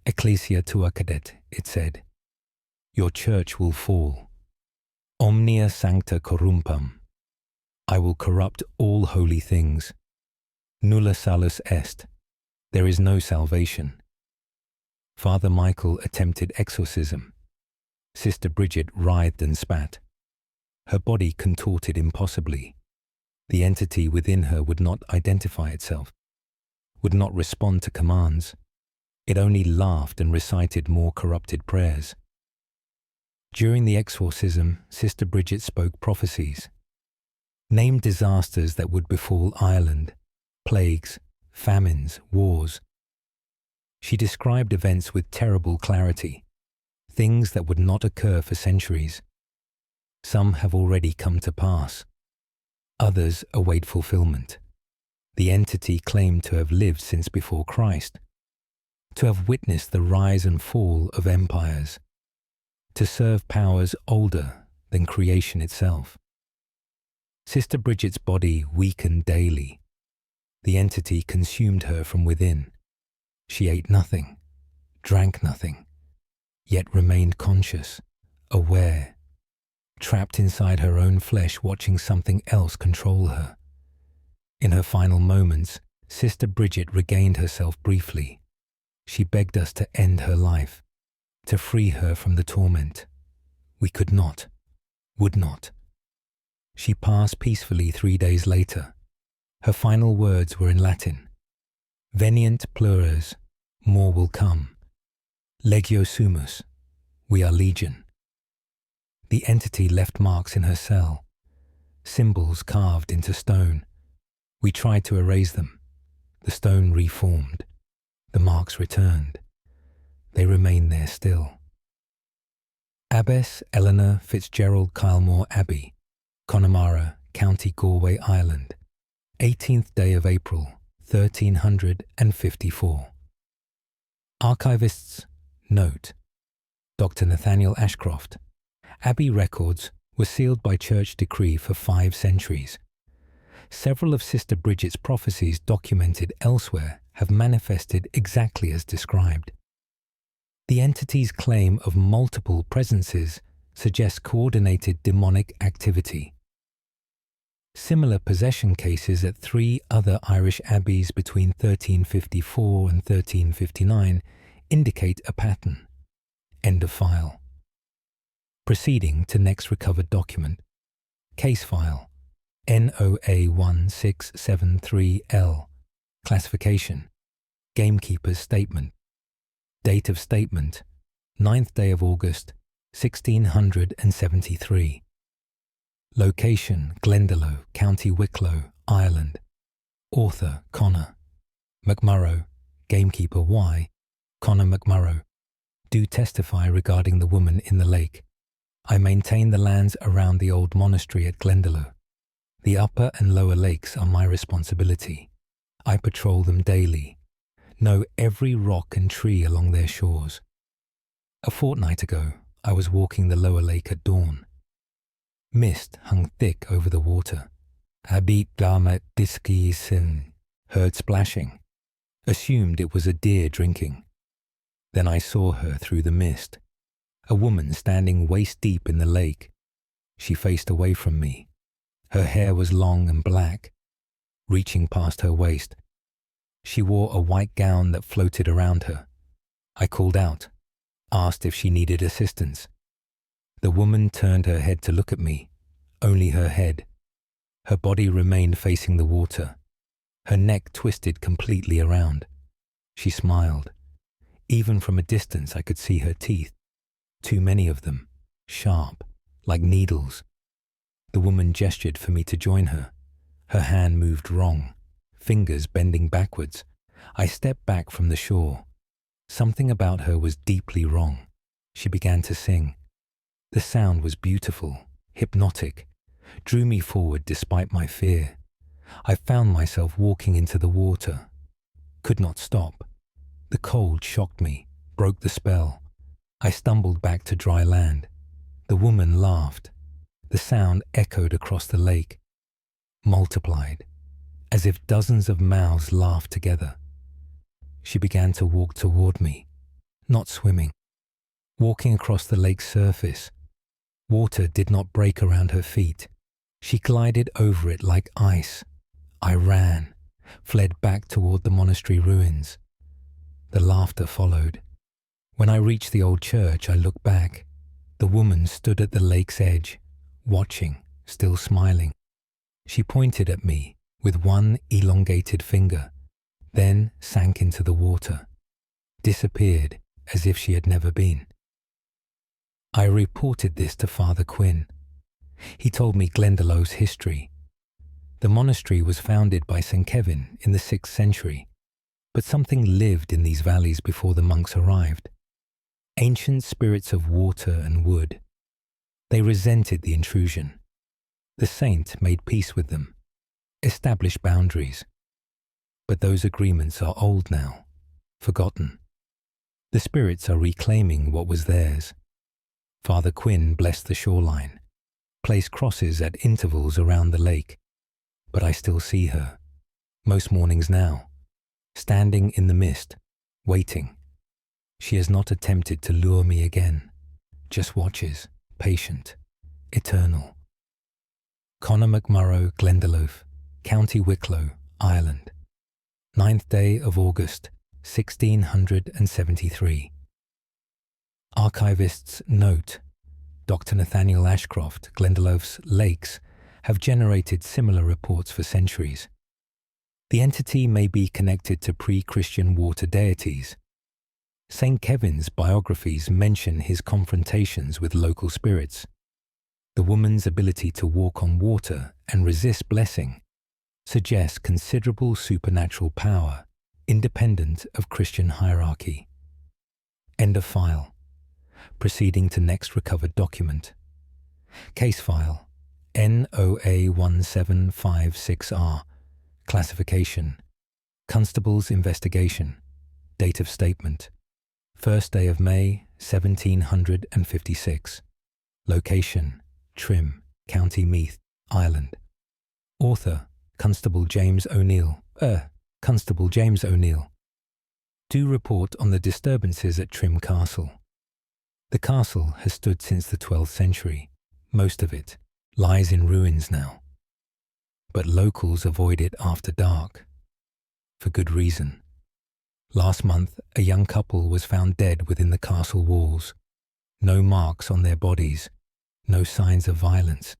Ecclesia tua cadet, it said. Your church will fall. Omnia sancta corrumpam. I will corrupt all holy things. Nulla salus est. There is no salvation. Father Michael attempted exorcism. Sister Bridget writhed and spat. Her body contorted impossibly. The entity within her would not identify itself, would not respond to commands. It only laughed and recited more corrupted prayers. During the exorcism, Sister Bridget spoke prophecies, named disasters that would befall Ireland, plagues, famines, wars. She described events with terrible clarity, things that would not occur for centuries. Some have already come to pass. Others await fulfillment. The entity claimed to have lived since before Christ, to have witnessed the rise and fall of empires, to serve powers older than creation itself. Sister Bridget's body weakened daily. The entity consumed her from within. She ate nothing, drank nothing, yet remained conscious, aware, trapped inside her own flesh, watching something else control her. In her final moments, Sister Bridget regained herself briefly. She begged us to end her life, to free her from the torment. We could not, would not. She passed peacefully 3 days later. Her final words were in Latin. Venient plures, more will come. Legio sumus, we are legion. The entity left marks in her cell, symbols carved into stone. We tried to erase them. The stone reformed. The marks returned. They remain there still. Abbess Eleanor Fitzgerald Kylemore Abbey, Connemara, County Galway, Ireland, 18th day of April, 1354. Archivists note, Dr. Nathaniel Ashcroft, Abbey records were sealed by church decree for 5 centuries. Several of Sister Bridget's prophecies documented elsewhere have manifested exactly as described. The entity's claim of multiple presences suggests coordinated demonic activity. Similar possession cases at 3 other Irish abbeys between 1354 and 1359 indicate a pattern. End of file. Proceeding to next recovered document. Case file NOA 1673L. Classification. Gamekeeper's statement. Date of statement 9th day of August 1673. Location Glendalough, County Wicklow, Ireland. Author Connor McMurrough, Gamekeeper Y. Connor McMurrough. Do testify regarding the woman in the lake. I maintain the lands around the old monastery at Glendalough. The upper and lower lakes are my responsibility. I patrol them daily. Know every rock and tree along their shores. A fortnight ago, I was walking the lower lake at dawn. Mist hung thick over the water. Habit damet diski sin. Heard splashing. Assumed it was a deer drinking. Then I saw her through the mist. A woman standing waist deep in the lake. She faced away from me. Her hair was long and black, reaching past her waist. She wore a white gown that floated around her. I called out, asked if she needed assistance. The woman turned her head to look at me, only her head. Her body remained facing the water, her neck twisted completely around. She smiled. Even from a distance I could see her teeth, too many of them, sharp, like needles. The woman gestured for me to join her. Her hand moved wrong, fingers bending backwards. I stepped back from the shore. Something about her was deeply wrong. She began to sing. The sound was beautiful, hypnotic, drew me forward despite my fear. I found myself walking into the water. Could not stop. The cold shocked me, broke the spell. I stumbled back to dry land. The woman laughed. The sound echoed across the lake, multiplied, as if dozens of mouths laughed together. She began to walk toward me, not swimming, walking across the lake's surface. Water did not break around her feet. She glided over it like ice. I ran, fled back toward the monastery ruins. The laughter followed. When I reached the old church, I looked back. The woman stood at the lake's edge, watching, still smiling. She pointed at me with one elongated finger, then sank into the water, disappeared as if she had never been. I reported this to Father Quinn. He told me Glendalough's history. The monastery was founded by St. Kevin in the 6th century, but something lived in these valleys before the monks arrived. Ancient spirits of water and wood. They resented the intrusion. The saint made peace with them, established boundaries. But those agreements are old now, forgotten. The spirits are reclaiming what was theirs. Father Quinn blessed the shoreline, placed crosses at intervals around the lake. But I still see her, most mornings now, standing in the mist, waiting. She has not attempted to lure me again, just watches, patient, eternal. Conor McMurrough, Glendalough, County Wicklow, Ireland. 9th day of August, 1673. Archivist's note: Dr. Nathaniel Ashcroft, Glendalough's lakes, have generated similar reports for centuries. The entity may be connected to pre-Christian water deities. St. Kevin's biographies mention his confrontations with local spirits. The woman's ability to walk on water and resist blessing suggests considerable supernatural power, independent of Christian hierarchy. End of file. Proceeding to next recovered document. Case file NOA1756R. Classification: Constable's investigation. Date of statement: 1st day of May, 1756. Location: Trim, County Meath, Ireland. Author: Constable James O'Neill. Do report on the disturbances at Trim Castle. The castle has stood since the 12th century. Most of it lies in ruins now. But locals avoid it after dark. For good reason. Last month, a young couple was found dead within the castle walls. No marks on their bodies, no signs of violence.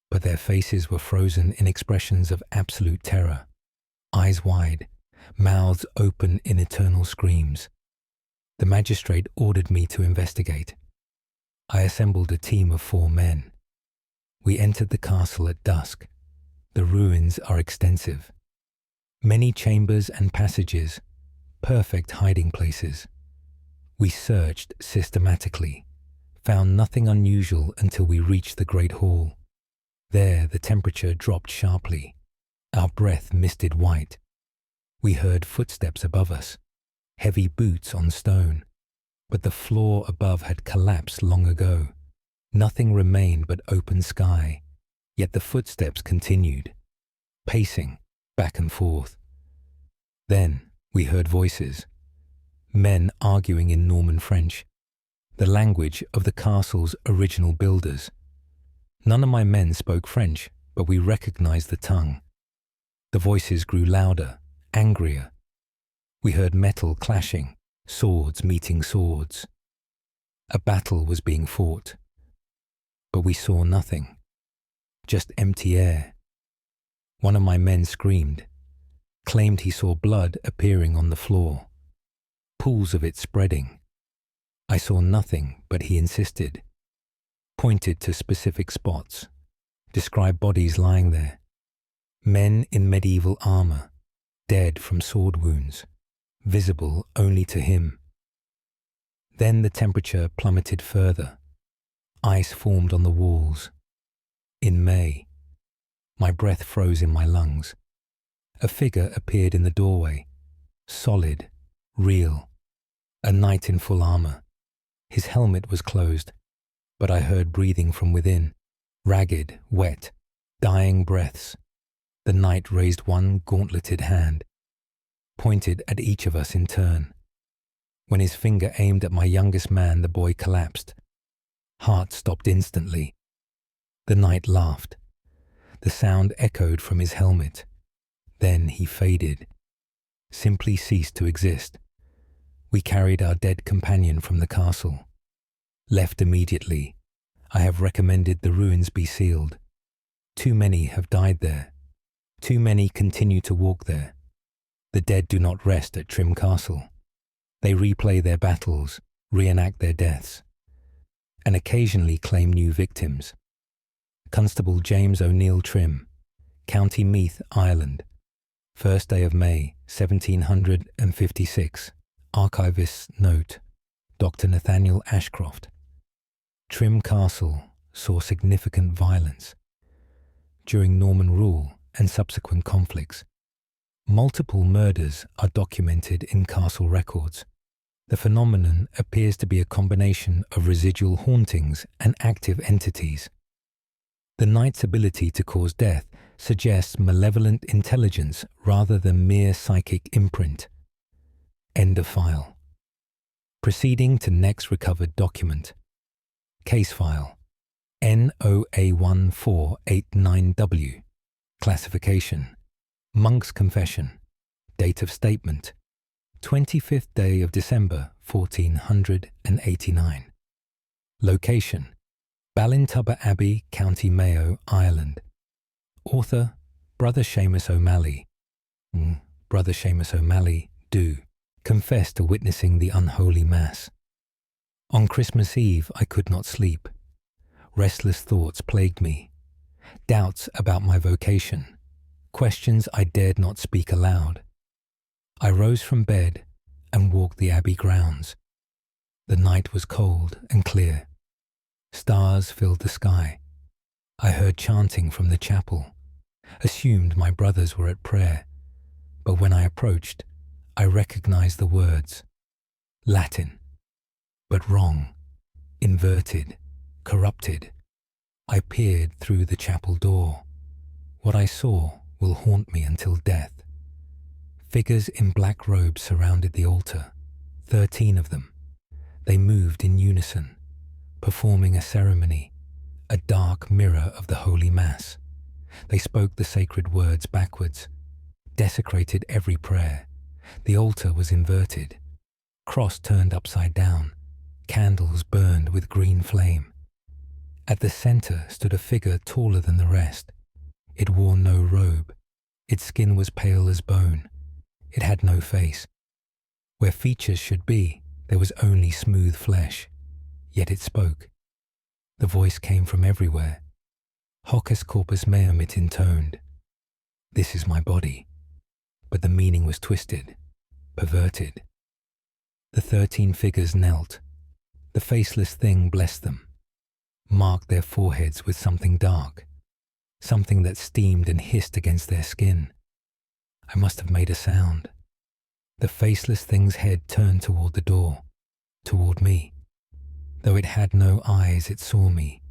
But their faces were frozen in expressions of absolute terror. Eyes wide, mouths open in eternal screams. The magistrate ordered me to investigate. I assembled a team of 4 men. We entered the castle at dusk. The ruins are extensive. Many chambers and passages, perfect hiding places. We searched systematically, found nothing unusual until we reached the Great Hall. There the temperature dropped sharply. Our breath misted white. We heard footsteps above us, heavy boots on stone, but the floor above had collapsed long ago. Nothing remained but open sky. Yet the footsteps continued, pacing back and forth. Then we heard voices, men arguing in Norman French, the language of the castle's original builders. None of my men spoke French, but we recognized the tongue. The voices grew louder, angrier. We heard metal clashing, swords meeting swords. A battle was being fought. But we saw nothing. Just empty air, One of my men screamed, claimed he saw blood appearing on the floor, pools of it spreading. I saw nothing, but he insisted, pointed to specific spots, described bodies lying there, men in medieval armor, dead from sword wounds, visible only to him. Then the temperature plummeted further. Ice formed on the walls. In May, my breath froze in my lungs. A figure appeared in the doorway, solid, real, a knight in full armor. His helmet was closed, but I heard breathing from within, ragged, wet, dying breaths. The knight raised one gauntleted hand, pointed at each of us in turn. When his finger aimed at my youngest man, the boy collapsed. Heart stopped instantly. The knight laughed. The sound echoed from his helmet. Then he faded, simply ceased to exist. We carried our dead companion from the castle. Left immediately. I have recommended the ruins be sealed. Too many have died there. Too many continue to walk there. The dead do not rest at Trim Castle. They replay their battles, reenact their deaths, and occasionally claim new victims. Constable James O'Neill Trim, County Meath, Ireland. 1st day of May, 1756. Archivist's note, Dr. Nathaniel Ashcroft. Trim Castle saw significant violence. During Norman rule and subsequent conflicts, multiple murders are documented in castle records. The phenomenon appears to be a combination of residual hauntings and active entities. The knight's ability to cause death suggests malevolent intelligence rather than mere psychic imprint. End of file. Proceeding to next recovered document. Case file NOA1489W. Classification: Monk's Confession. Date of statement: 25th day of December 1489. Location: Ballintubber Abbey, County Mayo, Ireland. Author: Brother Seamus O'Malley. Brother Seamus O'Malley, do confess to witnessing the unholy mass. On Christmas Eve I could not sleep. Restless thoughts plagued me. Doubts about my vocation. Questions I dared not speak aloud. I rose from bed and walked the abbey grounds. The night was cold and clear. Stars filled the sky. I heard chanting from the chapel, assumed my brothers were at prayer, but when I approached, I recognized the words. Latin, but wrong, inverted, corrupted. I peered through the chapel door. What I saw will haunt me until death. Figures in black robes surrounded the altar, 13 of them. They moved in unison, performing a ceremony, a dark mirror of the Holy Mass. They spoke the sacred words backwards, desecrated every prayer. The altar was inverted, cross turned upside down, candles burned with green flame. At the center stood a figure taller than the rest. It wore no robe. Its skin was pale as bone. It had no face. Where features should be, there was only smooth flesh. Yet it spoke. The voice came from everywhere. Hocus corpus meum, it intoned. This is my body. But the meaning was twisted, perverted. The 13 figures knelt. The faceless thing blessed them, marked their foreheads with something dark, something that steamed and hissed against their skin. I must have made a sound. The faceless thing's head turned toward the door, toward me. Though it had no eyes, it saw me.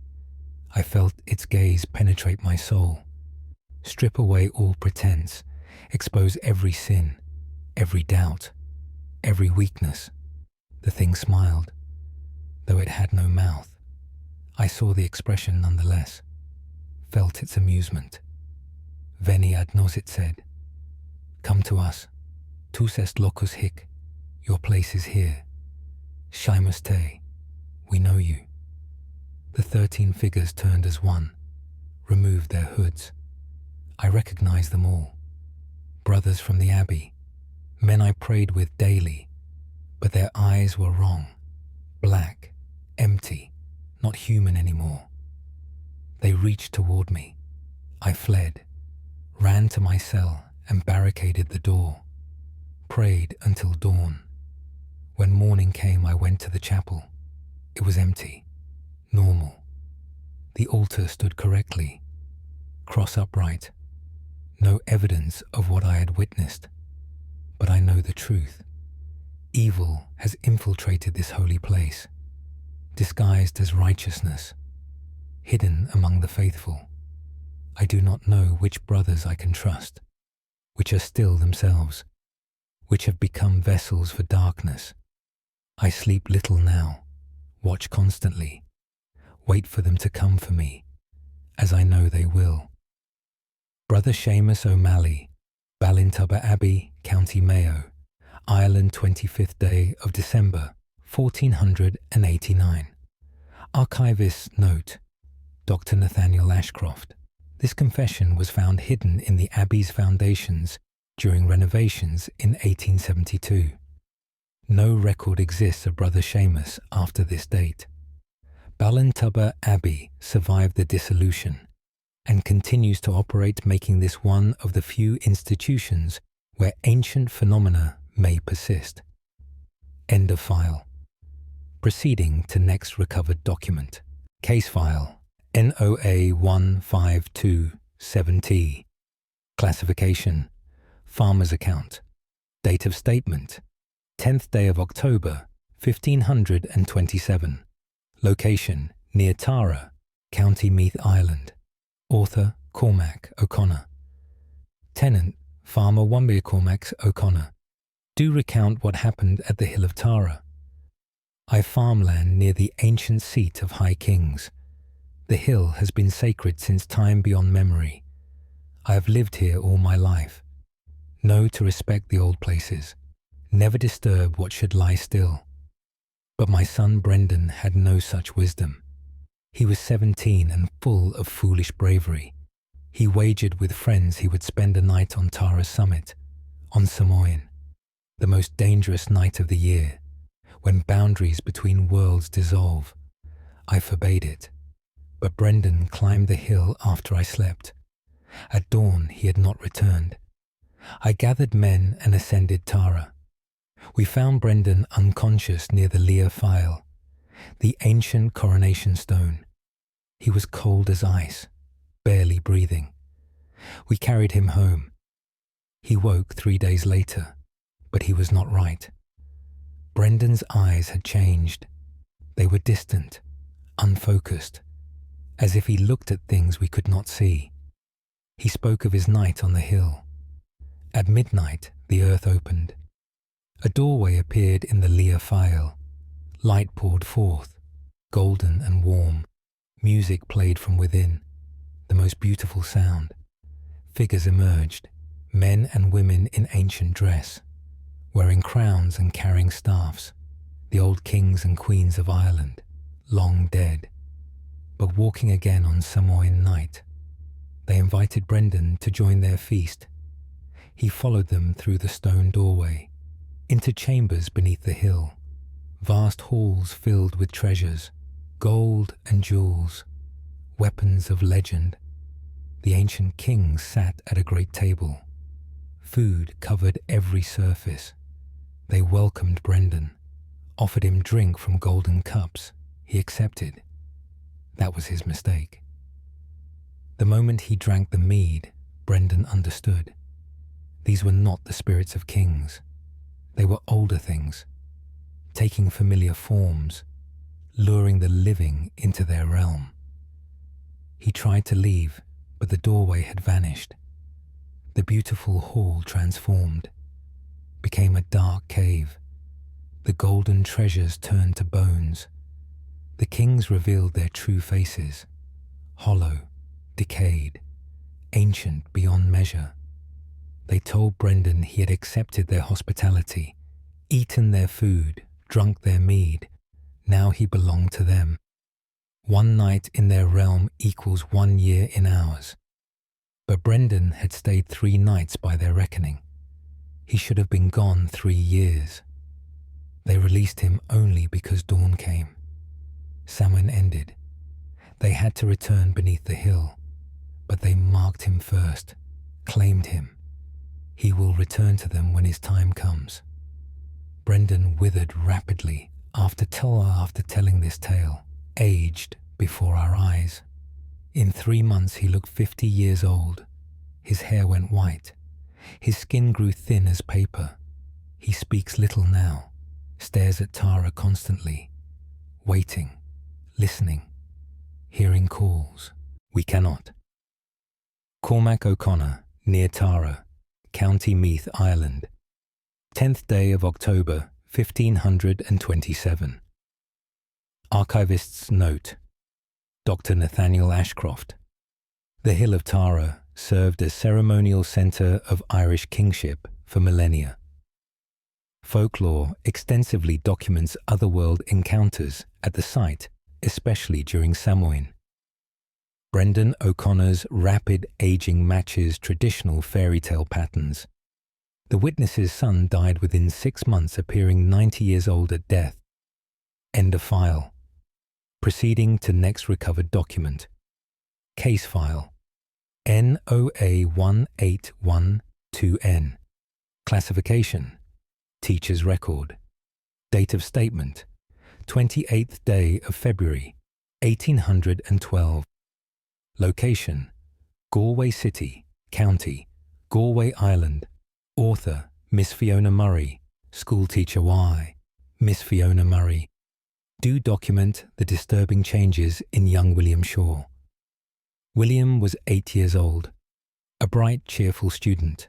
I felt its gaze penetrate my soul, strip away all pretense, expose every sin, every doubt, every weakness. The thing smiled. Though it had no mouth, I saw the expression nonetheless, felt its amusement. Veni ad nos, it said. Come to us. Tus est locus hic. Your place is here. Shaemus te. We know you. The 13 figures turned as one, removed their hoods. I recognized them all. Brothers from the abbey, men I prayed with daily, but their eyes were wrong, black, empty, not human anymore. They reached toward me. I fled, ran to my cell and barricaded the door, prayed until dawn. When morning came, I went to the chapel. It was empty, normal. The altar stood correctly, cross upright. No evidence of what I had witnessed, but I know the truth. Evil has infiltrated this holy place, disguised as righteousness, hidden among the faithful. I do not know which brothers I can trust, which are still themselves, which have become vessels for darkness. I sleep little now, watch constantly, wait for them to come for me, as I know they will. Brother Seamus O'Malley, Ballintubber Abbey, County Mayo, Ireland, 25th day of December, 1489. Archivist's note, Dr. Nathaniel Ashcroft. This confession was found hidden in the Abbey's foundations during renovations in 1872. No record exists of Brother Seamus after this date. Ballintubber Abbey survived the dissolution and continues to operate, making this one of the few institutions where ancient phenomena may persist. End of file. Proceeding to next recovered document. Case file NOA 1527T. Classification: Farmer's account. Date of statement: 10th day of October, 1527. Location: near Tara, County Meath, Ireland. Author: Cormac O'Connor. Tenant: Farmer Wambia Cormac O'Connor. Do recount what happened at the Hill of Tara. I farm land near the ancient seat of High Kings. The hill has been sacred since time beyond memory. I have lived here all my life. Know to respect the old places. Never disturb what should lie still. But my son Brendan had no such wisdom. He was 17 and full of foolish bravery. He wagered with friends he would spend a night on Tara's summit, on Samoyne, the most dangerous night of the year, when boundaries between worlds dissolve. I forbade it, but Brendan climbed the hill after I slept. At dawn he had not returned. I gathered men and ascended Tara. We found Brendan unconscious near the Lear File, the ancient coronation stone. He was cold as ice, barely breathing. We carried him home. He woke 3 days later, but he was not right. Brendan's eyes had changed. They were distant, unfocused, as if he looked at things we could not see. He spoke of his night on the hill. At midnight, the earth opened. A doorway appeared in the Lear File. Light poured forth, golden and warm. Music played from within, the most beautiful sound. Figures emerged, men and women in ancient dress, wearing crowns and carrying staffs, the old kings and queens of Ireland, long dead, but walking again on Samoyne night. They invited Brendan to join their feast. He followed them through the stone doorway, into chambers beneath the hill, vast halls filled with treasures, gold and jewels, weapons of legend. The ancient kings sat at a great table. Food covered every surface. They welcomed Brendan, offered him drink from golden cups. He accepted. That was his mistake. The moment he drank the mead, Brendan understood. These were not the spirits of kings. They were older things, taking familiar forms, luring the living into their realm. He tried to leave, but the doorway had vanished. The beautiful hall transformed, became a dark cave. The golden treasures turned to bones. The kings revealed their true faces, hollow, decayed, ancient beyond measure. They told Brendan he had accepted their hospitality, eaten their food, drunk their mead. Now he belonged to them. 1 night in their realm equals 1 year in ours. But Brendan had stayed 3 nights by their reckoning. He should have been gone 3 years. They released him only because dawn came. Samhain ended. They had to return beneath the hill, but they marked him first, claimed him. He will return to them when his time comes. Brendan withered rapidly after telling this tale, aged before our eyes. In 3 months he looked 50 years old. His hair went white. His skin grew thin as paper. He speaks little now, stares at Tara constantly, waiting, listening, hearing calls. We cannot. Cormac O'Connor, near Tara, County Meath, Ireland. 10th day of October, 1527. Archivist's note. Dr. Nathaniel Ashcroft. The Hill of Tara served as ceremonial centre of Irish kingship for millennia. Folklore extensively documents otherworld encounters at the site, especially during Samhain. Brendan O'Connor's rapid aging matches traditional fairy tale patterns. The witness's son died within 6 months, appearing 90 years old at death. End of file. Proceeding to next recovered document. Case file. NOA 1812N. Classification. Teacher's record. Date of statement. 28th day of February, 1812. Location. Galway City, County, Galway, Ireland. Author, Miss Fiona Murray. Schoolteacher Y. Miss Fiona Murray. Do document the disturbing changes in young William Shaw. William was 8 years old, a bright, cheerful student,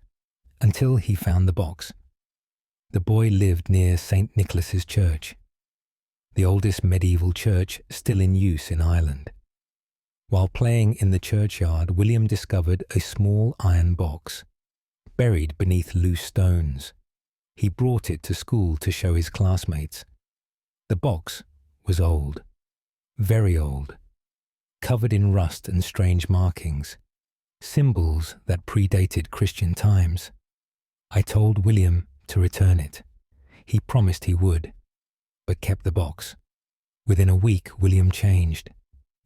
until he found the box. The boy lived near St. Nicholas's Church, the oldest medieval church still in use in Ireland. While playing in the churchyard, William discovered a small iron box, buried beneath loose stones. He brought it to school to show his classmates. The box was old, very old, covered in rust and strange markings, symbols that predated Christian times. I told William to return it. He promised he would, but kept the box. Within a week, William changed.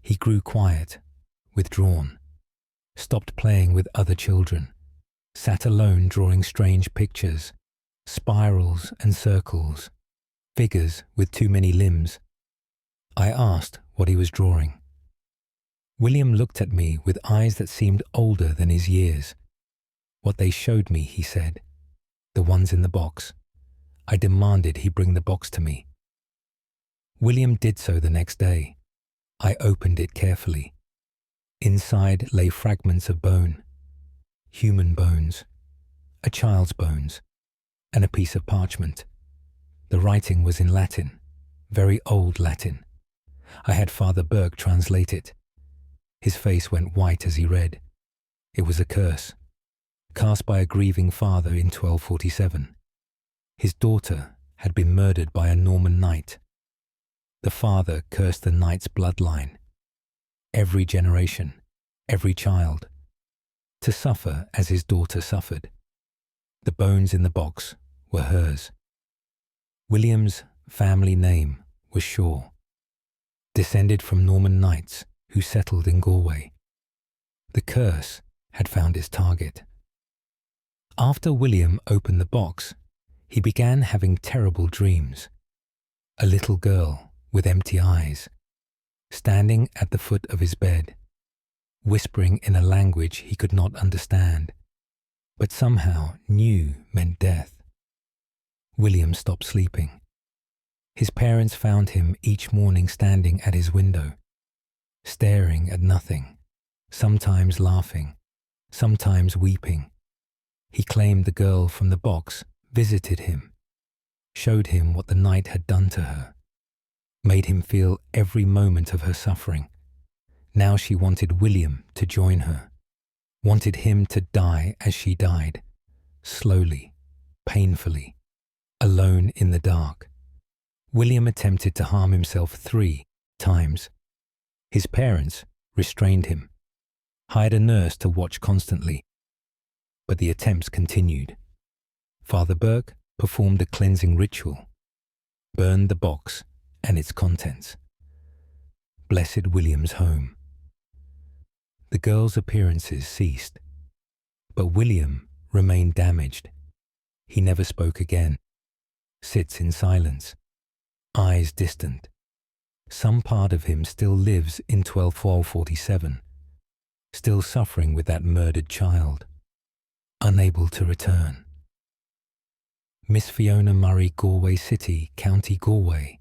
He grew quiet, withdrawn, stopped playing with other children, sat alone drawing strange pictures, spirals and circles, figures with too many limbs. I asked what he was drawing. William looked at me with eyes that seemed older than his years. What they showed me, he said, the ones in the box. I demanded he bring the box to me. William did so the next day. I opened it carefully. Inside lay fragments of bone, human bones, a child's bones, and a piece of parchment. The writing was in Latin, very old Latin. I had Father Burke translate it. His face went white as he read. It was a curse, cast by a grieving father in 1247. His daughter had been murdered by a Norman knight. The father cursed the knight's bloodline, every generation, every child, to suffer as his daughter suffered. The bones in the box were hers. William's family name was Shaw, descended from Norman knights who settled in Galway. The curse had found its target. After William opened the box, he began having terrible dreams. A little girl with empty eyes, standing at the foot of his bed, whispering in a language he could not understand, but somehow knew meant death. William stopped sleeping. His parents found him each morning standing at his window, staring at nothing, sometimes laughing, sometimes weeping. He claimed the girl from the box visited him, showed him what the night had done to her, made him feel every moment of her suffering. Now she wanted William to join her, wanted him to die as she died, slowly, painfully, alone in the dark. William attempted to harm himself 3 times. His parents restrained him. hired a nurse to watch constantly. But the attempts continued. Father Burke performed a cleansing ritual, burned the box and its contents. Blessed William's home. The girl's appearances ceased, but William remained damaged. He never spoke again, sits in silence, eyes distant. Some part of him still lives in 1247, still suffering with that murdered child, unable to return. Miss Fiona Murray, Galway City, County Galway,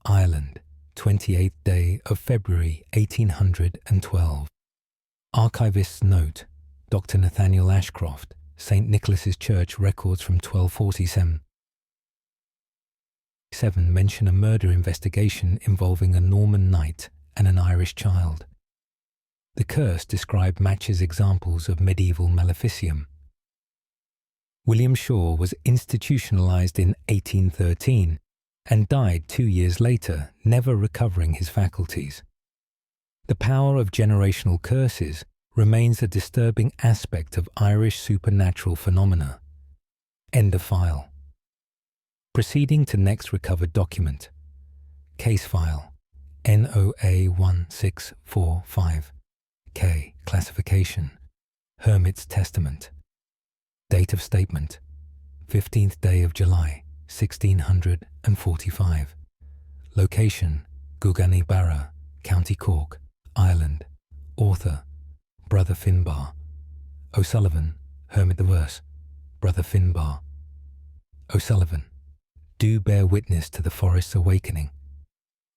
Ireland, 28th day of February 1812. Archivist's note, Dr. Nathaniel Ashcroft, St. Nicholas's Church records from 1247 mention a murder investigation involving a Norman knight and an Irish child. The curse described matches examples of medieval maleficium. William Shaw was institutionalized in 1813 and died 2 years later, never recovering his faculties. The power of generational curses remains a disturbing aspect of Irish supernatural phenomena. End of file. Proceeding to next recovered document. Case file NOA 1645. K. Classification. Hermit's Testament. Date of statement 15th day of July 1645. Location Gougane-Barra, County Cork, Ireland. Author Brother Finbar. O'Sullivan, Hermit the Verse. Brother Finbar. O'Sullivan. Do bear witness to the forest's awakening.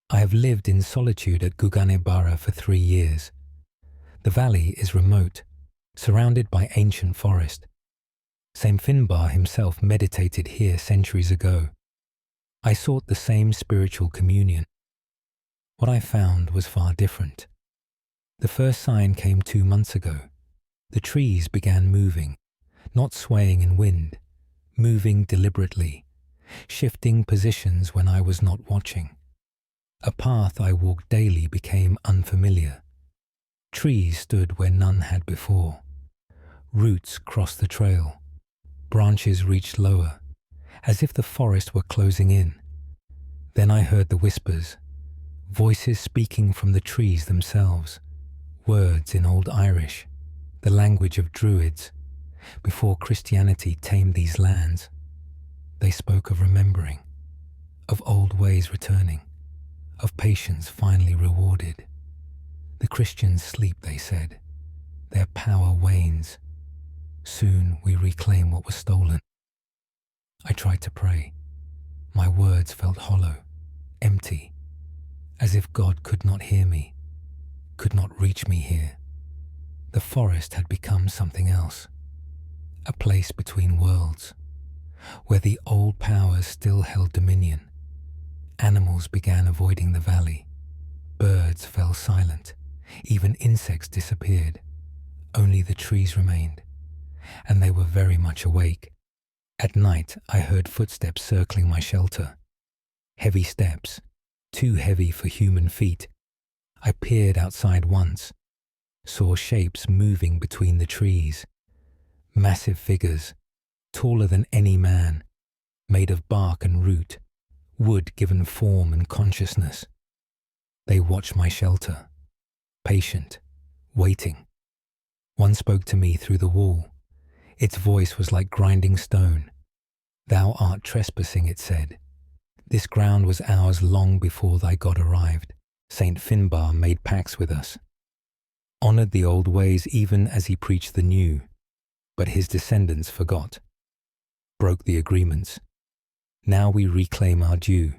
I have lived in solitude at Gougane-Barra for 3 years. The valley is remote, surrounded by ancient forest. Saint Finbar himself meditated here centuries ago. I sought the same spiritual communion. What I found was far different. The first sign came 2 months ago. The trees began moving, not swaying in wind, moving deliberately, shifting positions when I was not watching. A path I walked daily became unfamiliar. Trees stood where none had before. Roots crossed the trail. Branches reached lower, as if the forest were closing in. Then I heard the whispers, voices speaking from the trees themselves, words in Old Irish, the language of Druids. Before Christianity tamed these lands, they spoke of remembering, of old ways returning, of patience finally rewarded. The Christians sleep, they said. Their power wanes. Soon we reclaim what was stolen. I tried to pray. My words felt hollow, empty, as if God could not hear me, could not reach me here. The forest had become something else, a place between worlds, where the old powers still held dominion. Animals began avoiding the valley. Birds fell silent. Even insects disappeared. Only the trees remained, and they were very much awake. At night, I heard footsteps circling my shelter. Heavy steps, too heavy for human feet. I peered outside once, saw shapes moving between the trees. Massive figures, taller than any man, made of bark and root, wood given form and consciousness. They watched my shelter, patient, waiting. One spoke to me through the wall. Its voice was like grinding stone. Thou art trespassing, it said. This ground was ours long before thy God arrived. Saint Finbar made pacts with us, honoured the old ways even as he preached the new, but his descendants forgot, broke the agreements. Now we reclaim our due.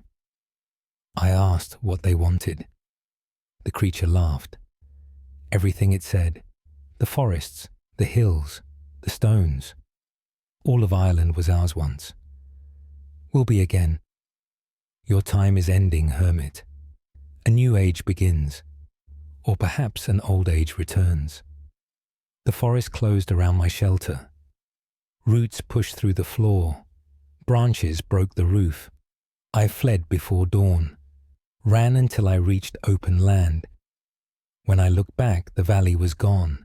I asked what they wanted. The creature laughed. Everything, it said, the forests, the hills, the stones. All of Ireland was ours once. Will be again. Your time is ending, hermit. A new age begins, or perhaps an old age returns. The forest closed around my shelter. Roots pushed through the floor. Branches broke the roof. I fled before dawn, ran until I reached open land. When I looked back, the valley was gone.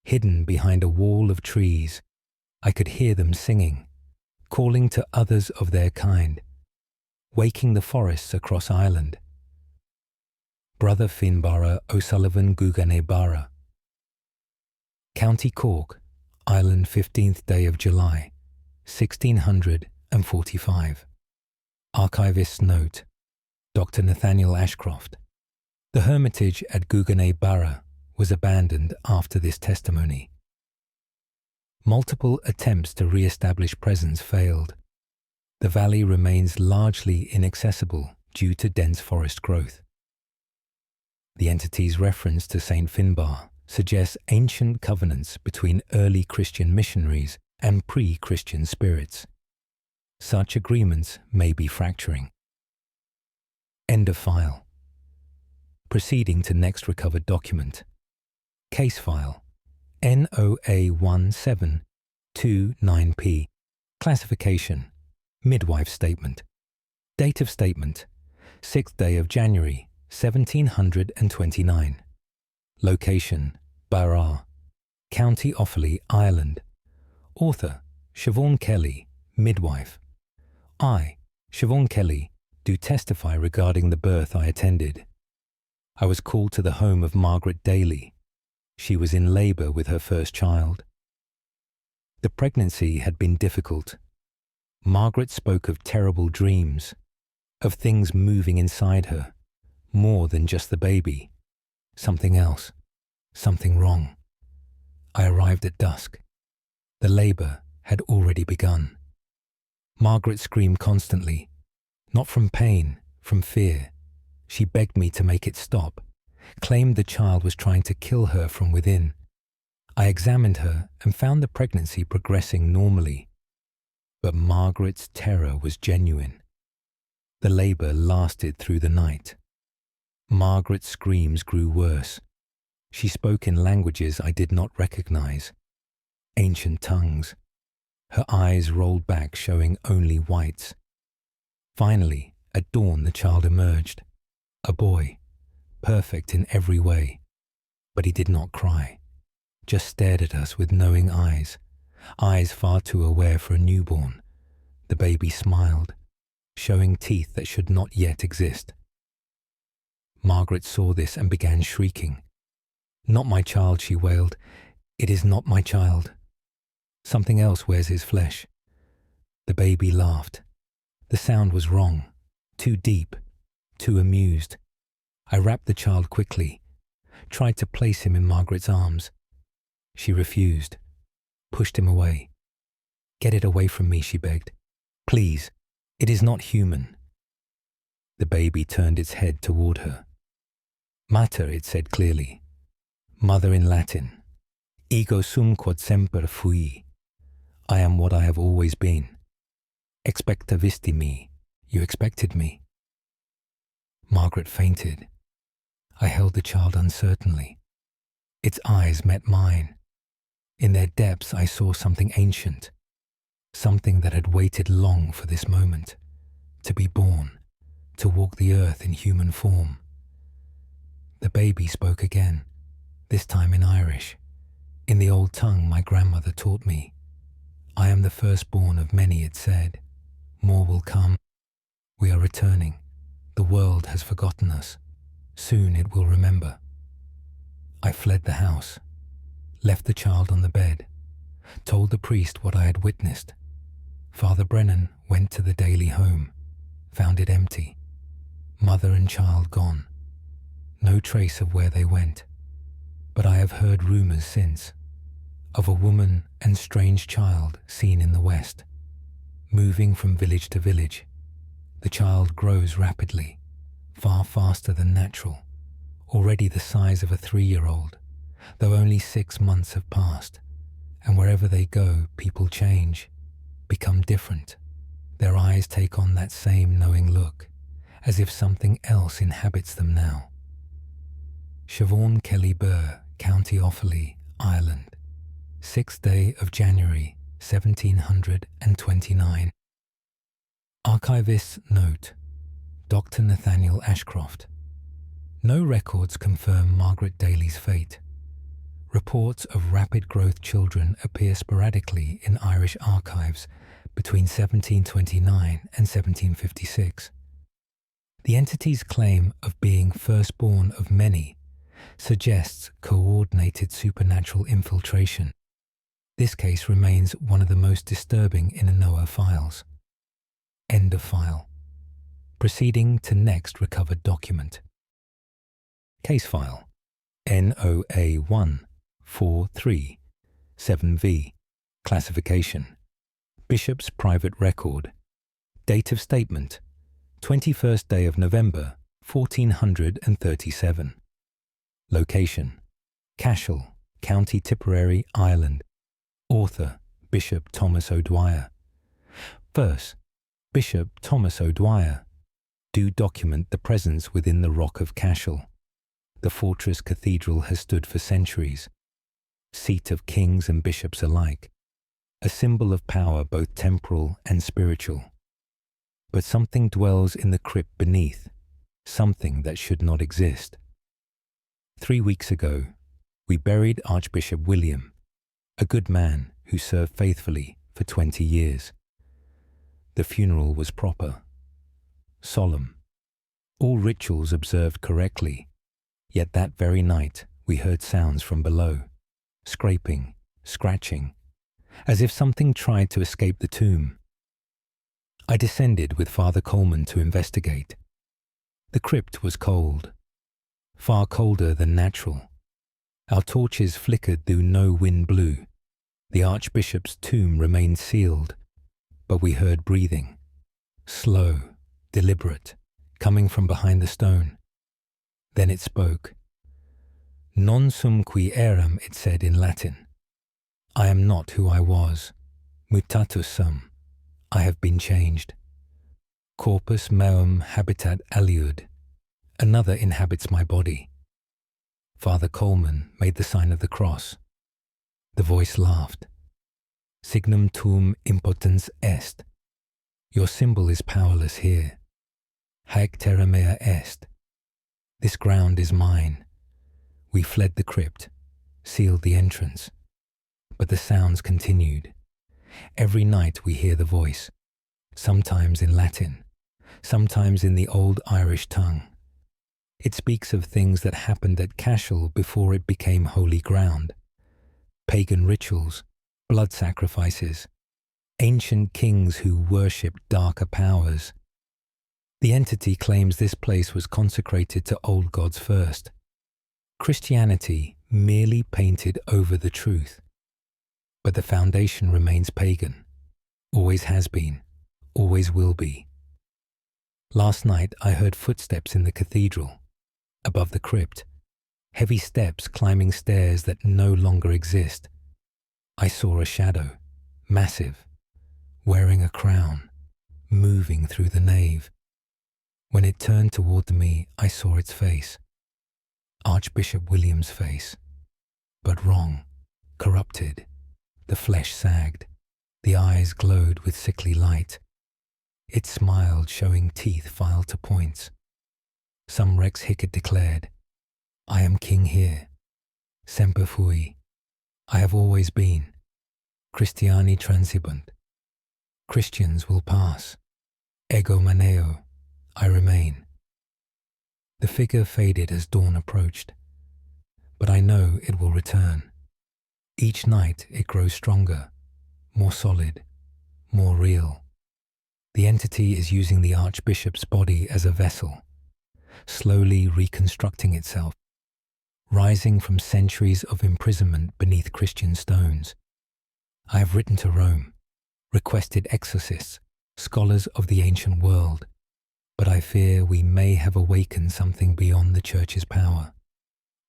Hidden behind a wall of trees, I could hear them singing, calling to others of their kind, waking the forests across Ireland. Brother Finbarra O'Sullivan Gugane Barra. County Cork, Ireland, 15th day of July, 1645. Archivist's note. Dr. Nathaniel Ashcroft. The hermitage at Gugane Barra was abandoned after this testimony. Multiple attempts to re-establish presence failed. The valley remains largely inaccessible due to dense forest growth. The entity's reference to St. Finbar suggests ancient covenants between early Christian missionaries and pre-Christian spirits. Such agreements may be fracturing. End of file. Proceeding to next recovered document. Case file NOA1729P. Classification Midwife statement. Date of statement 6th day of January 1729. Location Barra, County Offaly, Ireland. Author Siobhan Kelly, midwife. I, Siobhan Kelly, do testify regarding the birth I attended. I was called to the home of Margaret Daly. She was in labour with her first child. The pregnancy had been difficult. Margaret spoke of terrible dreams, of things moving inside her, more than just the baby. Something else, something wrong. I arrived at dusk. The labour had already begun. Margaret screamed constantly, not from pain, from fear. She begged me to make it stop, claimed the child was trying to kill her from within. I examined her and found the pregnancy progressing normally. But Margaret's terror was genuine. The labour lasted through the night. Margaret's screams grew worse. She spoke in languages I did not recognise, ancient tongues. Her eyes rolled back, showing only whites. Finally, at dawn, the child emerged. A boy, perfect in every way. But he did not cry, just stared at us with knowing eyes, eyes far too aware for a newborn. The baby smiled, showing teeth that should not yet exist. Margaret saw this and began shrieking. "Not my child," she wailed. "It is not my child. Something else wears his flesh." The baby laughed. The sound was wrong, too deep, too amused. I wrapped the child quickly, tried to place him in Margaret's arms. She refused, pushed him away. "Get it away from me," she begged. "Please, it is not human." The baby turned its head toward her. "Mater," it said clearly. Mother in Latin. "Ego sum quod semper fui." I am what I have always been. "Expectavisti me." You expected me. Margaret fainted. I held the child uncertainly. Its eyes met mine. In their depths I saw something ancient, something that had waited long for this moment, to be born, to walk the earth in human form. The baby spoke again, this time in Irish, in the old tongue my grandmother taught me. "I am the firstborn of many," it said. "More will come. We are returning. The world has forgotten us. Soon it will remember." I fled the house, left the child on the bed, told the priest what I had witnessed. Father Brennan went to the Daly home, found it empty. Mother and child gone. No trace of where they went. But I have heard rumours since, of a woman and strange child seen in the west, moving from village to village. The child grows rapidly, far faster than natural, already the size of a 3-year-old, though only 6 months have passed, and wherever they go, people change, become different. Their eyes take on that same knowing look, as if something else inhabits them now. Siobhan Kelly Burr, County Offaly, Ireland. 6th day of January, 1729. Archivist's note. Dr. Nathaniel Ashcroft. No records confirm Margaret Daly's fate. reports of rapid growth children appear sporadically in Irish archives between 1729 and 1756. The entity's claim of being firstborn of many suggests coordinated supernatural infiltration. This case remains one of the most disturbing in the Noah files. End of file. Proceeding to next recovered document. Case file NOA 143-7V. Classification: Bishop's private record. Date of statement: 21st day of November, 1437. Location: Cashel, County Tipperary, Ireland. Author: Bishop Thomas O'Dwyer. Verse: Bishop Thomas O'Dwyer. Do document the presence within the rock of Cashel. The fortress cathedral has stood for centuries, seat of kings and bishops alike, a symbol of power both temporal and spiritual. But something dwells in the crypt beneath, something that should not exist. 3 weeks ago, we buried Archbishop William, a good man who served faithfully for 20 years. The funeral was proper, solemn, all rituals observed correctly, yet that very night we heard sounds from below, scraping, scratching, as if something tried to escape the tomb. I descended with Father Coleman to investigate. The crypt was cold, far colder than natural. Our torches flickered though no wind blew. The Archbishop's tomb remained sealed, but we heard breathing, slow, deliberate, coming from behind the stone. Then it spoke. Non sum qui eram, it said in Latin. I am not who I was. Mutatus sum. I have been changed. Corpus meum habitat aliud. Another inhabits my body. Father Coleman made the sign of the cross. The voice laughed. Signum tuum impotens est. Your symbol is powerless here. Haec terra mea est. This ground is mine. We fled the crypt, sealed the entrance. But the sounds continued. Every night we hear the voice, sometimes in Latin, sometimes in the old Irish tongue. It speaks of things that happened at Cashel before it became holy ground. Pagan rituals, blood sacrifices, ancient kings who worshipped darker powers. The entity claims this place was consecrated to old gods first. Christianity merely painted over the truth. But the foundation remains pagan, always has been, always will be. Last night I heard footsteps in the cathedral, above the crypt, heavy steps climbing stairs that no longer exist. I saw a shadow, massive, wearing a crown, moving through the nave. When it turned toward me, I saw its face, Archbishop William's face, but wrong, corrupted. The flesh sagged, the eyes glowed with sickly light. It smiled, showing teeth filed to points. Some Rex Hickett declared, I am king here. Semper fui. I have always been. Christiani transibunt. Christians will pass. Ego maneo. I remain. The figure faded as dawn approached, but I know it will return. Each night it grows stronger, more solid, more real. The entity is using the Archbishop's body as a vessel, slowly reconstructing itself, rising from centuries of imprisonment beneath Christian stones. I have written to Rome, requested exorcists, scholars of the ancient world, but I fear we may have awakened something beyond the Church's power,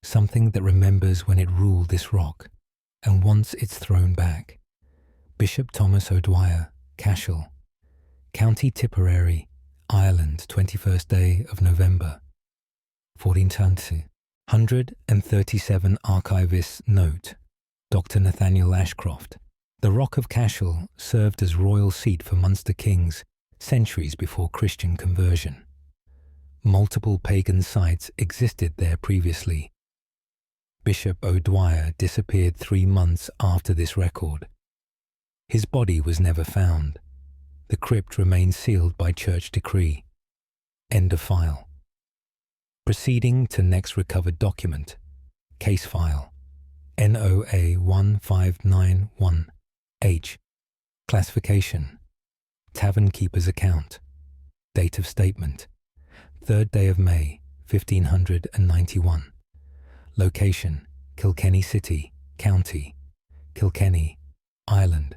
something that remembers when it ruled this rock and wants its throne back. Bishop Thomas O'Dwyer, Cashel, County Tipperary, Ireland, 21st day of November, 1420. 137 Archivist's Note. Dr. Nathaniel Ashcroft. The Rock of Cashel served as royal seat for Munster kings centuries before Christian conversion. Multiple pagan sites existed there previously. Bishop O'Dwyer disappeared 3 months after this record. His body was never found. The crypt remains sealed by church decree. End of file. Proceeding to next recovered document. Case file. NOA 1591H. Classification. Tavern keeper's account. Date of statement. 3rd day of May, 1591. Location. Kilkenny City, County. Kilkenny, Ireland.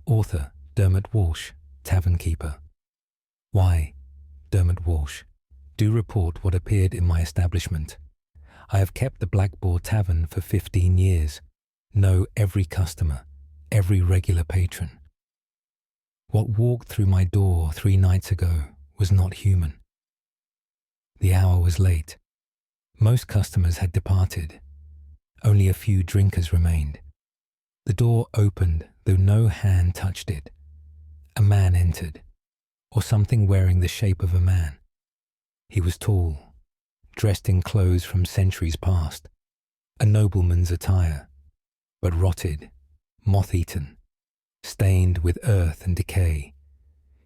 Author. Dermot Walsh, tavern keeper. Why? Dermot Walsh. Do report what appeared in my establishment. I have kept the Black Boar Tavern for 15 years. Know every customer, every regular patron. What walked through my door 3 nights ago was not human. The hour was late. Most customers had departed. Only a few drinkers remained. The door opened, though no hand touched it. A man entered, or something wearing the shape of a man. He was tall, dressed in clothes from centuries past, a nobleman's attire, but rotted, moth-eaten, stained with earth and decay.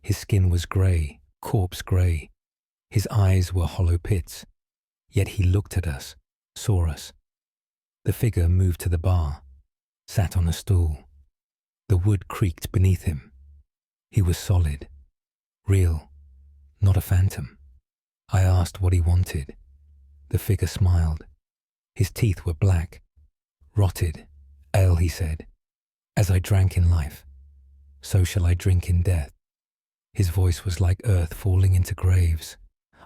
His skin was grey, corpse grey. His eyes were hollow pits, yet he looked at us, saw us. The figure moved to the bar, sat on a stool. The wood creaked beneath him. He was solid, real, not a phantom. I asked what he wanted. The figure smiled. His teeth were black, rotted. Ale, he said. As I drank in life, so shall I drink in death. His voice was like earth falling into graves.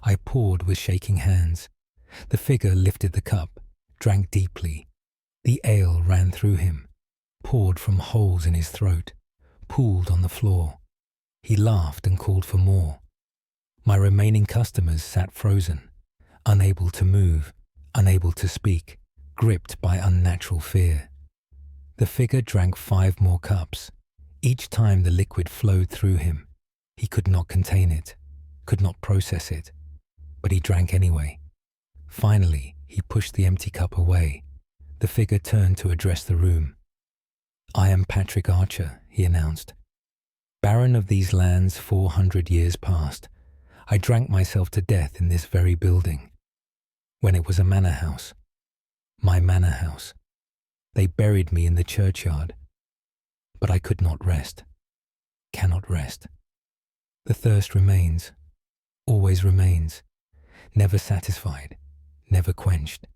I poured with shaking hands. The figure lifted the cup, drank deeply. The ale ran through him, poured from holes in his throat, pooled on the floor. He laughed and called for more. My remaining customers sat frozen, unable to move, unable to speak, gripped by unnatural fear. The figure drank 5 more cups. Each time the liquid flowed through him, he could not contain it, could not process it, but he drank anyway. Finally, he pushed the empty cup away. The figure turned to address the room. I am Patrick Archer, he announced. Baron of these lands 400 years past. I drank myself to death in this very building, when it was a manor house. My manor house. They buried me in the churchyard, but I could not rest, cannot rest. The thirst remains, always remains, never satisfied, never quenched.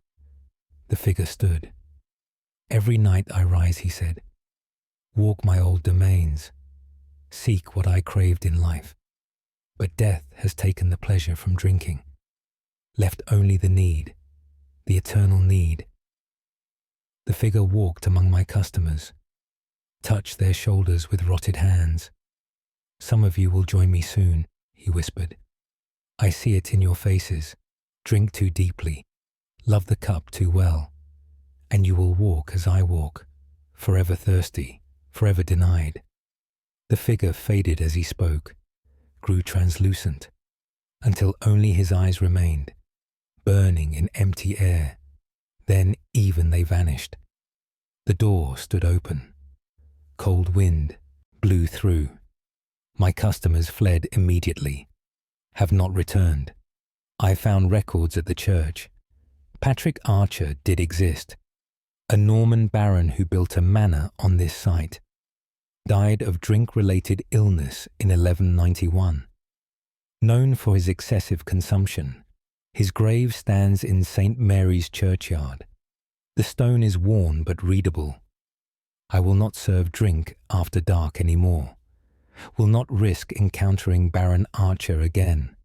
The figure stood. Every night I rise, he said, walk my old domains, seek what I craved in life. But death has taken the pleasure from drinking, left only the need, the eternal need. The figure walked among my customers, touched their shoulders with rotted hands. Some of you will join me soon, he whispered. I see it in your faces. Drink too deeply, love the cup too well, and you will walk as I walk, forever thirsty, forever denied. The figure faded as he spoke, grew translucent, until only his eyes remained, burning in empty air. Then even they vanished. The door stood open. Cold wind blew through. My customers fled immediately, have not returned. I found records at the church. Patrick Archer did exist, a Norman baron who built a manor on this site. Died of drink-related illness in 1191. Known for his excessive consumption, his grave stands in St. Mary's churchyard. The stone is worn but readable. I will not serve drink after dark anymore. Will not risk encountering Baron Archer again.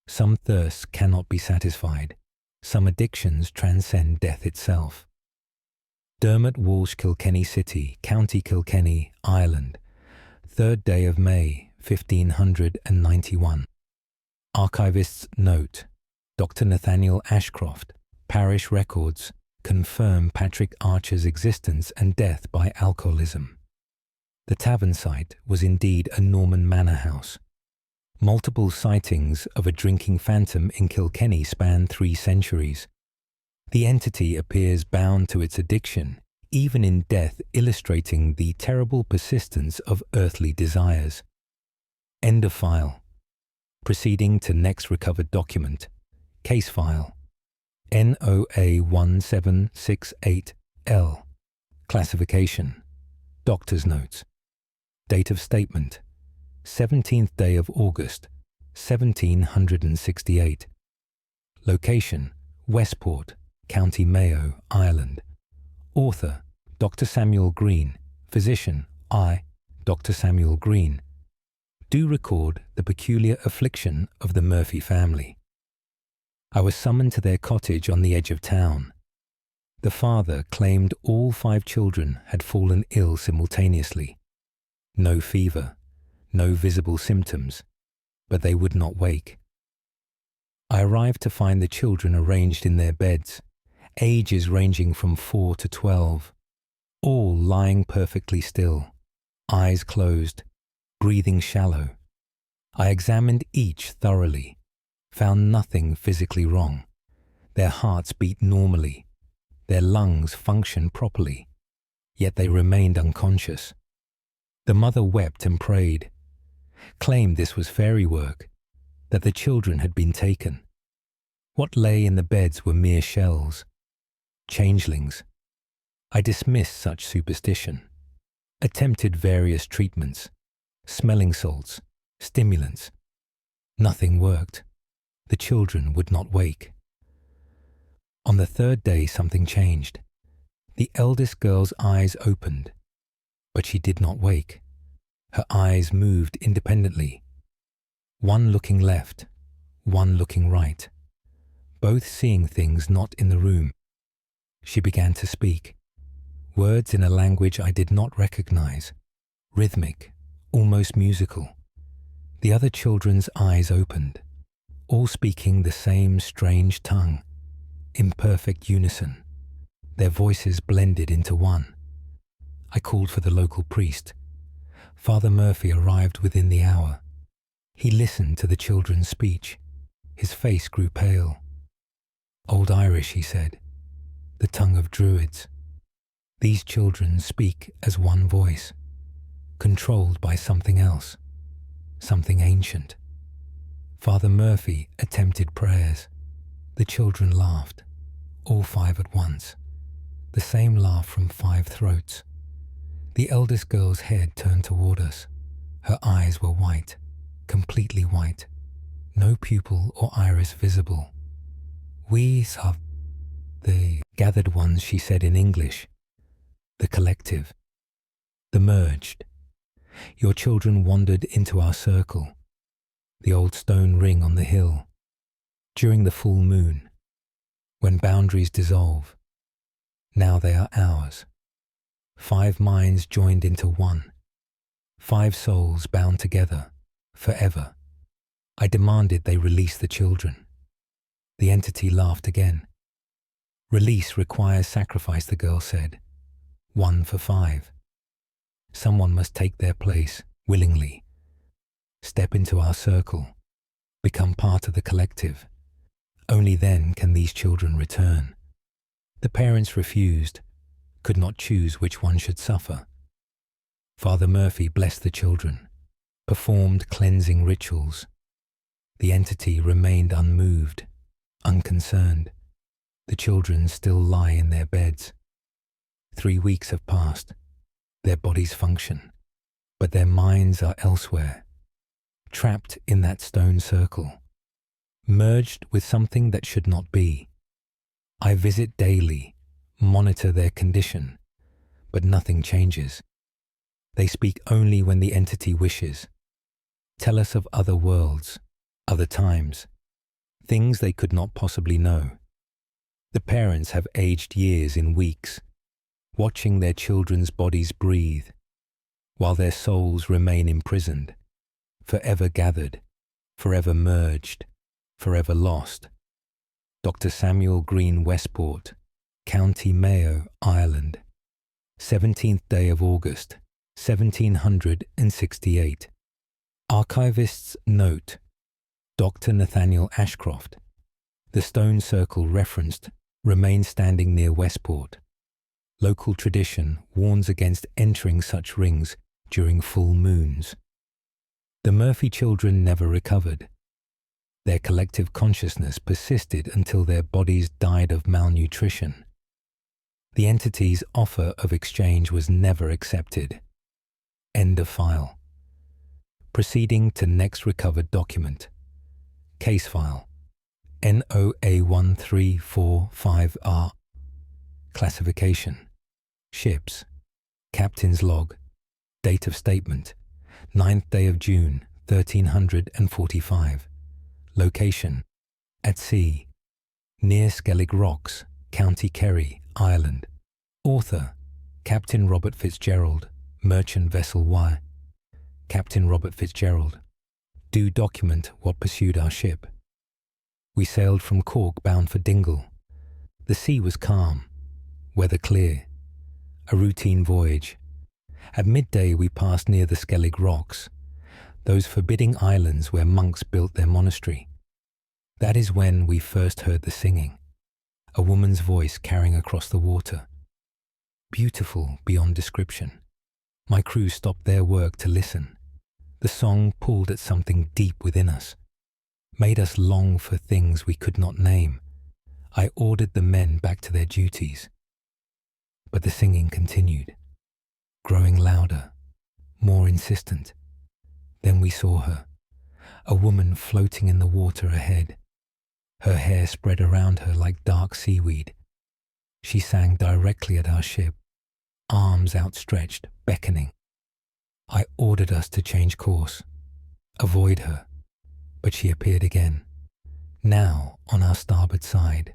Some thirsts cannot be satisfied. Some addictions transcend death itself. Dermot Walsh, Kilkenny City, County Kilkenny, Ireland. 3rd day of May, 1591. Archivist's note. Dr. Nathaniel Ashcroft, Parish Records, confirm Patrick Archer's existence and death by alcoholism. The tavern site was indeed a Norman manor house. Multiple sightings of a drinking phantom in Kilkenny span 3 centuries. The entity appears bound to its addiction, even in death, illustrating the terrible persistence of earthly desires. End of file. Proceeding to next recovered document. Case file. NOA 1768L. Classification. Doctor's notes. Date of statement. 17th day of August, 1768. Location. Westport, County Mayo, Ireland. Author. Dr. Samuel Green. Physician. I, Dr. Samuel Green. Do record the peculiar affliction of the Murphy family. I was summoned to their cottage on the edge of town. The father claimed all 5 children had fallen ill simultaneously. No fever, no visible symptoms, but they would not wake. I arrived to find the children arranged in their beds, ages ranging from 4 to 12, all lying perfectly still, eyes closed, breathing shallow. I examined each thoroughly, found nothing physically wrong. Their hearts beat normally, their lungs functioned properly, yet they remained unconscious. The mother wept and prayed, claimed this was fairy work, that the children had been taken. What lay in the beds were mere shells, changelings. I dismissed such superstition, attempted various treatments, smelling salts, stimulants. Nothing worked. The children would not wake. On the 3rd day something changed. The eldest girl's eyes opened, but she did not wake. Her eyes moved independently, one looking left, one looking right, both seeing things not in the room. She began to speak, words in a language I did not recognize, rhythmic, almost musical. The other children's eyes opened, all speaking the same strange tongue, in perfect unison. Their voices blended into one. I called for the local priest. Father Murphy arrived within the hour. He listened to the children's speech. His face grew pale. Old Irish, he said, the tongue of Druids. These children speak as one voice, controlled by something else, something ancient. Father Murphy attempted prayers. The children laughed, all 5 at once, the same laugh from 5 throats. The eldest girl's head turned toward us. Her eyes were white, completely white, no pupil or iris visible. We saw the gathered ones, she said in English, the collective, the merged. Your children wandered into our circle, the old stone ring on the hill, during the full moon, when boundaries dissolve. Now they are ours. 5 minds joined into one, 5 souls bound together, forever. I demanded they release the children. The entity laughed again. Release requires sacrifice, the girl said. 1 for 5. Someone must take their place, willingly. Step into our circle, become part of the collective. Only then can these children return. The parents refused, could not choose which one should suffer. Father Murphy blessed the children, performed cleansing rituals. The entity remained unmoved, unconcerned. The children still lie in their beds. 3 weeks have passed. Their bodies function, but their minds are elsewhere, trapped in that stone circle, merged with something that should not be. I visit daily, monitor their condition, but nothing changes. They speak only when the entity wishes. Tell us of other worlds, other times, things they could not possibly know. The parents have aged years in weeks, watching their children's bodies breathe, while their souls remain imprisoned, forever gathered, forever merged, forever lost. Dr. Samuel Green, Westport, County Mayo, Ireland, 17th day of August, 1768. Archivist's note. Dr. Nathaniel Ashcroft. The stone circle referenced remain standing near Westport. Local tradition warns against entering such rings during full moons. The Murphy children never recovered. Their collective consciousness persisted until their bodies died of malnutrition. The entity's offer of exchange was never accepted. End of file. Proceeding to next recovered document. Case file. NOA1345R. Classification. Ships. Captain's log. Date of statement. 9th day of June, 1345. Location. At sea. Near Skellig Rocks, County Kerry, Ireland. Author. Captain Robert Fitzgerald, Merchant Vessel Y. Captain Robert Fitzgerald. Do document what pursued our ship. We sailed from Cork bound for Dingle. The sea was calm, weather clear. A routine voyage. At midday we passed near the Skellig Rocks, those forbidding islands where monks built their monastery. That is when we first heard the singing, a woman's voice carrying across the water. Beautiful beyond description. My crew stopped their work to listen. The song pulled at something deep within us, made us long for things we could not name. I ordered the men back to their duties. But the singing continued, growing louder, more insistent. Then we saw her, a woman floating in the water ahead. Her hair spread around her like dark seaweed. She sang directly at our ship, arms outstretched, beckoning. I ordered us to change course, avoid her, but she appeared again, now on our starboard side,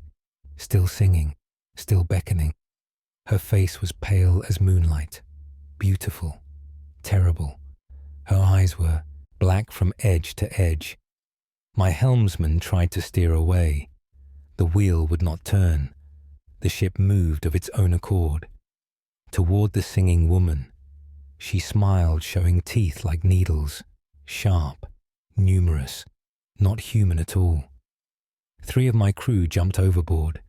still singing, still beckoning. Her face was pale as moonlight, beautiful, terrible. Her eyes were black from edge to edge. My helmsman tried to steer away. The wheel would not turn. The ship moved of its own accord. Toward the singing woman, she smiled, showing teeth like needles, sharp, numerous, not human at all. 3 of my crew jumped overboard,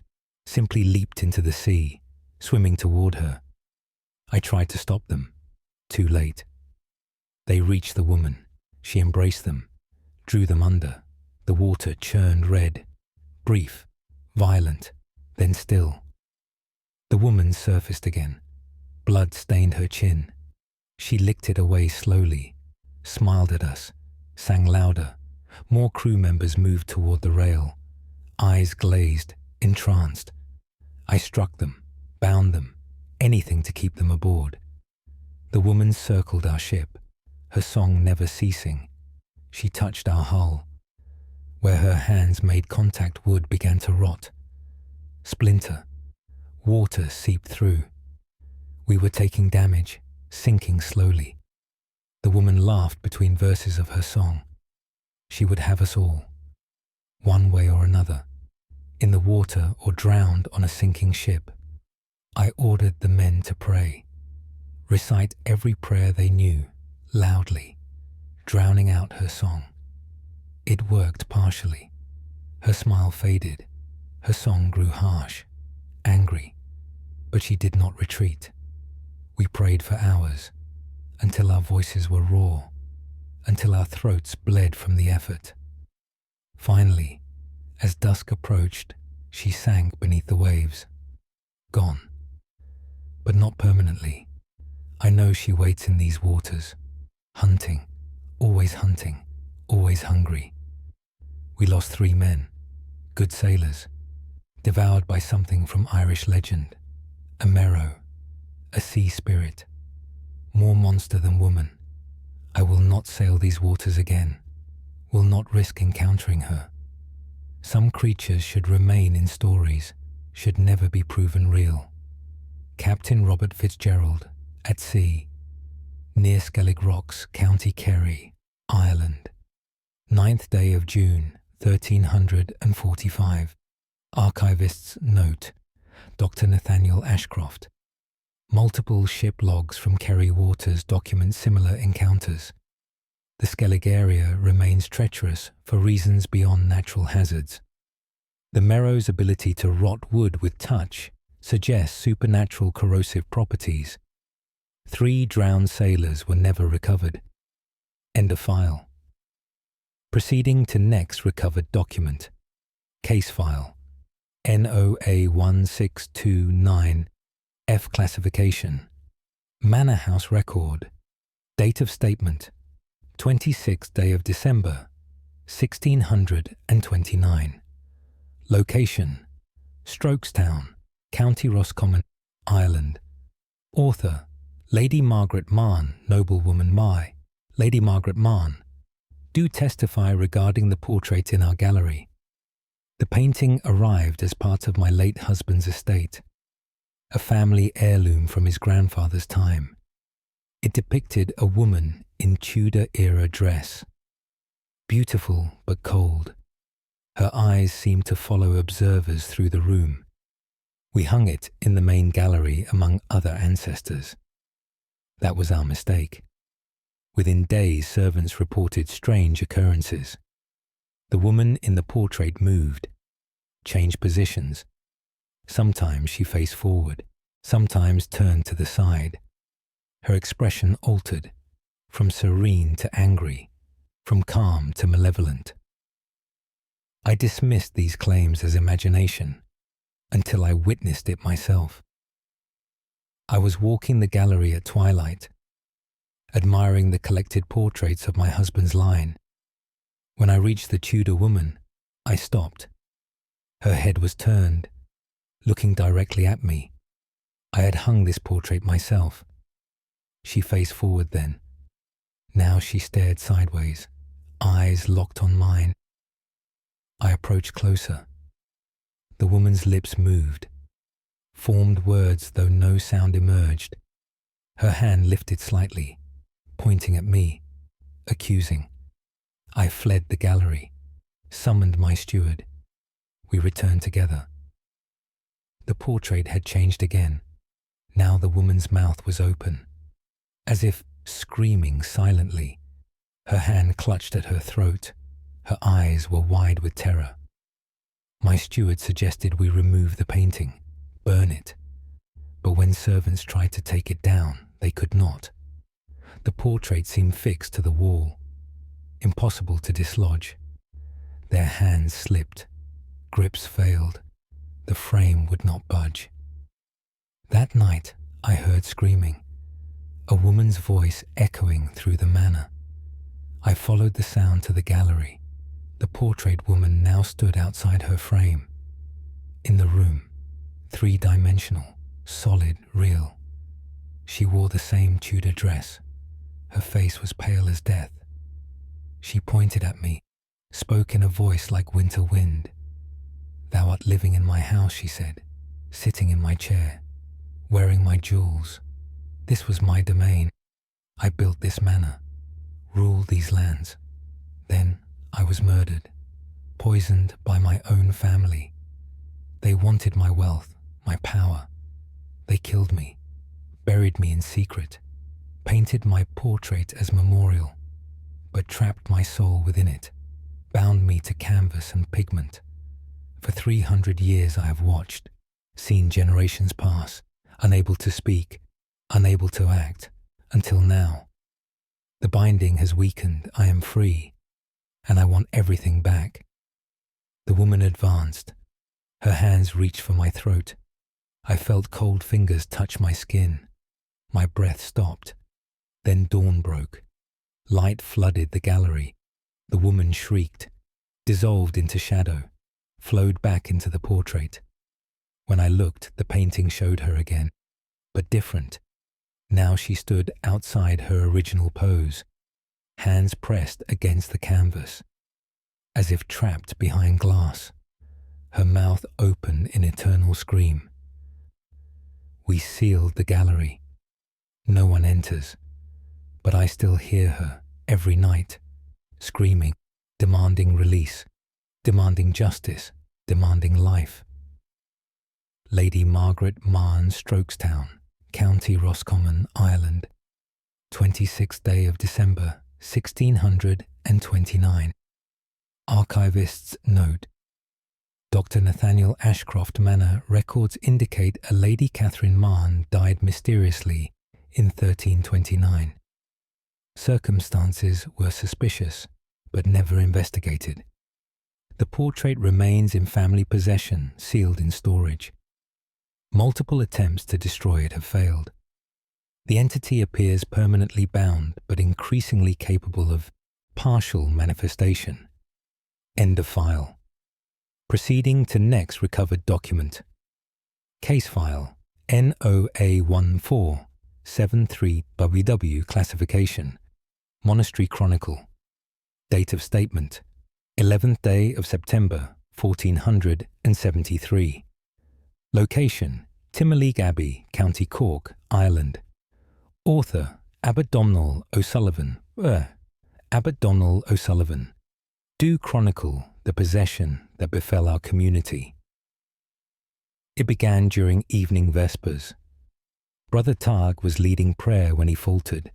simply leaped into the sea, swimming toward her. I tried to stop them. Too late. They reached the woman. She embraced them, drew them under. The water churned red, brief, violent, then still. The woman surfaced again. Blood stained her chin. She licked it away slowly, smiled at us, sang louder. More crew members moved toward the rail, eyes glazed, entranced. I struck them, bound them, anything to keep them aboard. The woman circled our ship, her song never ceasing. She touched our hull. Where her hands made contact, wood began to rot. Splinter. Water seeped through. We were taking damage, sinking slowly. The woman laughed between verses of her song. She would have us all, one way or another, in the water or drowned on a sinking ship. I ordered the men to pray, recite every prayer they knew, loudly, drowning out her song. It worked partially. Her smile faded. Her song grew harsh, angry, but she did not retreat. We prayed for hours, until our voices were raw, until our throats bled from the effort. Finally, as dusk approached, she sank beneath the waves. Gone. But not permanently. I know she waits in these waters, hunting, always hungry. We lost 3 men, good sailors, devoured by something from Irish legend, a merrow, a sea spirit, more monster than woman. I will not sail these waters again, will not risk encountering her. Some creatures should remain in stories, should never be proven real. Captain Robert Fitzgerald, at sea, near Skellig Rocks, County Kerry, Ireland. 9th day of June, 1345. Archivist's note, Dr. Nathaniel Ashcroft. Multiple ship logs from Kerry waters document similar encounters. The Skellig area remains treacherous for reasons beyond natural hazards. The Merrow's ability to rot wood with touch suggests supernatural corrosive properties. 3 drowned sailors were never recovered. End of file. Proceeding to next recovered document. Case file. NOA 1629 F classification. Manor House record. Date of statement. 26th day of December, 1629. Location. Strokestown, County Roscommon, Ireland. Author. Lady Margaret Mahon, noblewoman Mai. Lady Margaret Mahon. Do testify regarding the portrait in our gallery. The painting arrived as part of my late husband's estate, a family heirloom from his grandfather's time. It depicted a woman in Tudor-era dress, beautiful but cold. Her eyes seemed to follow observers through the room. We hung it in the main gallery among other ancestors. That was our mistake. Within days, servants reported strange occurrences. The woman in the portrait moved, changed positions. Sometimes she faced forward, sometimes turned to the side. Her expression altered, from serene to angry, from calm to malevolent. I dismissed these claims as imagination until I witnessed it myself. I was walking the gallery at twilight, admiring the collected portraits of my husband's line. When I reached the Tudor woman, I stopped. Her head was turned, looking directly at me. I had hung this portrait myself. She faced forward then. Now she stared sideways, eyes locked on mine. I approached closer. The woman's lips moved, formed words though no sound emerged. Her hand lifted slightly, pointing at me, accusing. I fled the gallery, summoned my steward. We returned together. The portrait had changed again. Now the woman's mouth was open, as if screaming silently. Her hand clutched at her throat. Her eyes were wide with terror. My steward suggested we remove the painting, burn it. But when servants tried to take it down, they could not. The portrait seemed fixed to the wall, impossible to dislodge. Their hands slipped, grips failed, the frame would not budge. That night I heard screaming, a woman's voice echoing through the manor. I followed the sound to the gallery. The portrait woman now stood outside her frame. In the room, 3-dimensional, solid, real. She wore the same Tudor dress. Her face was pale as death. She pointed at me, spoke in a voice like winter wind. "Thou art living in my house," she said, "sitting in my chair, wearing my jewels. This was my domain. I built this manor, ruled these lands. Then I was murdered, poisoned by my own family. They wanted my wealth, my power. They killed me, buried me in secret, painted my portrait as memorial, but trapped my soul within it, bound me to canvas and pigment. For 300 years I have watched, seen generations pass, unable to speak, unable to act, until now. The binding has weakened, I am free, and I want everything back." The woman advanced. Her hands reached for my throat. I felt cold fingers touch my skin. My breath stopped. Then dawn broke. Light flooded the gallery. The woman shrieked, dissolved into shadow, flowed back into the portrait. When I looked, the painting showed her again, but different. Now she stood outside her original pose, hands pressed against the canvas, as if trapped behind glass, her mouth open in eternal scream. We sealed the gallery. No one enters, but I still hear her every night, screaming, demanding release, demanding justice, demanding life. Lady Margaret Mahon, Strokestown, County Roscommon, Ireland, 26th day of December, 1629. Archivist's note. Dr. Nathaniel Ashcroft Manor records indicate a Lady Catherine Mahon died mysteriously in 1329. Circumstances were suspicious, but never investigated. The portrait remains in family possession, sealed in storage. Multiple attempts to destroy it have failed. The entity appears permanently bound, but increasingly capable of partial manifestation. End of file. Proceeding to next recovered document. Case file NOA1473WW classification. Monastery Chronicle. Date of statement 11th day of September 1473. Location Timoleague Abbey, County Cork, Ireland. Author Abbot Domhnall O'Sullivan. Abbot Domhnall O'Sullivan. Do chronicle the possession that befell our community. It began during evening vespers. Brother Targ was leading prayer when he faltered.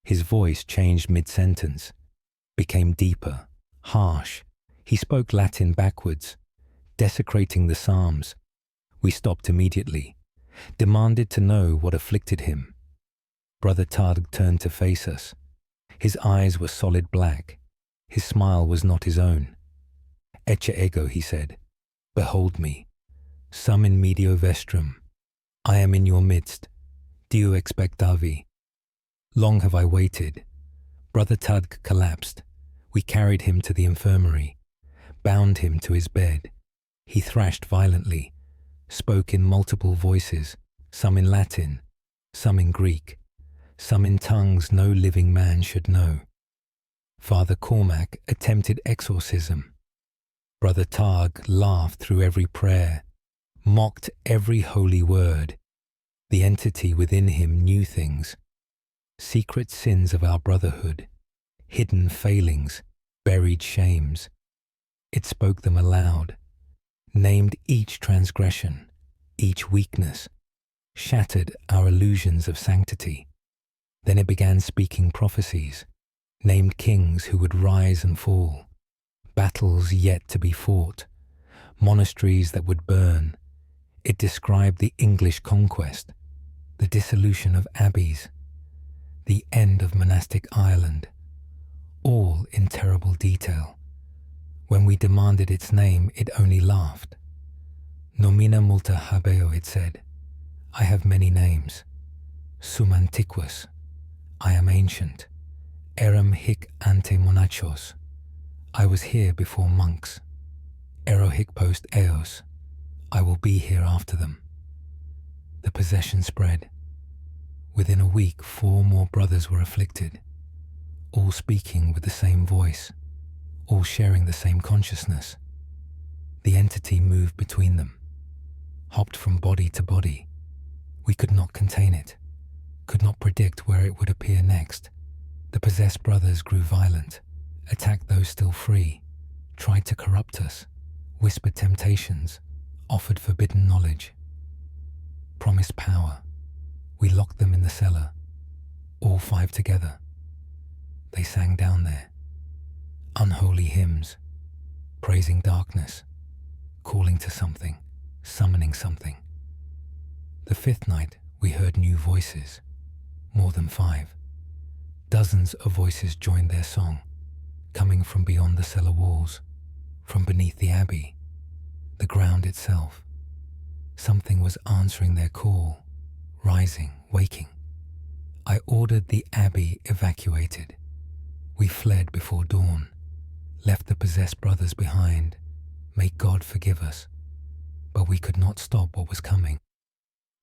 His voice changed mid-sentence, became deeper, harsh. He spoke Latin backwards, desecrating the Psalms. We stopped immediately, demanded to know what afflicted him. Brother Targ turned to face us. His eyes were solid black. His smile was not his own. Ecce ego, he said. Behold me. Sum in medio vestrum. I am in your midst. Dio expectavi. Long have I waited. Brother Targ collapsed. We carried him to the infirmary, bound him to his bed. He thrashed violently, spoke in multiple voices, some in Latin, some in Greek, some in tongues no living man should know. Father Cormac attempted exorcism. Brother Targ laughed through every prayer, mocked every holy word. The entity within him knew things, secret sins of our brotherhood, hidden failings, buried shames. It spoke them aloud, named each transgression, each weakness, shattered our illusions of sanctity. Then it began speaking prophecies, named kings who would rise and fall, battles yet to be fought, monasteries that would burn. It described the English conquest, the dissolution of abbeys, the end of monastic Ireland, all in terrible detail. When we demanded its name, it only laughed. Nomina multa habeo, it said. I have many names. Sum antiquus. I am ancient. Eram hic ante monachos. I was here before monks. Ero hic post eos. I will be here after them. The possession spread. Within a week, 4 more brothers were afflicted, all speaking with the same voice, all sharing the same consciousness. The entity moved between them, hopped from body to body. We could not contain it, could not predict where it would appear next. The possessed brothers grew violent, attacked those still free, tried to corrupt us, whispered temptations, offered forbidden knowledge, promised power. We locked them in the cellar, all 5 together. They sang down there, unholy hymns, praising darkness, calling to something, summoning something. The 5th night, we heard new voices, more than 5. Dozens of voices joined their song, coming from beyond the cellar walls, from beneath the abbey, the ground itself. Something was answering their call, rising, waking. I ordered the abbey evacuated. We fled before dawn, left the possessed brothers behind. May God forgive us. But we could not stop what was coming.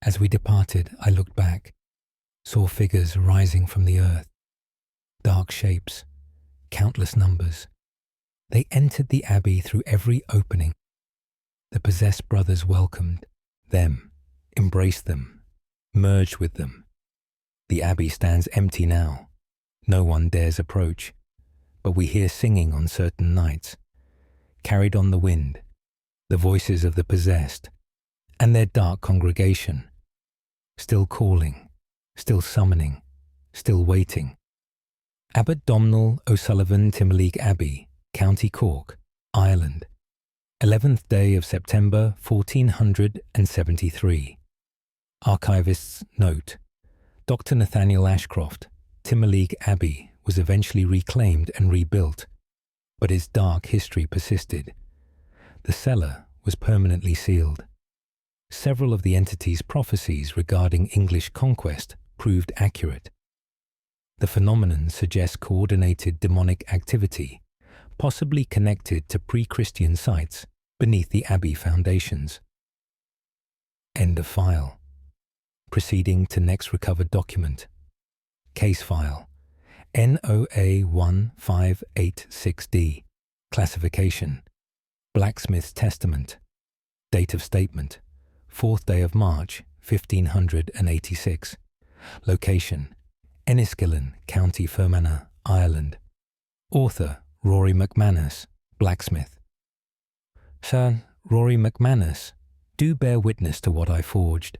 As we departed, I looked back, saw figures rising from the earth, dark shapes, countless numbers. They entered the abbey through every opening. The possessed brothers welcomed them, embraced them, merged with them. The abbey stands empty now. No one dares approach, but we hear singing on certain nights, carried on the wind, the voices of the possessed, and their dark congregation, still calling, still summoning, still waiting. Abbot Domhnall O'Sullivan, Timoleague Abbey, County Cork, Ireland. 11th day of September 1473. Archivist's note. Dr. Nathaniel Ashcroft, Timberleague Abbey was eventually reclaimed and rebuilt, but its dark history persisted. The cellar was permanently sealed. Several of the entity's prophecies regarding English conquest proved accurate. The phenomenon suggests coordinated demonic activity, possibly connected to pre-Christian sites beneath the abbey foundations. End of file. Proceeding to next recovered document. Case file. NOA1586D. Classification. Blacksmith's Testament. Date of statement. 4th day of March, 1586. Location. Enniskillen, County Fermanagh, Ireland. Author, Rory McManus, blacksmith. Sir Rory McManus, do bear witness to what I forged.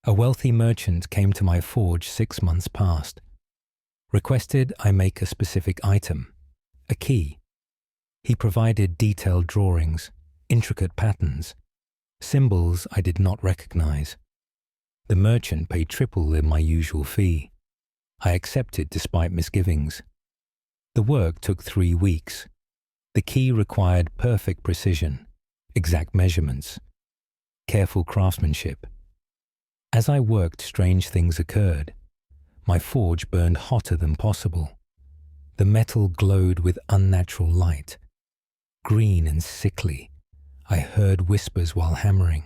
A wealthy merchant came to my forge 6 months past. Requested I make a specific item, a key. He provided detailed drawings, intricate patterns, symbols I did not recognize. The merchant paid triple in my usual fee. I accepted despite misgivings. The work took 3 weeks. The key required perfect precision, exact measurements, careful craftsmanship. As I worked, strange things occurred. My forge burned hotter than possible. The metal glowed with unnatural light. Green and sickly, I heard whispers while hammering,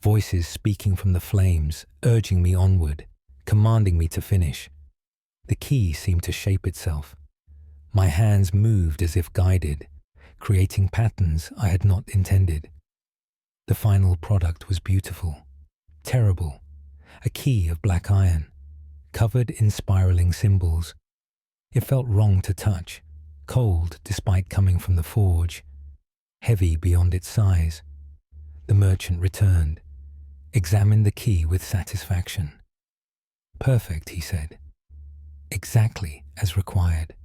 voices speaking from the flames, urging me onward, commanding me to finish. The key seemed to shape itself. My hands moved as if guided, creating patterns I had not intended. The final product was beautiful, terrible, a key of black iron, covered in spiraling symbols. It felt wrong to touch, cold despite coming from the forge, heavy beyond its size. The merchant returned, examined the key with satisfaction. Perfect, he said. Exactly as required.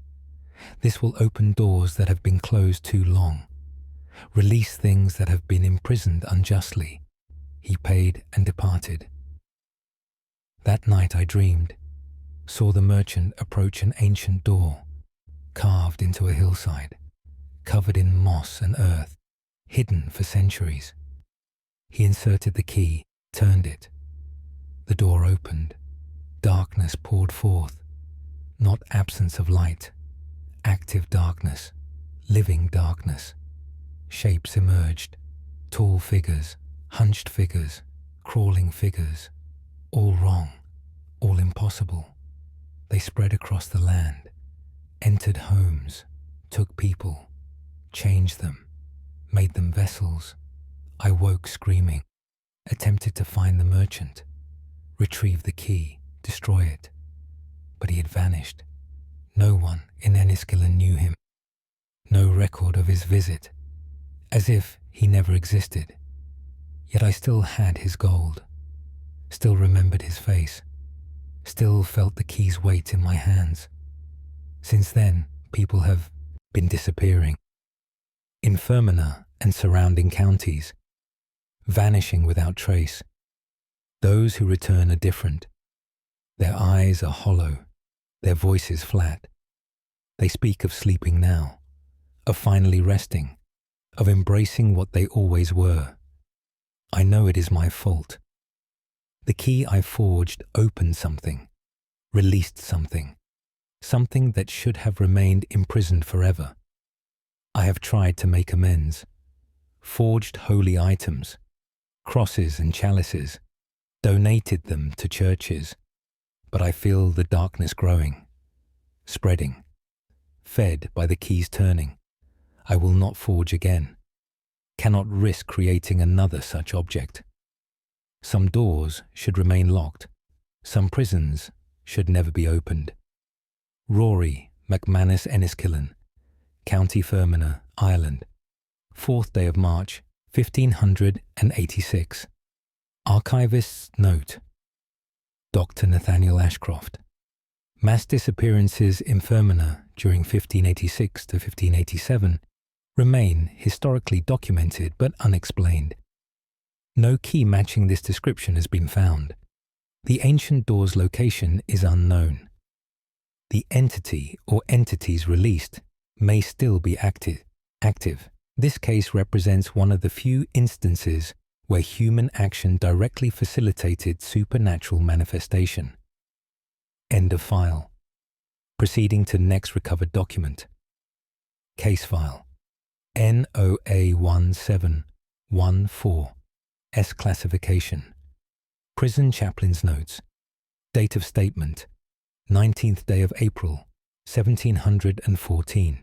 This will open doors that have been closed too long, release things that have been imprisoned unjustly. He paid and departed. That night I dreamed, saw the merchant approach an ancient door, carved into a hillside, covered in moss and earth, hidden for centuries. He inserted the key, turned it. The door opened. Darkness poured forth, not absence of light, active darkness, living darkness. Shapes emerged, tall figures, hunched figures, crawling figures, all wrong, all impossible. They spread across the land, entered homes, took people, changed them, made them vessels. I woke screaming, attempted to find the merchant, retrieve the key, destroy it. But he had vanished. No one in Enniskillen knew him. No record of his visit, as if he never existed. Yet I still had his gold, still remembered his face, still felt the key's weight in my hands. Since then, people have been disappearing. In Fermanagh and surrounding counties, vanishing without trace. Those who return are different. Their eyes are hollow, their voices flat. They speak of sleeping now, of finally resting, of embracing what they always were. I know it is my fault. The key I forged opened something, released something, something that should have remained imprisoned forever. I have tried to make amends, forged holy items, crosses and chalices, donated them to churches, but I feel the darkness growing, spreading, fed by the keys turning. I will not forge again, cannot risk creating another such object. Some doors should remain locked, some prisons should never be opened. Rory McManus Enniskillen, County Fermanagh, Ireland, 4th day of March, 1586. Archivist's note. Dr. Nathaniel Ashcroft. Mass disappearances in Fermanagh during 1586 to 1587 remain historically documented but unexplained. No key matching this description has been found. The ancient door's location is unknown. The entity or entities released may still be active. This case represents one of the few instances where human action directly facilitated supernatural manifestation. End of file. Proceeding to next recovered document. Case file NOA1714 S classification. Prison chaplain's notes. Date of statement 19th day of April 1714.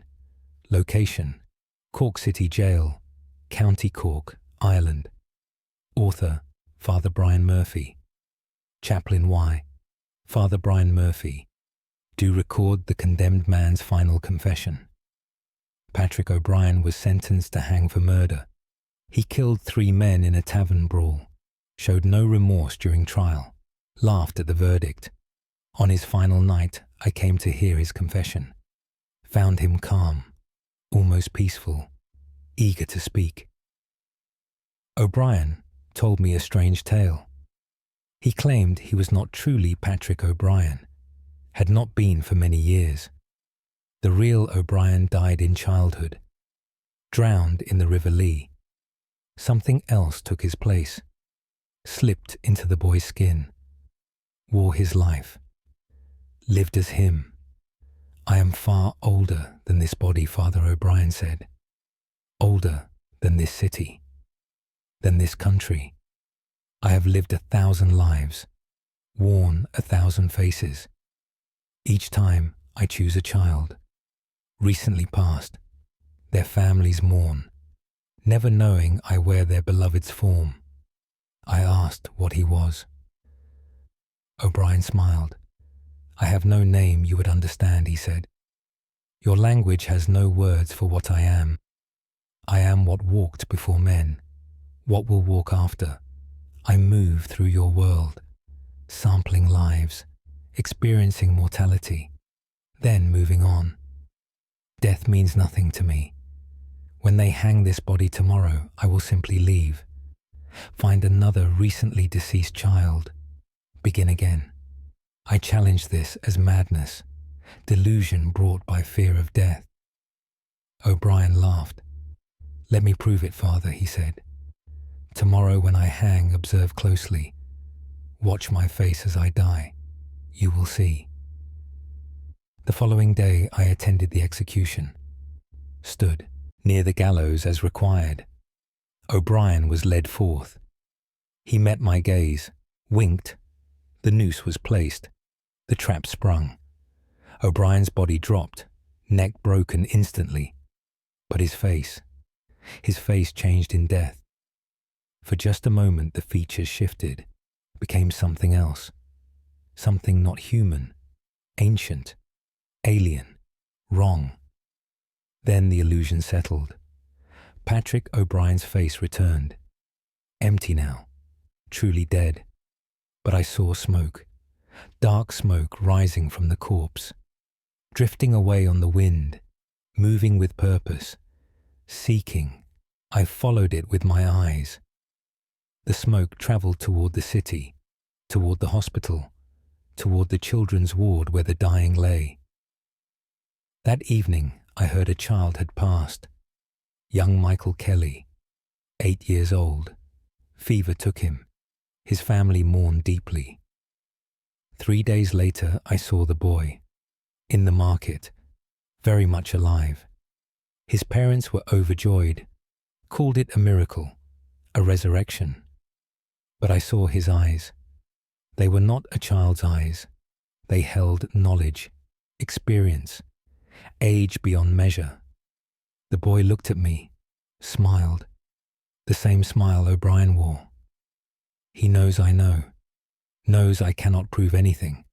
Location Cork City Jail, County Cork, Ireland. Author Father Brian Murphy. Chaplain Y. Father Brian Murphy. Do record the condemned man's final confession. Patrick O'Brien was sentenced to hang for murder. He killed 3 men in a tavern brawl, showed no remorse during trial, laughed at the verdict. On his final night, I came to hear his confession. Found him calm, almost peaceful, eager to speak. O'Brien told me a strange tale. He claimed he was not truly Patrick O'Brien, had not been for many years. The real O'Brien died in childhood, drowned in the River Lee. Something else took his place, slipped into the boy's skin, wore his life, lived as him. I am far older than this body, Father O'Brien said. Older than this city, than this country. I have lived 1,000 lives, worn 1,000 faces. Each time I choose a child, recently passed, their families mourn, never knowing I wear their beloved's form. I asked what he was. O'Brien smiled. I have no name you would understand, he said. Your language has no words for what I am. I am what walked before men, what will walk after. I move through your world, sampling lives, experiencing mortality, then moving on. Death means nothing to me. When they hang this body tomorrow, I will simply leave, find another recently deceased child, begin again. I challenge this as madness, delusion brought by fear of death. O'Brien laughed. Let me prove it, Father, he said. Tomorrow when I hang, observe closely. Watch my face as I die. You will see. The following day I attended the execution. Stood near the gallows as required. O'Brien was led forth. He met my gaze, winked. The noose was placed. The trap sprung. O'Brien's body dropped, neck broken instantly. But his face changed in death. For just a moment the features shifted, became something else, something not human, ancient, alien, wrong. Then the illusion settled. Patrick O'Brien's face returned, empty now, truly dead. But I saw smoke, dark smoke rising from the corpse, drifting away on the wind, moving with purpose, seeking. I followed it with my eyes. The smoke travelled toward the city, toward the hospital, toward the children's ward where the dying lay. That evening I heard a child had passed, young Michael Kelly, 8 years old. Fever took him. His family mourned deeply. 3 days later I saw the boy, in the market, very much alive. His parents were overjoyed, called it a miracle, a resurrection. But I saw his eyes. They were not a child's eyes. They held knowledge, experience, age beyond measure. The boy looked at me, smiled, the same smile O'Brien wore. He knows I know, knows I cannot prove anything,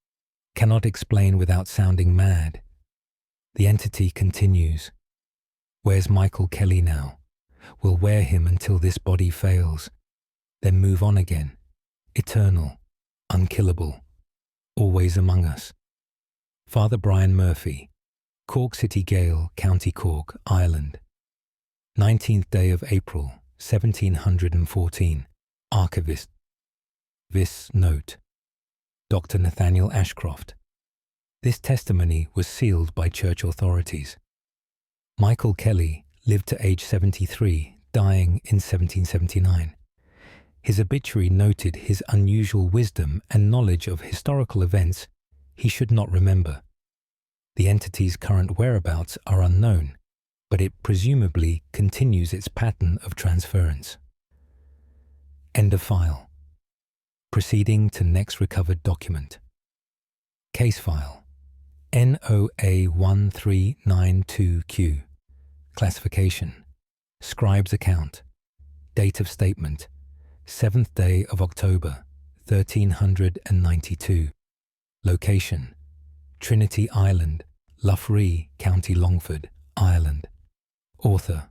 cannot explain without sounding mad. The entity continues. Where's Michael Kelly now? We'll wear him until this body fails, then move on again, eternal, unkillable, always among us. Father Brian Murphy, Cork City Gaol, County Cork, Ireland. 19th day of April, 1714. Archivist. This note. Dr. Nathaniel Ashcroft. This testimony was sealed by church authorities. Michael Kelly lived to age 73, dying in 1779. His obituary noted his unusual wisdom and knowledge of historical events he should not remember. The entity's current whereabouts are unknown, but it presumably continues its pattern of transference. End of file. Proceeding to next recovered document. Case file. NOA1392Q. Classification. Scribe's account. Date of statement. 7th day of October, 1392. Location. Trinity Island, Loughrea, County Longford, Ireland. Author.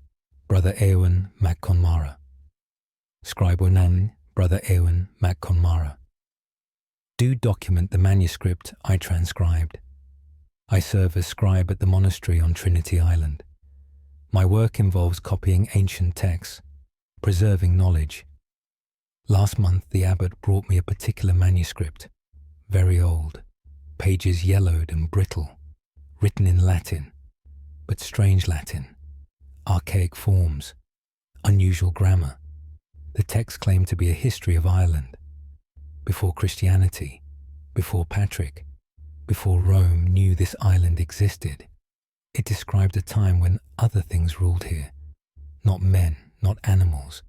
Brother Ewan MacConmara. Scribe Onan, Brother Ewan MacConmara. Do document the manuscript I transcribed. I serve as scribe at the monastery on Trinity Island. My work involves copying ancient texts, preserving knowledge. Last month the abbot brought me a particular manuscript, very old, pages yellowed and brittle, written in Latin, but strange Latin, archaic forms, unusual grammar. The text claimed to be a history of Ireland, before Christianity, before Patrick, before Rome knew this island existed. It described a time when other things ruled here, not men, not animals,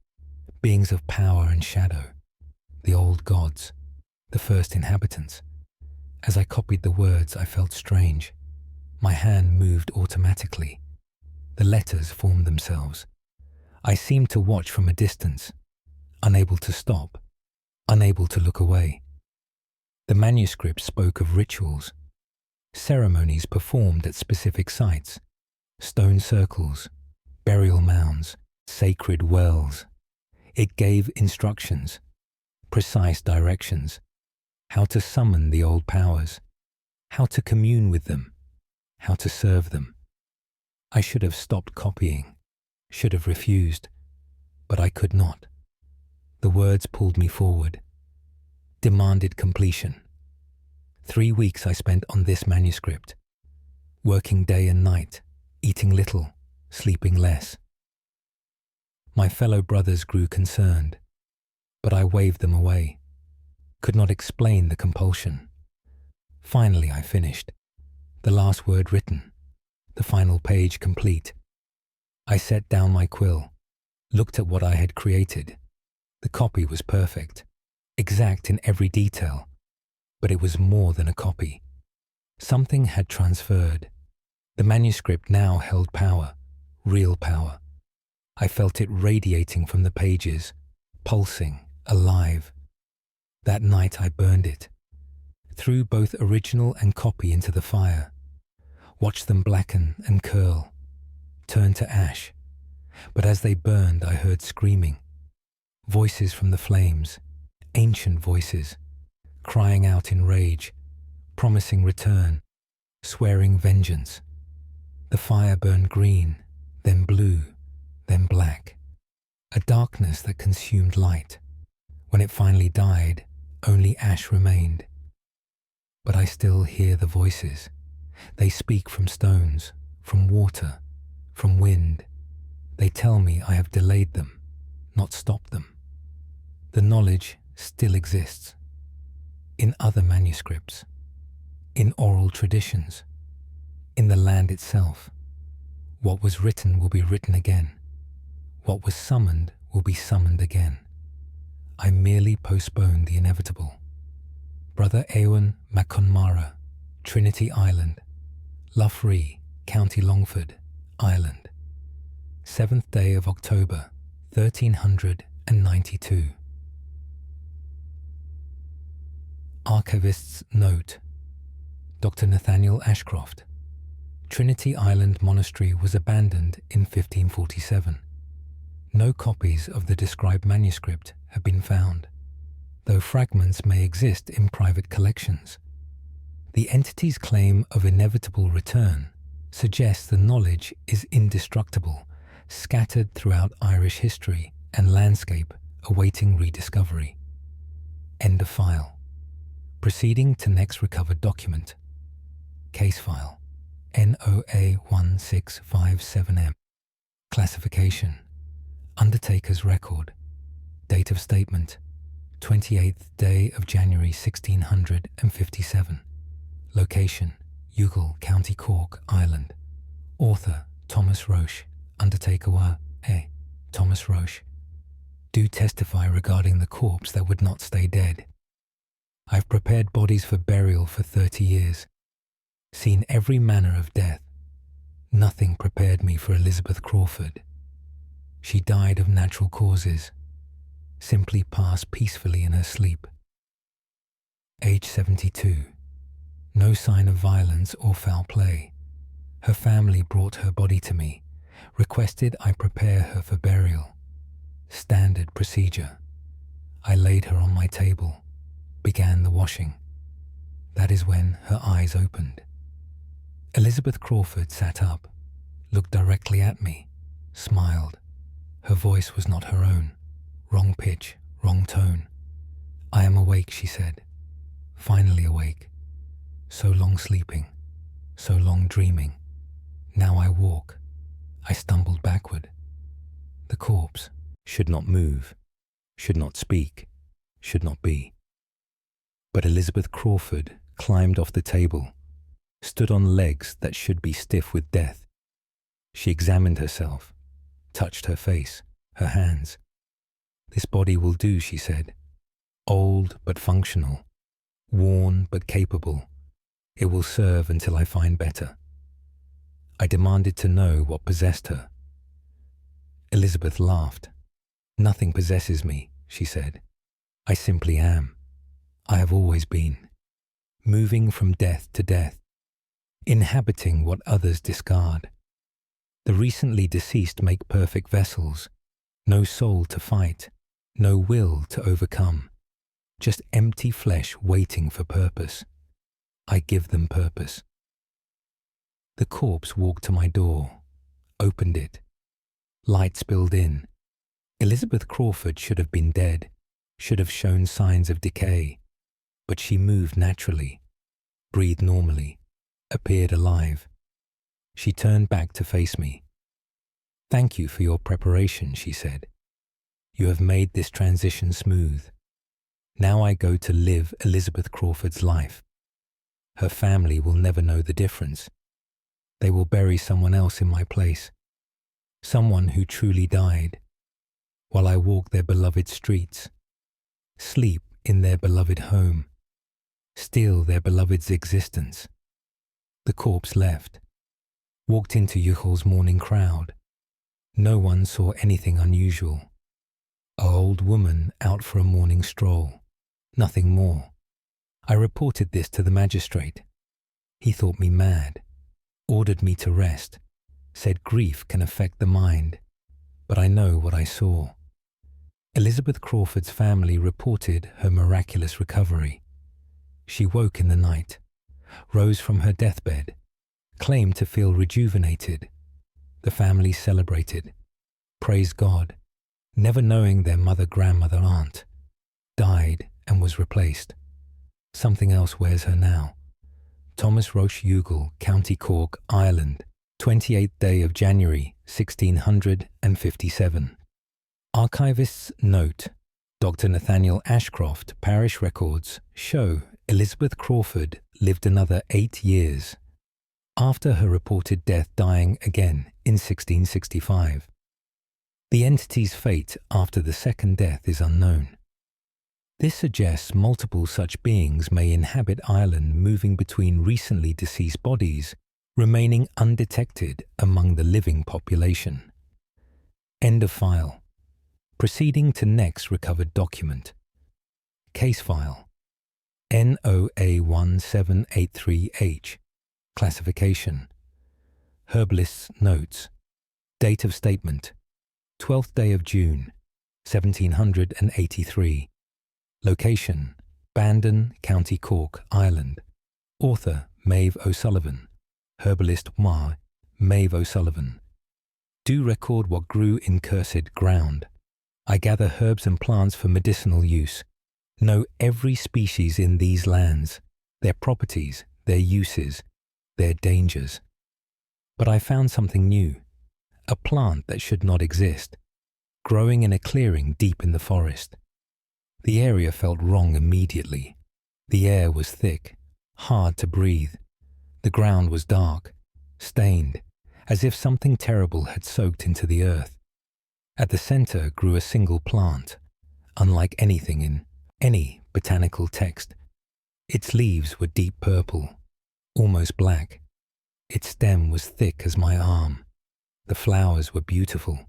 beings of power and shadow, the old gods, the first inhabitants. As I copied the words, I felt strange. My hand moved automatically. The letters formed themselves. I seemed to watch from a distance, unable to stop, unable to look away. The manuscript spoke of rituals, ceremonies performed at specific sites, stone circles, burial mounds, sacred wells. It gave instructions, precise directions, how to summon the old powers, how to commune with them, how to serve them. I should have stopped copying, should have refused, but I could not. The words pulled me forward, demanded completion. 3 weeks I spent on this manuscript, working day and night, eating little, sleeping less. My fellow brothers grew concerned, but I waved them away, could not explain the compulsion. Finally I finished, the last word written, the final page complete. I set down my quill, looked at what I had created. The copy was perfect, exact in every detail, but it was more than a copy. Something had transferred. The manuscript now held power, real power. I felt it radiating from the pages, pulsing, alive. That night I burned it, threw both original and copy into the fire, watched them blacken and curl, turn to ash. But as they burned, I heard screaming, voices from the flames, ancient voices, crying out in rage, promising return, swearing vengeance. The fire burned green, then blue, then black, a darkness that consumed light. When it finally died, only ash remained. But I still hear the voices. They speak from stones, from water, from wind. They tell me I have delayed them, not stopped them. The knowledge still exists. In other manuscripts, in oral traditions, in the land itself. What was written will be written again. What was summoned will be summoned again. I merely postponed the inevitable. Brother Ewan MacConmara, Trinity Island, Loughrea, County Longford, Ireland. 7th day of October, 1392. Archivist's note. Dr. Nathaniel Ashcroft. Trinity Island Monastery was abandoned in 1547. No copies of the described manuscript have been found, though fragments may exist in private collections. The entity's claim of inevitable return suggests the knowledge is indestructible, scattered throughout Irish history and landscape awaiting rediscovery. End of file. Proceeding to next recovered document. Case file NOA1657M. Classification: Undertaker's record. Date of statement: 28th day of January 1657. Location: Youghal, County Cork, Ireland. Author: Thomas Roche. Undertaker Thomas Roche. Do testify regarding the corpse that would not stay dead. I've prepared bodies for burial for 30 years. Seen every manner of death. Nothing prepared me for Elizabeth Crawford. She died of natural causes. Simply passed peacefully in her sleep. Age 72. No sign of violence or foul play. Her family brought her body to me, requested I prepare her for burial. Standard procedure. I laid her on my table, began the washing. That is when her eyes opened. Elizabeth Crawford sat up, looked directly at me, smiled. Her voice was not her own. Wrong pitch, wrong tone. I am awake, she said. Finally awake. So long sleeping, so long dreaming. Now I walk. I stumbled backward. The corpse should not move, should not speak, should not be. But Elizabeth Crawford climbed off the table, stood on legs that should be stiff with death. She examined herself, touched her face, her hands. This body will do, she said. Old but functional, worn but capable. It will serve until I find better. I demanded to know what possessed her. Elizabeth laughed. Nothing possesses me, she said. I simply am. I have always been. Moving from death to death. Inhabiting what others discard. The recently deceased make perfect vessels. No soul to fight. No will to overcome. Just empty flesh waiting for purpose. I give them purpose. The corpse walked to my door, opened it. Light spilled in. Elizabeth Crawford should have been dead, should have shown signs of decay, but she moved naturally, breathed normally, appeared alive. She turned back to face me. Thank you for your preparation, she said. You have made this transition smooth. Now I go to live Elizabeth Crawford's life. Her family will never know the difference. They will bury someone else in my place, someone who truly died, while I walk their beloved streets, sleep in their beloved home, steal their beloved's existence. The corpse left, walked into Youghal's morning crowd. No one saw anything unusual. An old woman out for a morning stroll, nothing more. I reported this to the magistrate. He thought me mad, ordered me to rest, said grief can affect the mind, but I know what I saw. Elizabeth Crawford's family reported her miraculous recovery. She woke in the night, rose from her deathbed, claimed to feel rejuvenated. The family celebrated, praised God, never knowing their mother, grandmother, aunt, died and was replaced. Something else wears her now. Thomas Roche, Youghal, County Cork, Ireland, 28th day of January, 1657. Archivist's note: Dr. Nathaniel Ashcroft, parish records show Elizabeth Crawford lived another 8 years, after her reported death, dying again in 1665. The entity's fate after the second death is unknown. This suggests multiple such beings may inhabit Ireland, moving between recently deceased bodies, remaining undetected among the living population. End of file. Proceeding to next recovered document. Case file NOA1783H. Classification: Herbalist's notes. Date of statement: 12th day of June, 1783. Location: Bandon, County Cork, Ireland. Author: Maeve O'Sullivan. Herbalist: Maeve O'Sullivan. do record what grew in cursed ground. I gather herbs and plants for medicinal use. Know every species in these lands, their properties, their uses, their dangers. But I found something new, a plant that should not exist, growing in a clearing deep in the forest. The area felt wrong immediately. The air was thick, hard to breathe. The ground was dark, stained, as if something terrible had soaked into the earth. At the center grew a single plant, unlike anything in any botanical text. Its leaves were deep purple, almost black. Its stem was thick as my arm. The flowers were beautiful,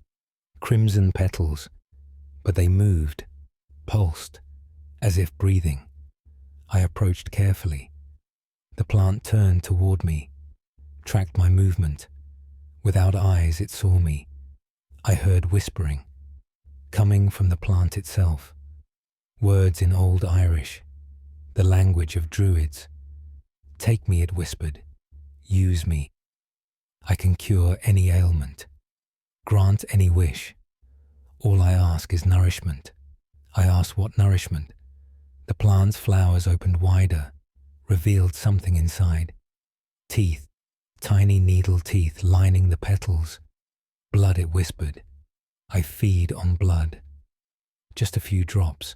crimson petals, but they moved, pulsed, as if breathing. I approached carefully. The plant turned toward me, tracked my movement. Without eyes, it saw me. I heard whispering, coming from the plant itself. Words in Old Irish, the language of Druids. Take me, it whispered. Use me. I can cure any ailment. Grant any wish. All I ask is nourishment. I asked what nourishment. The plant's flowers opened wider, revealed something inside. Teeth, tiny needle teeth lining the petals. Blood, it whispered. I feed on blood. Just a few drops,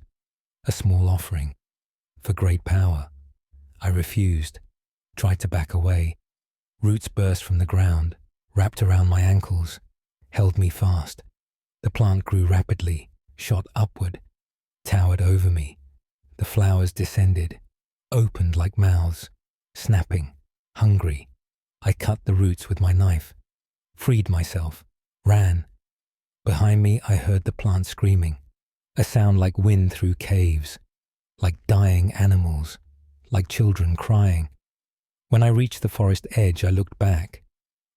a small offering, for great power. I refused, tried to back away. Roots burst from the ground, wrapped around my ankles, held me fast. The plant grew rapidly, shot upward, towered over me. The flowers descended, opened like mouths, snapping, hungry. I cut the roots with my knife, freed myself, ran. Behind me I heard the plant screaming, a sound like wind through caves, like dying animals, like children crying. When I reached the forest edge, I looked back.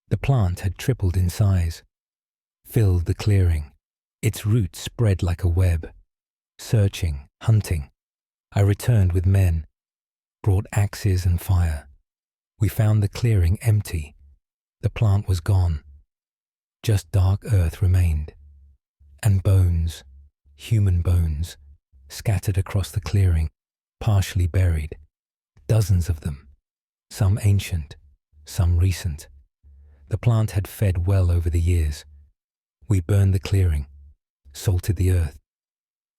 The plant had tripled in size, filled the clearing. Its roots spread like a web. Searching, hunting. I returned with men, brought axes and fire. We found the clearing empty. The plant was gone. Just dark earth remained. And bones, human bones, scattered across the clearing, partially buried. Dozens of them. Some ancient, some recent. The plant had fed well over the years. We burned the clearing, salted the earth,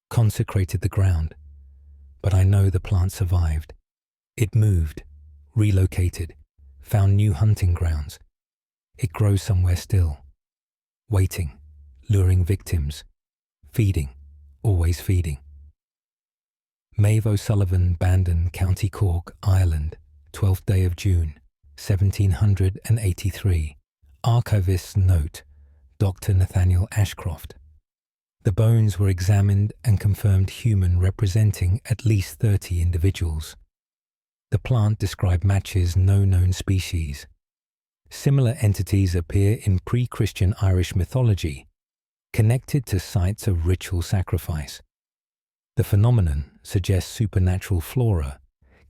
consecrated the ground. But I know the plant survived. It moved, relocated, found new hunting grounds. It grows somewhere still, waiting, luring victims, feeding, always feeding. Maeve O'Sullivan, Bandon, County Cork, Ireland, 12th day of June, 1783. Archivist's note, Dr. Nathaniel Ashcroft. The bones were examined and confirmed human, representing at least 30 individuals. The plant described matches no known species. Similar entities appear in pre-Christian Irish mythology, connected to sites of ritual sacrifice. The phenomenon suggests supernatural flora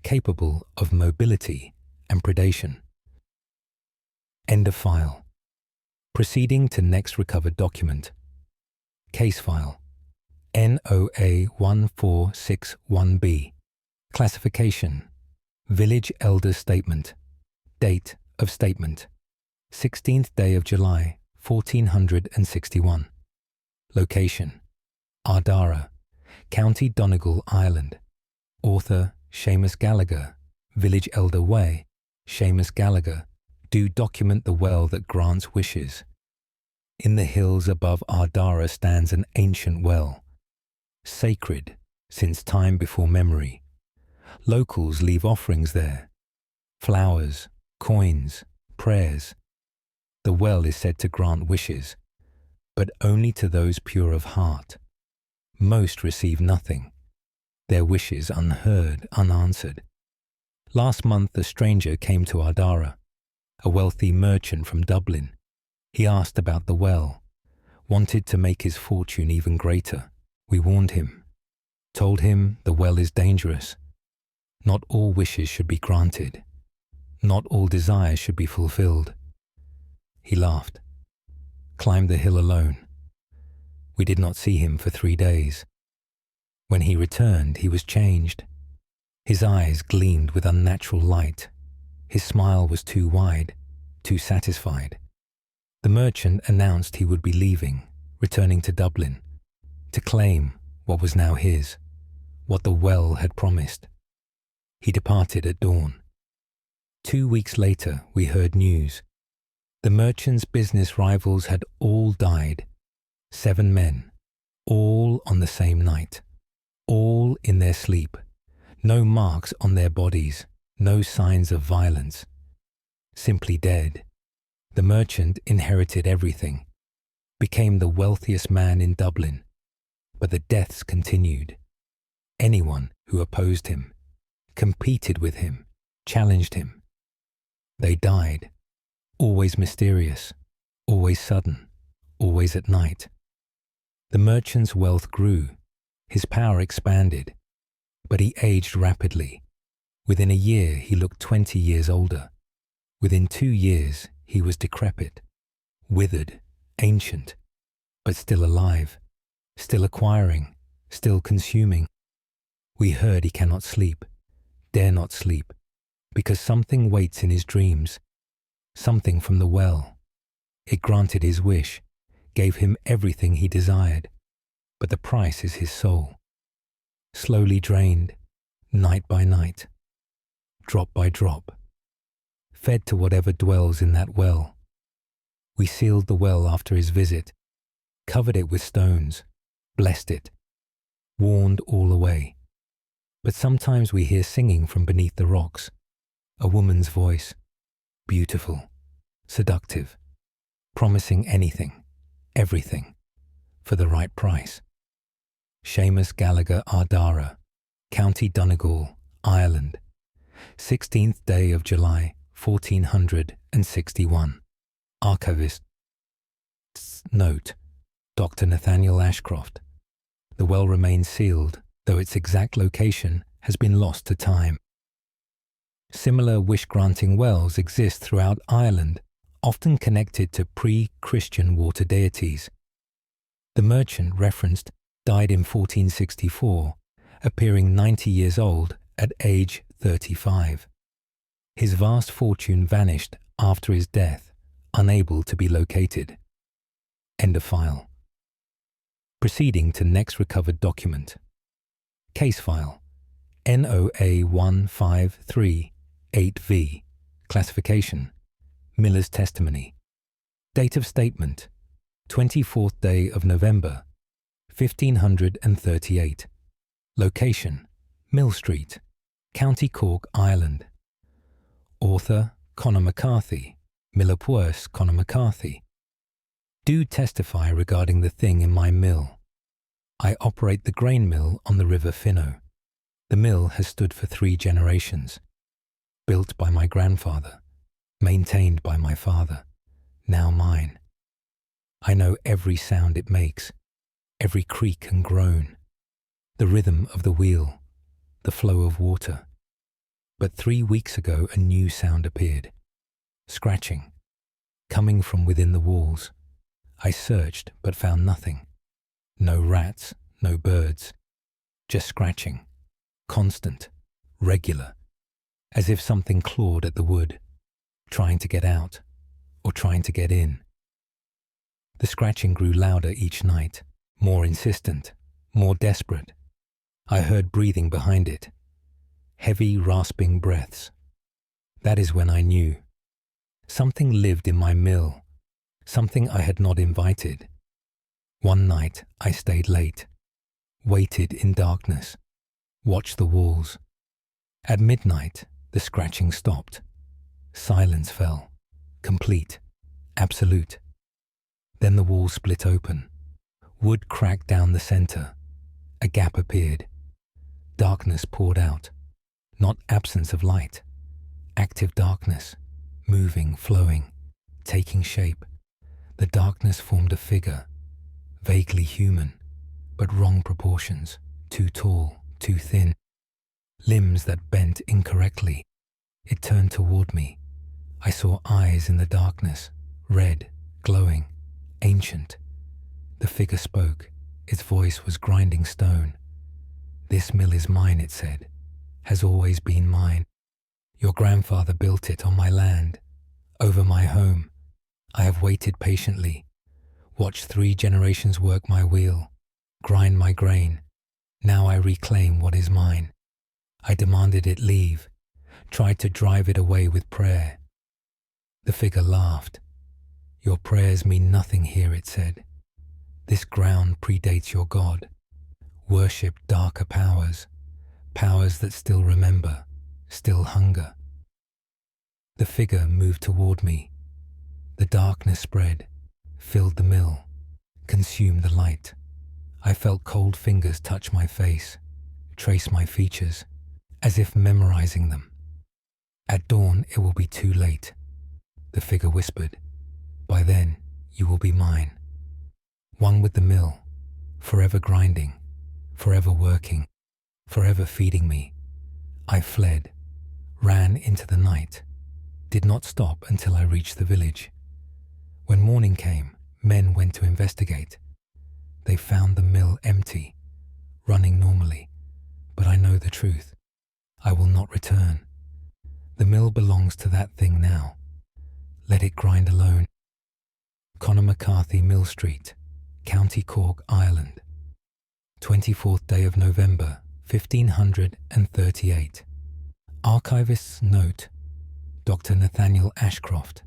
capable of mobility and predation. End of file. Proceeding to next recovered document. Case file NOA 1461B. Classification Village Elder Statement. Date of statement 16th day of July 1461. Location Ardara, County Donegal, Ireland. Author Seamus Gallagher. Village Elder Way, Seamus Gallagher. Do document the well that grants wishes. In the hills above Ardara stands an ancient well, sacred since time before memory. Locals leave offerings there, flowers, coins, prayers. The well is said to grant wishes, but only to those pure of heart. Most receive nothing, their wishes unheard, unanswered. Last month a stranger came to Ardara, a wealthy merchant from Dublin. He asked about the well, wanted to make his fortune even greater. We warned him, told him the well is dangerous. Not all wishes should be granted. Not all desires should be fulfilled. He laughed. climbed the hill alone. We did not see him for 3 days. When he returned, he was changed. His eyes gleamed with unnatural light. His smile was too wide, too satisfied. The merchant announced he would be leaving, returning to Dublin, to claim what was now his, what the well had promised. He departed at dawn. 2 weeks later, we heard news. The merchant's business rivals had all died. 7 men, all on the same night, all in their sleep. No marks on their bodies, no signs of violence. Simply dead. The merchant inherited everything, became the wealthiest man in Dublin. But the deaths continued. Anyone who opposed him, competed with him, challenged him. They died, always mysterious, always sudden, always at night. The merchant's wealth grew, his power expanded, but he aged rapidly. Within a year, he looked 20 years older. Within 2 years, he was decrepit, withered, ancient, but still alive, still acquiring, still consuming. We heard he cannot sleep, dare not sleep, because something waits in his dreams, something from the well. It granted his wish, gave him everything he desired, but the price is his soul. Slowly drained, night by night, drop by drop, fed to whatever dwells in that well. We sealed the well after his visit, covered it with stones, blessed it, warned all away. But sometimes we hear singing from beneath the rocks, a woman's voice, beautiful, seductive, promising anything, everything, for the right price. Seamus Gallagher Ardara, County Donegal, Ireland, 16th day of July, 1461. Archivist. Note, Dr. Nathaniel Ashcroft. The well remains sealed, though its exact location has been lost to time. Similar wish-granting wells exist throughout Ireland, often connected to pre-Christian water deities. The merchant referenced died in 1464, appearing 90 years old at age 35. His vast fortune vanished after his death, unable to be located. End of file. Proceeding to next recovered document. Case file NOA 1538V. Classification Miller's testimony. Date of statement 24th day of November 1538. Location Mill Street, County Cork, Ireland. Author Conor McCarthy, Miller Puers Conor McCarthy. Do testify regarding the thing in my mill. I operate the grain mill on the River Finno. The mill has stood for 3 generations. Built by my grandfather, maintained by my father, now mine. I know every sound it makes, every creak and groan, the rhythm of the wheel, the flow of water. But 3 weeks ago a new sound appeared. Scratching, coming from within the walls. I searched but found nothing. No rats, no birds. Just scratching, constant, regular, as if something clawed at the wood, trying to get out or trying to get in. The scratching grew louder each night, more insistent, more desperate. I heard breathing behind it, heavy, rasping breaths. That is when I knew. Something lived in my mill, something I had not invited. One night I stayed late, waited in darkness, watched the walls. At midnight, the scratching stopped. Silence fell, complete, absolute. Then the wall split open. Wood cracked down the center. A gap appeared. Darkness poured out. Not absence of light. Active darkness, moving, flowing, taking shape. The darkness formed a figure, vaguely human, but wrong proportions, too tall, too thin. Limbs that bent incorrectly. It turned toward me. I saw eyes in the darkness, red, glowing, ancient. ancient. The figure spoke. Its voice was grinding stone. "This mill is mine," it said, "has always been mine. Your grandfather built it on my land, over my home. I have waited patiently, watched 3 generations work my wheel, grind my grain. Now I reclaim what is mine. I demanded it leave, tried to drive it away with prayer." The figure laughed. "Your prayers mean nothing here," it said. "This ground predates your God. Worship darker powers, powers that still remember, still hunger." The figure moved toward me. The darkness spread, filled the mill, consumed the light. I felt cold fingers touch my face, trace my features, as if memorizing them. "At dawn it will be too late," the figure whispered. "By then you will be mine. One with the mill, forever grinding, forever working, forever feeding me." I fled, ran into the night, did not stop until I reached the village. When morning came, men went to investigate. They found the mill empty, running normally, but I know the truth. I will not return. The mill belongs to that thing now. Let it grind alone. Conor McCarthy, Mill Street, County Cork, Ireland. 24th day of November, 1538. Archivist's note, Dr. Nathaniel Ashcroft.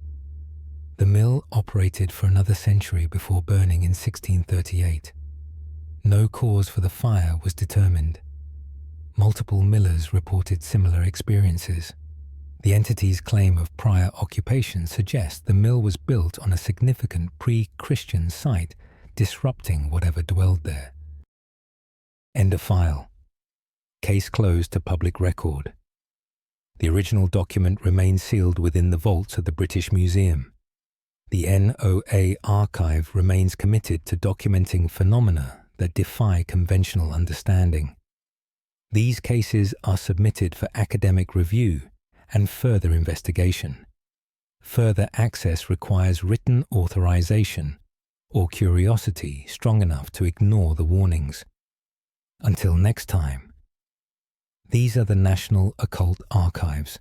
The mill operated for another century before burning in 1638. No cause for the fire was determined. Multiple millers reported similar experiences. The entity's claim of prior occupation suggests the mill was built on a significant pre-Christian site, disrupting whatever dwelled there. End of file. Case closed to public record. The original document remains sealed within the vaults of the British Museum. The NOA archive remains committed to documenting phenomena that defy conventional understanding. These cases are submitted for academic review and further investigation. Further access requires written authorization or curiosity strong enough to ignore the warnings. Until next time, these are the National Occult Archives.